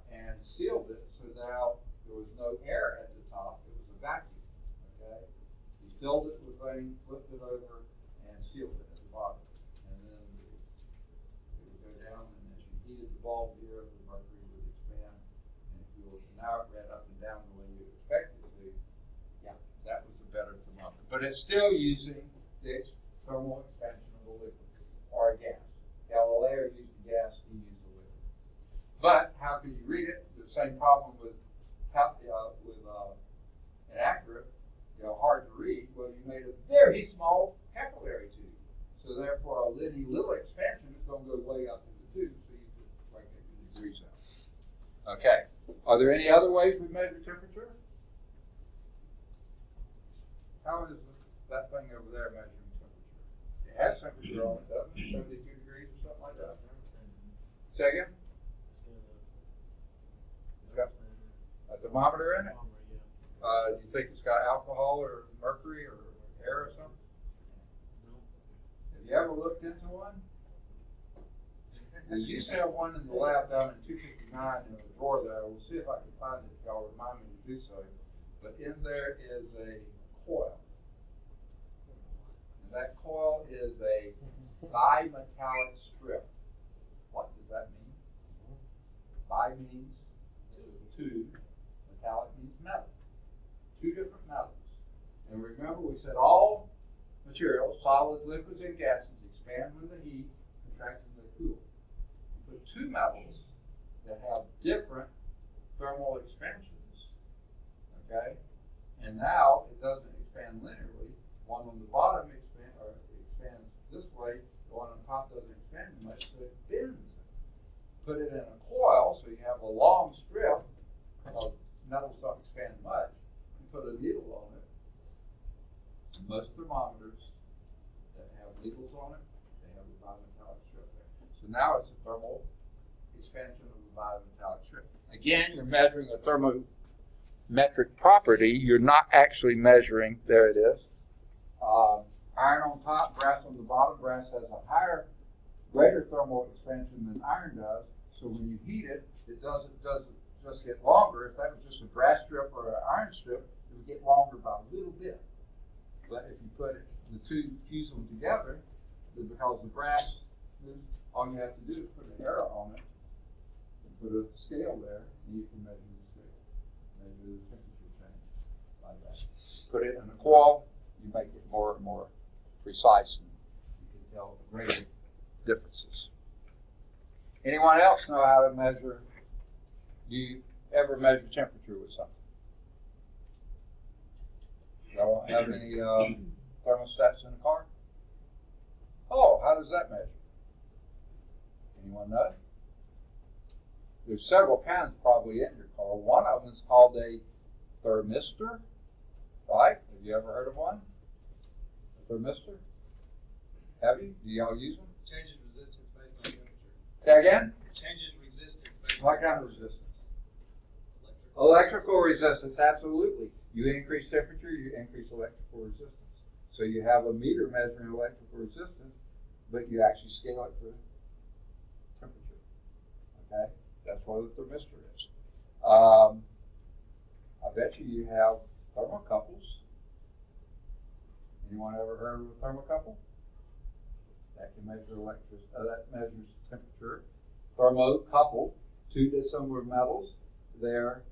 And sealed it so now there was no air at the top. It was a vacuum, okay? He filled it with rain, flipped it over, and sealed it at the bottom. And then it would go down, and as you heated the bulb here, the mercury would expand, and if you would, now it ran up and down the way you expect it to. Yeah, that was a better thermometer. But it's still using the thermal expansion of a liquid or a gas. Galileo used the gas, he used the liquid. But how can you read it? The same problem with inaccurate, hard to read. Well, you made a very small capillary tube. So therefore, a little expansion is going to go way up in the tube, so you could break it in degrees out. Okay. Are there any other ways we measure temperature? How is that thing over there measuring temperature? It has temperature on it, doesn't it? 72 degrees or something like that. Say again? It's got a thermometer in it? Do you think it's got alcohol or mercury or air or something? Have you ever looked into one? We used to have one in the lab down in 259 in a drawer there. We'll see if I can find it if y'all remind me to do so. But in there is a coil. And that coil is a bimetallic strip. What does that mean? Bi means two. Metallic means metal. Two different metals. And remember, we said all materials, solids, liquids, and gases expand when they heat, contract when they cool. You put two metals that have different thermal expansions, okay? And now it doesn't expand linearly. One on the bottom expands this way, the one on top doesn't expand much, so it bends. Put it in a coil, so you have a long strip of metals don't expand much. Put a needle on it. Most thermometers that have needles on it, they have a bimetallic strip there. So now it's a thermal expansion of a bimetallic strip. Again, you're measuring a thermometric property. You're not actually measuring, there it is. Iron on top, brass on the bottom. Brass has a greater thermal expansion than iron does. So when you heat it, it doesn't just get longer. If that was just a brass strip or an iron strip, it would get longer by a little bit. But if you put the two, fuse them together, because the brass, all you have to do is put an arrow on it and put a scale there, and you can measure the scale, measure the temperature change like that. Put it in a coil, you make it more and more precise, and you can tell greater differences. Anyone else know how to measure? Do you ever measure temperature with something? Y'all have any thermostats in the car? Oh, how does that measure? Anyone know? There's several kinds probably in your car. One of them is called a thermistor, right? Have you ever heard of one? A thermistor? Have you? Do y'all use them? Changes resistance based on temperature. Say again? It changes resistance based on What kind of resistance? Electrical resistance, absolutely. You increase temperature, you increase electrical resistance. So you have a meter measuring electrical resistance, but you actually scale it for temperature. Okay? That's what a thermistor is. I bet you have thermocouples. Anyone ever heard of a thermocouple? That can measure that measures temperature. Thermocouple, two dissimilar metals, their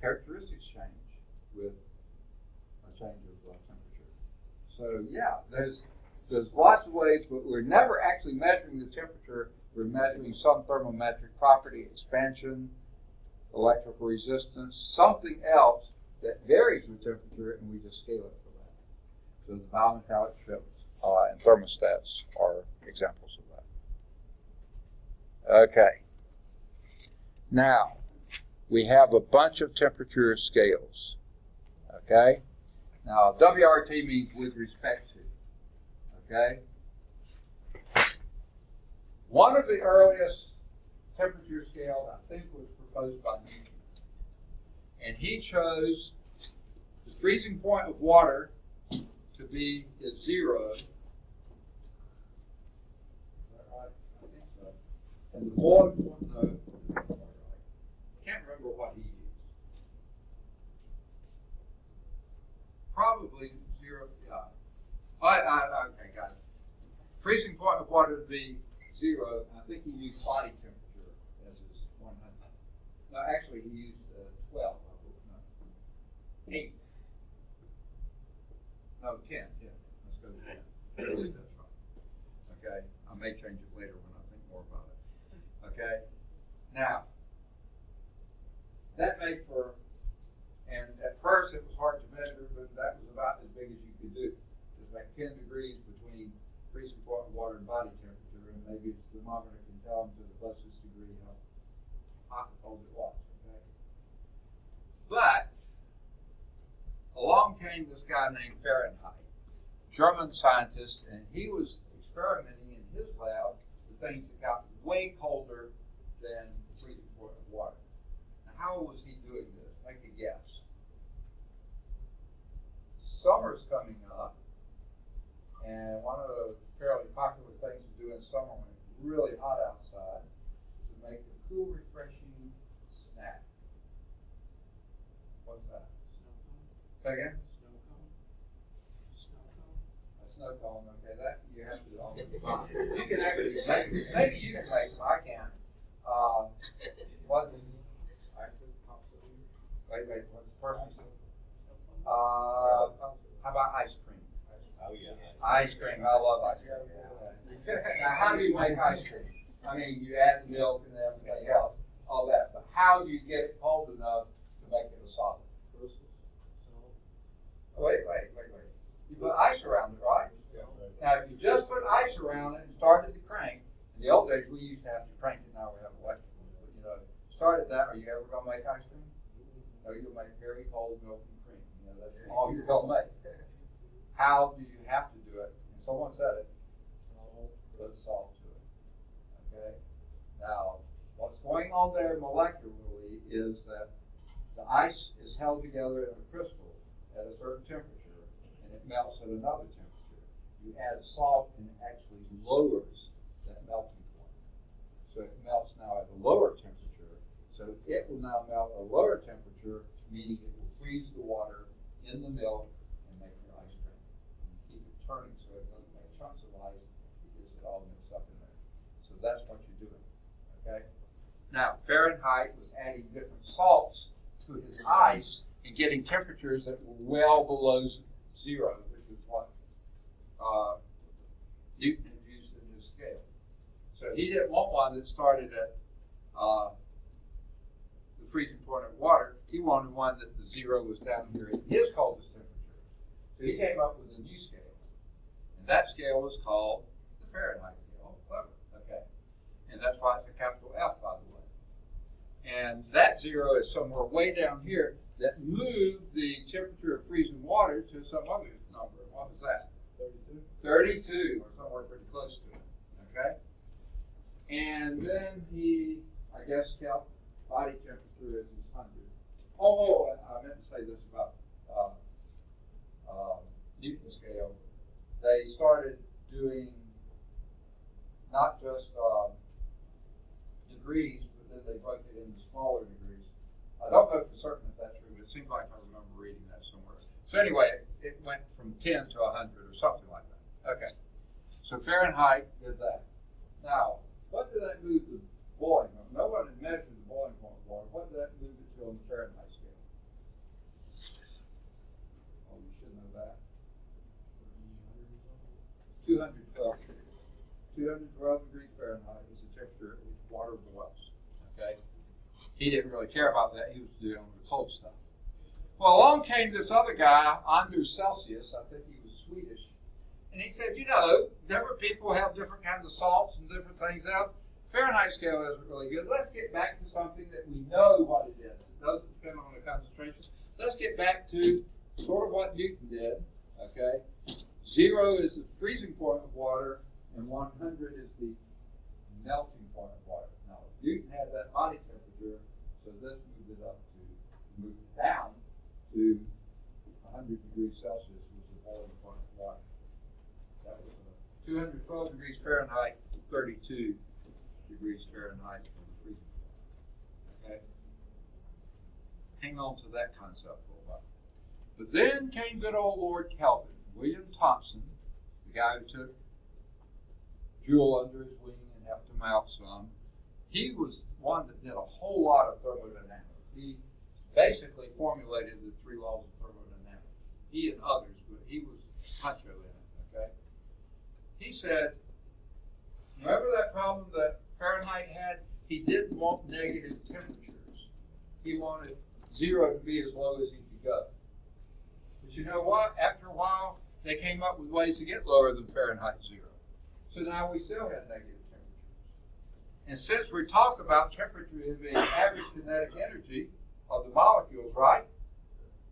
characteristics change with a change of temperature. So yeah, there's lots of ways, but we're never actually measuring the temperature. We're measuring some thermometric property, expansion, electrical resistance, something else that varies with temperature, and we just scale it for that. So the biometallic strips and thermostats are examples of that. Okay. Now, we have a bunch of temperature scales. Okay? Now, WRT means with respect to. Okay? One of the earliest temperature scales, I think, was proposed by Newton. And he chose the freezing point of water to be at 0. Is that right? I think so. And the boiling point, no. Can't remember what he used. Probably 0, yeah. Okay, got it. Freezing point of water to be 0. I think he used body temperature as his 100. No, actually, he used 12. No, 8. No, 10. Let's go to 10. I believe that's right. Okay. I may change it later when I think more about it. Okay. Now, that made for, and at first it was hard to measure, but that was about as big as you could do. It's like 10 degrees between freezing point of water and body temperature, and maybe the thermometer can tell them to the closest degree how hot or cold it was. Okay? But along came this guy named Fahrenheit, German scientist, and he was experimenting in his lab with things that got way colder than the freezing point of water. Now, how was he doing this? Make a guess. Summer's coming up, and one of the fairly popular things to do in summer when it's really hot outside is to make a cool, refreshing snack. What's that? Snow cone. Say again? Snow cone. Snow cone. A snow cone. Okay, that you have to. You can actually make it. Maybe you can make them. I can't. What's? Wait. What's the first one? How about ice cream? Oh yeah. Ice cream. I love ice cream. Now, how do you make ice cream? I mean, you add the milk and everything else, all that. But how do you get it cold enough to make it a solid? Wait. You put ice around it, right? Now, if you just put ice around it and started to crank, in the old days we used to have to crank it. Now we have electrical. But started that. Are you ever going to make ice cream? No, you'll make very cold milk and cream. That's all you're going to make. How do you have to do it? And someone said it. Put salt to it. Okay? Now, what's going on there molecularly is that the ice is held together in a crystal at a certain temperature, and it melts at another temperature. You add salt, and it actually lowers that melting point. So it melts now at a lower temperature. So it will now melt at a lower temperature, meaning it will freeze the water in the milk and make your ice cream. And keep it turning so it doesn't make chunks of ice because it all mixed up in there. So that's what you're doing. Okay? Now, Fahrenheit was adding different salts to his ice and getting temperatures that were well below 0, which is what Newton had used in his scale. So he didn't want one that started at the freezing point of water. He wanted one that the 0 was down here at his coldest temperature. So he came up with a new scale. And that scale was called the Fahrenheit scale. Clever. Okay. And that's why it's a capital F, by the way. And that 0 is somewhere way down here that moved the temperature of freezing water to some other number. What was that? 32, or somewhere pretty close to it. Okay? And then he, I guess, kept body temperature as his 100. Oh, I meant to say this about Newton scale. They started doing not just degrees, but then they broke it into smaller degrees. I don't know for certain if that's true, but it seems like I remember reading that somewhere. So anyway, it went from 10 to 100 or something like that. Okay. So Fahrenheit did that. Now, what did that move the boiling point? No one had measured the boiling point of water. What did that move it to on the Fahrenheit scale? Oh, you should he didn't really care about that. He was doing the cold stuff. Well, along came this other guy, Anders Celsius. I think he was Swedish. And he said, you know, different people have different kinds of salts and different things out. Fahrenheit scale isn't really good. Let's get back to something that we know what it is. It doesn't depend on the concentration. Let's get back to sort of what Newton did. Okay, 0 is the freezing point of water, and 100 is the melting point of water. Now, Newton had that body temperature, so this moved it down to 100 degrees Celsius was the boiling point of water. That was 212 degrees Fahrenheit, 32 degrees Fahrenheit for the freezing point. Okay, hang on to that concept for a while. But then came good old Lord Kelvin, William Thomson, the guy who took Joule under his wing and helped him out some. He was one that did a whole lot of thermodynamics. He basically formulated the 3 laws of thermodynamics. He and others, but he was macho in it, okay? He said, remember that problem that Fahrenheit had? He didn't want negative temperatures. He wanted 0 to be as low as he could go. But you know what? After a while, they came up with ways to get lower than Fahrenheit 0. So now we still have negative temperatures. And since we talk about temperature as being average kinetic energy of the molecules, right?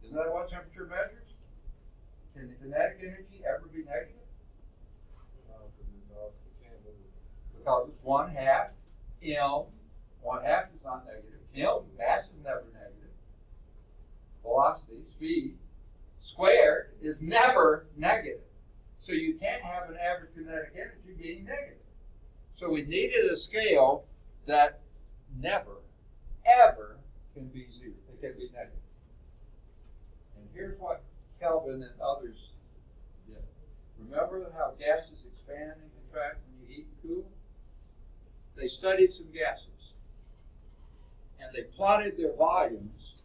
Isn't that what temperature measures? Can the kinetic energy ever be negative? Because it's 1/2 m. 1/2 is not negative. M, mass is never negative. Velocity, speed, squared is never negative. So you can't have an average kinetic energy being negative. So we needed a scale that never, ever can be 0. It can be negative. And here's what Kelvin and others did. Remember how gases expand and contract when you heat and cool? They studied some gases. And they plotted their volumes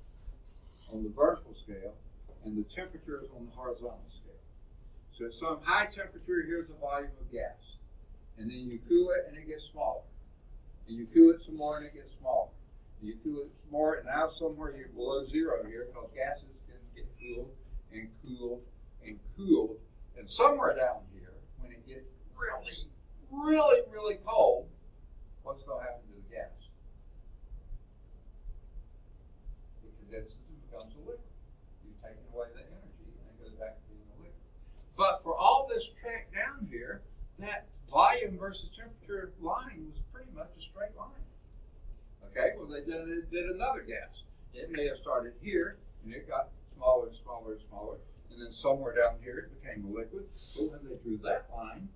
on the vertical scale and the temperatures on the horizontal scale. So at some high temperature, here's the volume of gas. And then you cool it and it gets smaller. And you cool it some more and it gets smaller. And you cool it some more, and now somewhere you're below 0 here because gases can get cooled and cooled and cooled. And somewhere down here, when it gets really, really, really cold, what's going to happen to the gas? It condenses and becomes a liquid. You've taken away the energy and it goes back to being a liquid. But for all this track down here, that volume versus temperature line was pretty much a straight line. Okay, well they did another gas. It may have started here, and it got smaller and smaller and smaller, and then somewhere down here it became a liquid. But when they drew that line,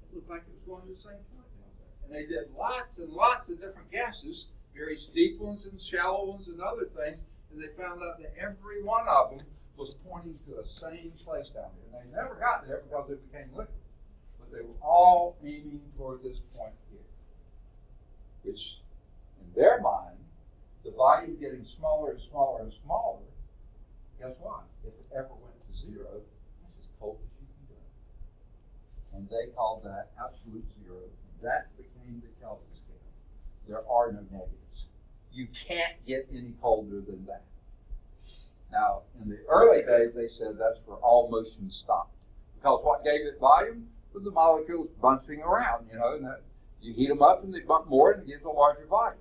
it looked like it was going to the same point down there. And they did lots and lots of different gases, very steep ones and shallow ones and other things, and they found out that every one of them was pointing to the same place down here. And they never got there because it became liquid. But they were all aiming toward this point here, which, in their mind, the volume getting smaller and smaller and smaller, guess what? If it ever went to 0, that's as cold as you can go. And they called that absolute 0. And that became the Kelvin scale. There are no negatives. You can't get any colder than that. Now, in the early days, they said that's where all motion stopped. Because what gave it volume was the molecules bumping around, and that you heat them up and they bump more and it gives a larger volume.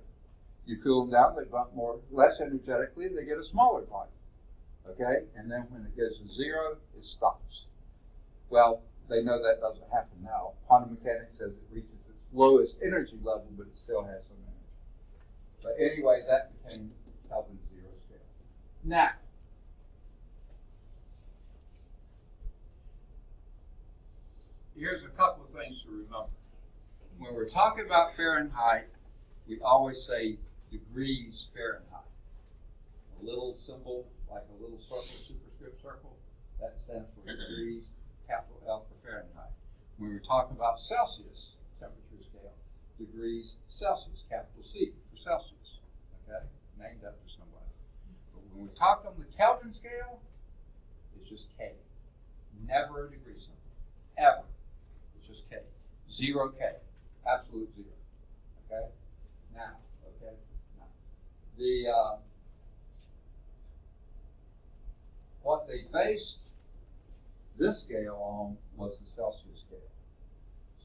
You cool them down, they bump less energetically, and they get a smaller volume. Okay? And then when it gets to 0, it stops. Well, they know that doesn't happen now. Quantum mechanics says it reaches its lowest energy level, but it still has some energy. But anyway, that became Kelvin's 0 scale. Now, here's a couple of things to remember. When we're talking about Fahrenheit, we always say degrees Fahrenheit. A little symbol, like a little circle, superscript circle, that stands for degrees, capital L for Fahrenheit. When we're talking about Celsius temperature scale, degrees Celsius, capital C for Celsius. Okay? Named after somebody. But when we talk on the Kelvin scale, it's just K. Never a degree symbol. Ever. Just K. 0 K. Absolute 0. Okay? Now. what they based this scale on was the Celsius scale.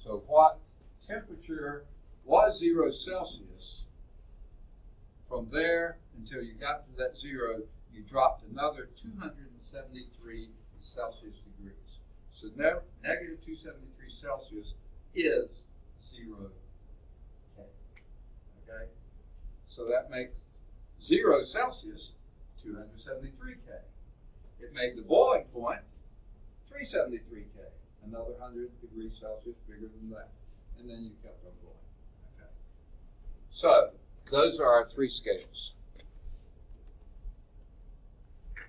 So what temperature was 0 Celsius, from there until you got to that 0, you dropped another 273 Celsius degrees. So negative 273 Celsius is 0 K. Okay? So that makes 0 Celsius 273 K. It made the boiling point 373 K, another 100 degrees Celsius bigger than that. And then you kept on going. Okay. So those are our 3 scales.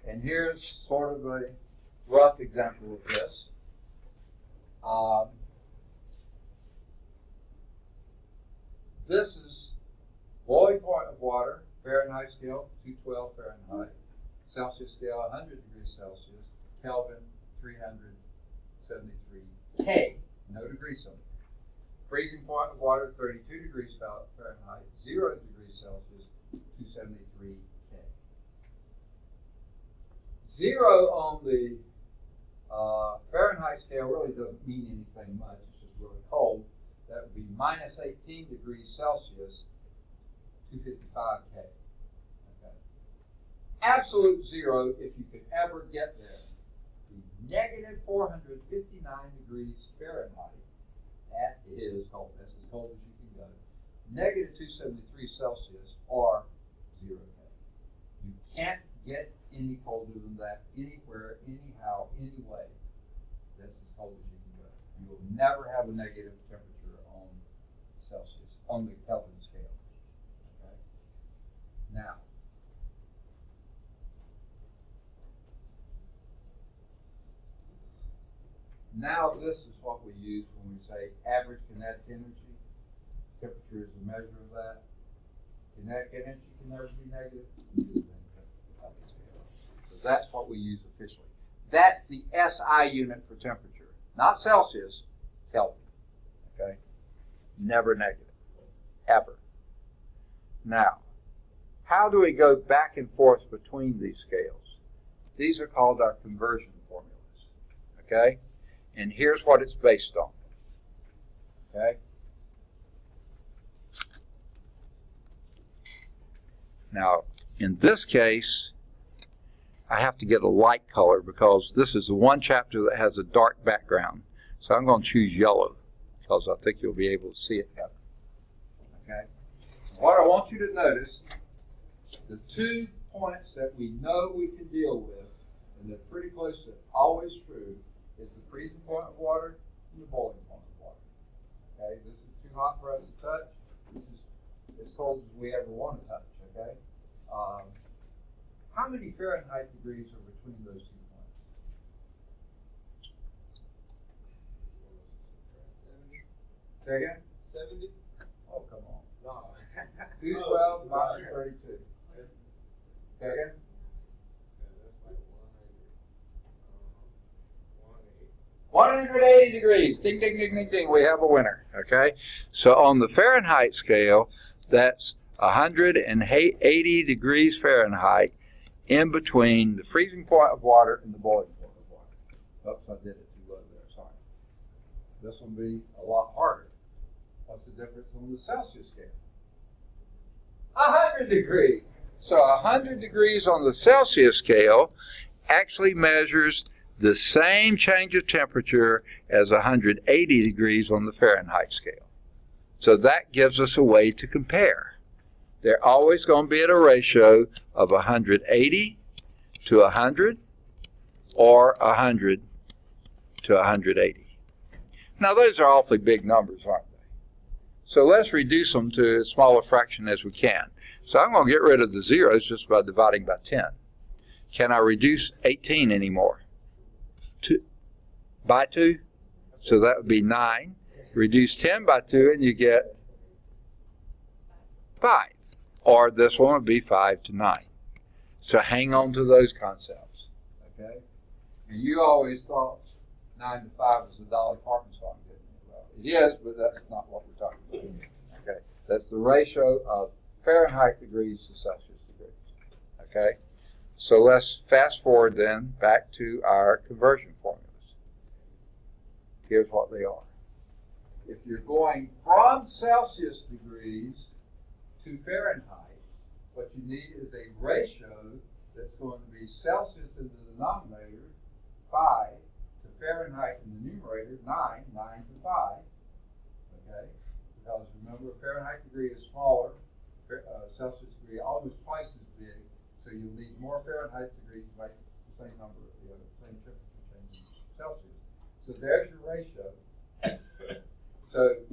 And here's sort of a rough example of this. This is boiling point of water, Fahrenheit scale, 212 Fahrenheit, Celsius scale, 100 degrees Celsius, Kelvin, 373 K, no degrees on it. Freezing point of water, 32 degrees Fahrenheit, 0 degrees Celsius, 273 K. 0 on the Fahrenheit scale really doesn't mean anything much. It's just really cold. That would be minus 18 degrees Celsius, 255 K. Okay. Absolute 0, if you could ever get there, would be negative 459 degrees Fahrenheit. That is cold. That's as cold as you can go. Negative 273 Celsius or 0 K. You can't get any colder than that anywhere, anyhow, anyway. That's as cold as you can go. You will never have a negative temperature on Celsius, on the Kelvin scale. Okay? Now this is what we use when we say average kinetic energy. Temperature is a measure of that. Kinetic energy can never be negative. So that's what we use officially. That's the SI unit for temperature. Not Celsius, Kelvin. Okay? Never negative. Ever. Now, how do we go back and forth between these scales? These are called our conversion formulas. Okay? And here's what it's based on. Okay? Now, in this case, I have to get a light color because this is the one chapter that has a dark background. So I'm going to choose yellow because I think you'll be able to see it better. Okay? What I want you to notice, the 2 points that we know we can deal with, and they're pretty close to always true, is the freezing point of water and the boiling point of water. Okay? This is too hot for us to touch. This is as cold as we ever want to touch. Okay? How many Fahrenheit degrees are between those 2 points? 70. Say again? 70. Oh, come on. No. 212 minus 32. Say again? That's like 180 degrees. Ding, ding, ding, ding, ding. We have a winner. Okay? So on the Fahrenheit scale, that's 180 degrees Fahrenheit in between the freezing point of water and the boiling point of water. Oops, I did it too low there. Sorry. This will be a lot harder. What's the difference on the Celsius scale? 100 degrees. So 100 degrees on the Celsius scale actually measures the same change of temperature as 180 degrees on the Fahrenheit scale. So that gives us a way to compare. They're always going to be at a ratio of 180 to 100 or 100 to 180. Now, those are awfully big numbers, aren't they? So let's reduce them to as small a fraction as we can. So I'm going to get rid of the zeros just by dividing by 10. Can I reduce 18 anymore? By 2? So that would be 9. Reduce 10 by 2 and you get 5. Or this one would be 5 to 9. So hang on to those concepts. Okay? And you always thought 9 to 5 was a Dolly Parton song, didn't you? Well, it is, but that's not what we're talking about. Okay? That's the ratio of Fahrenheit degrees to Celsius Okay? So let's fast forward then back to our conversion formulas. Here's what they are. If you're going from Celsius degrees to Fahrenheit, what you need is a ratio that's going to be Celsius in the denominator, 5, to Fahrenheit in the numerator, 9 to 5. Okay? Because remember, a Fahrenheit degree is smaller, Celsius degree almost twice as big, so you'll need more Fahrenheit degrees to make the same number, same temperature change in Celsius. So there's your ratio. So,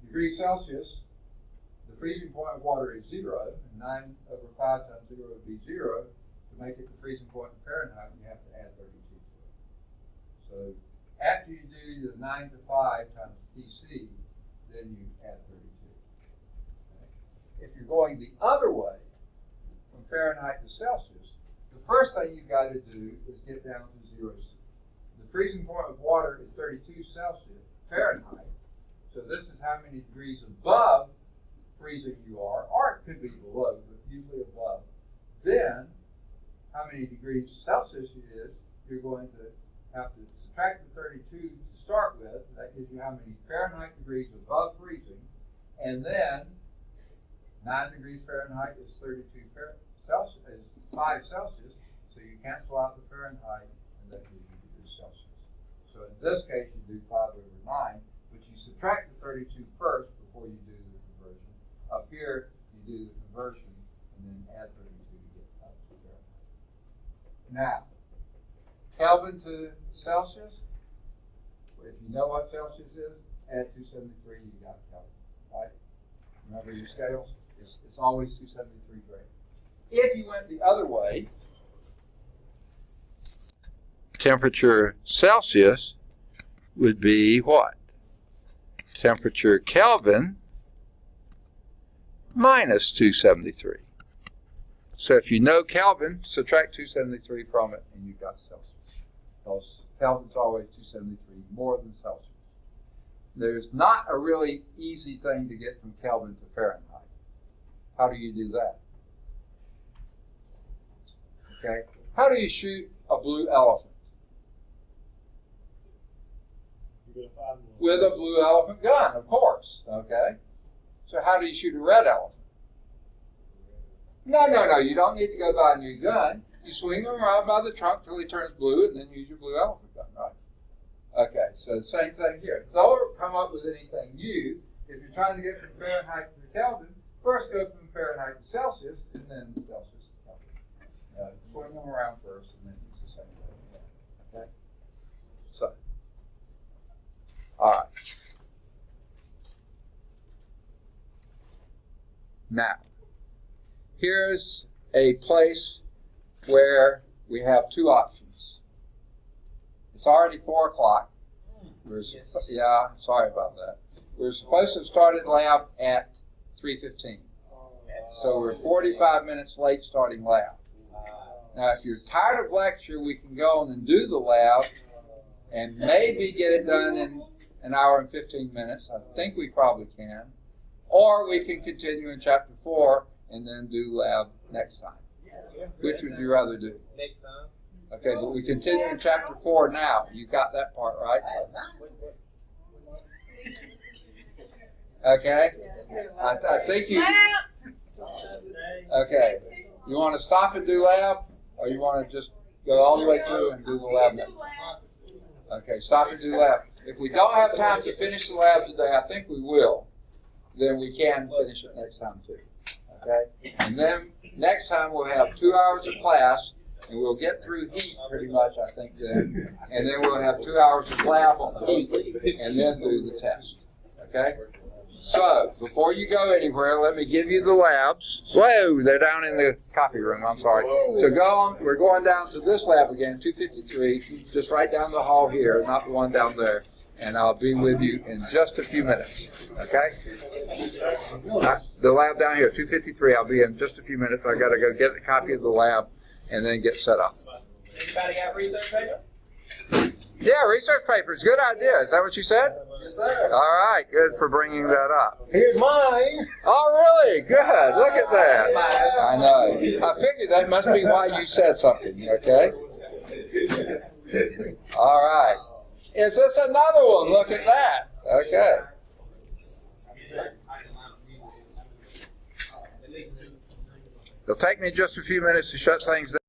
degrees Celsius, the freezing point of water is 0, and 9 over 5 times 0 would be 0. To make it the freezing point in Fahrenheit, you have to add 32 to it. So, after you do the 9 to 5 times TC, then you add 32. Okay. If you're going the other way, from Fahrenheit to Celsius, the first thing you've got to do is get down to 0. The freezing point of water is 32 Fahrenheit. So this is how many degrees above freezing you are, or it could be below, but usually above. Then, how many degrees Celsius it is, you're going to have to subtract the 32 to start with. That gives you how many Fahrenheit degrees above freezing. And then, 9 degrees Fahrenheit is 32 Celsius, is 5 Celsius. So you cancel out the Fahrenheit, and that gives you degrees Celsius. So in this case, you do 5 over 9, but you subtract the 32 first before you do the conversion. Up here, you do the conversion and then add 32 to get up to Fahrenheit. Now, Kelvin to Celsius. If you know what Celsius is, add 273, you got Kelvin, right? Remember your scales? It's always 273 grade. If you went the other way, temperature Celsius would be what? Temperature Kelvin minus 273. So if you know Kelvin, subtract 273 from it and you've got Celsius. Because Kelvin's always 273 more than Celsius. There's not a really easy thing to get from Kelvin to Fahrenheit. How do you do that? Okay. How do you shoot a blue elephant? With a blue elephant gun, of course. Okay. So how do you shoot a red elephant? No. You don't need to go buy a new gun. You swing him around by the trunk till he turns blue, and then use your blue elephant gun, right? Okay. So the same thing here. Don't come up with anything new. If you're trying to get from Fahrenheit to Kelvin, first go from Fahrenheit to Celsius, and then Celsius to Kelvin. Swing them around first, and then use the same thing. Okay. So. All right. Now, here's a place where we have two options. It's already 4 o'clock. Yeah, sorry about that. We're supposed to have started lab at 3:15. So we're 45 minutes late starting lab. Now, if you're tired of lecture, we can go on and do the lab and maybe get it done in an hour and 15 minutes. I think we probably can. Or we can continue in chapter 4 and then do lab next time. Which would you rather do? Next time. Okay, but we continue in chapter 4 now. You got that part right? Okay? I think you... Okay. You want to stop and do lab? Or you want to just go all the way through and do the lab next? Okay, stop and do lab. If we don't have time to finish the lab today, I think we will. Then we can finish it next time too. Okay? And then next time we'll have 2 hours of class, and we'll get through heat pretty much, I think, then. And then we'll have 2 hours of lab on heat, and then do the test. Okay? So, before you go anywhere, let me give you the labs. Whoa, they're down in the copy room, I'm sorry. So go on, we're going down to this lab again, 253, just right down the hall here, not the one down there. And I'll be with you in just a few minutes, okay? The lab down here, 253, I'll be in just a few minutes. I got to go get a copy of the lab and then get set up. Anybody got research paper? Yeah, research paper is a good idea. Is that what you said? Yes, Yes, sir. All right, good for bringing that up. Here's mine. Oh, really? Good. Look at that. I know. I figured that must be why you said something, okay? All right. Is this another one? Look at that. Okay. It'll take me just a few minutes to shut things down.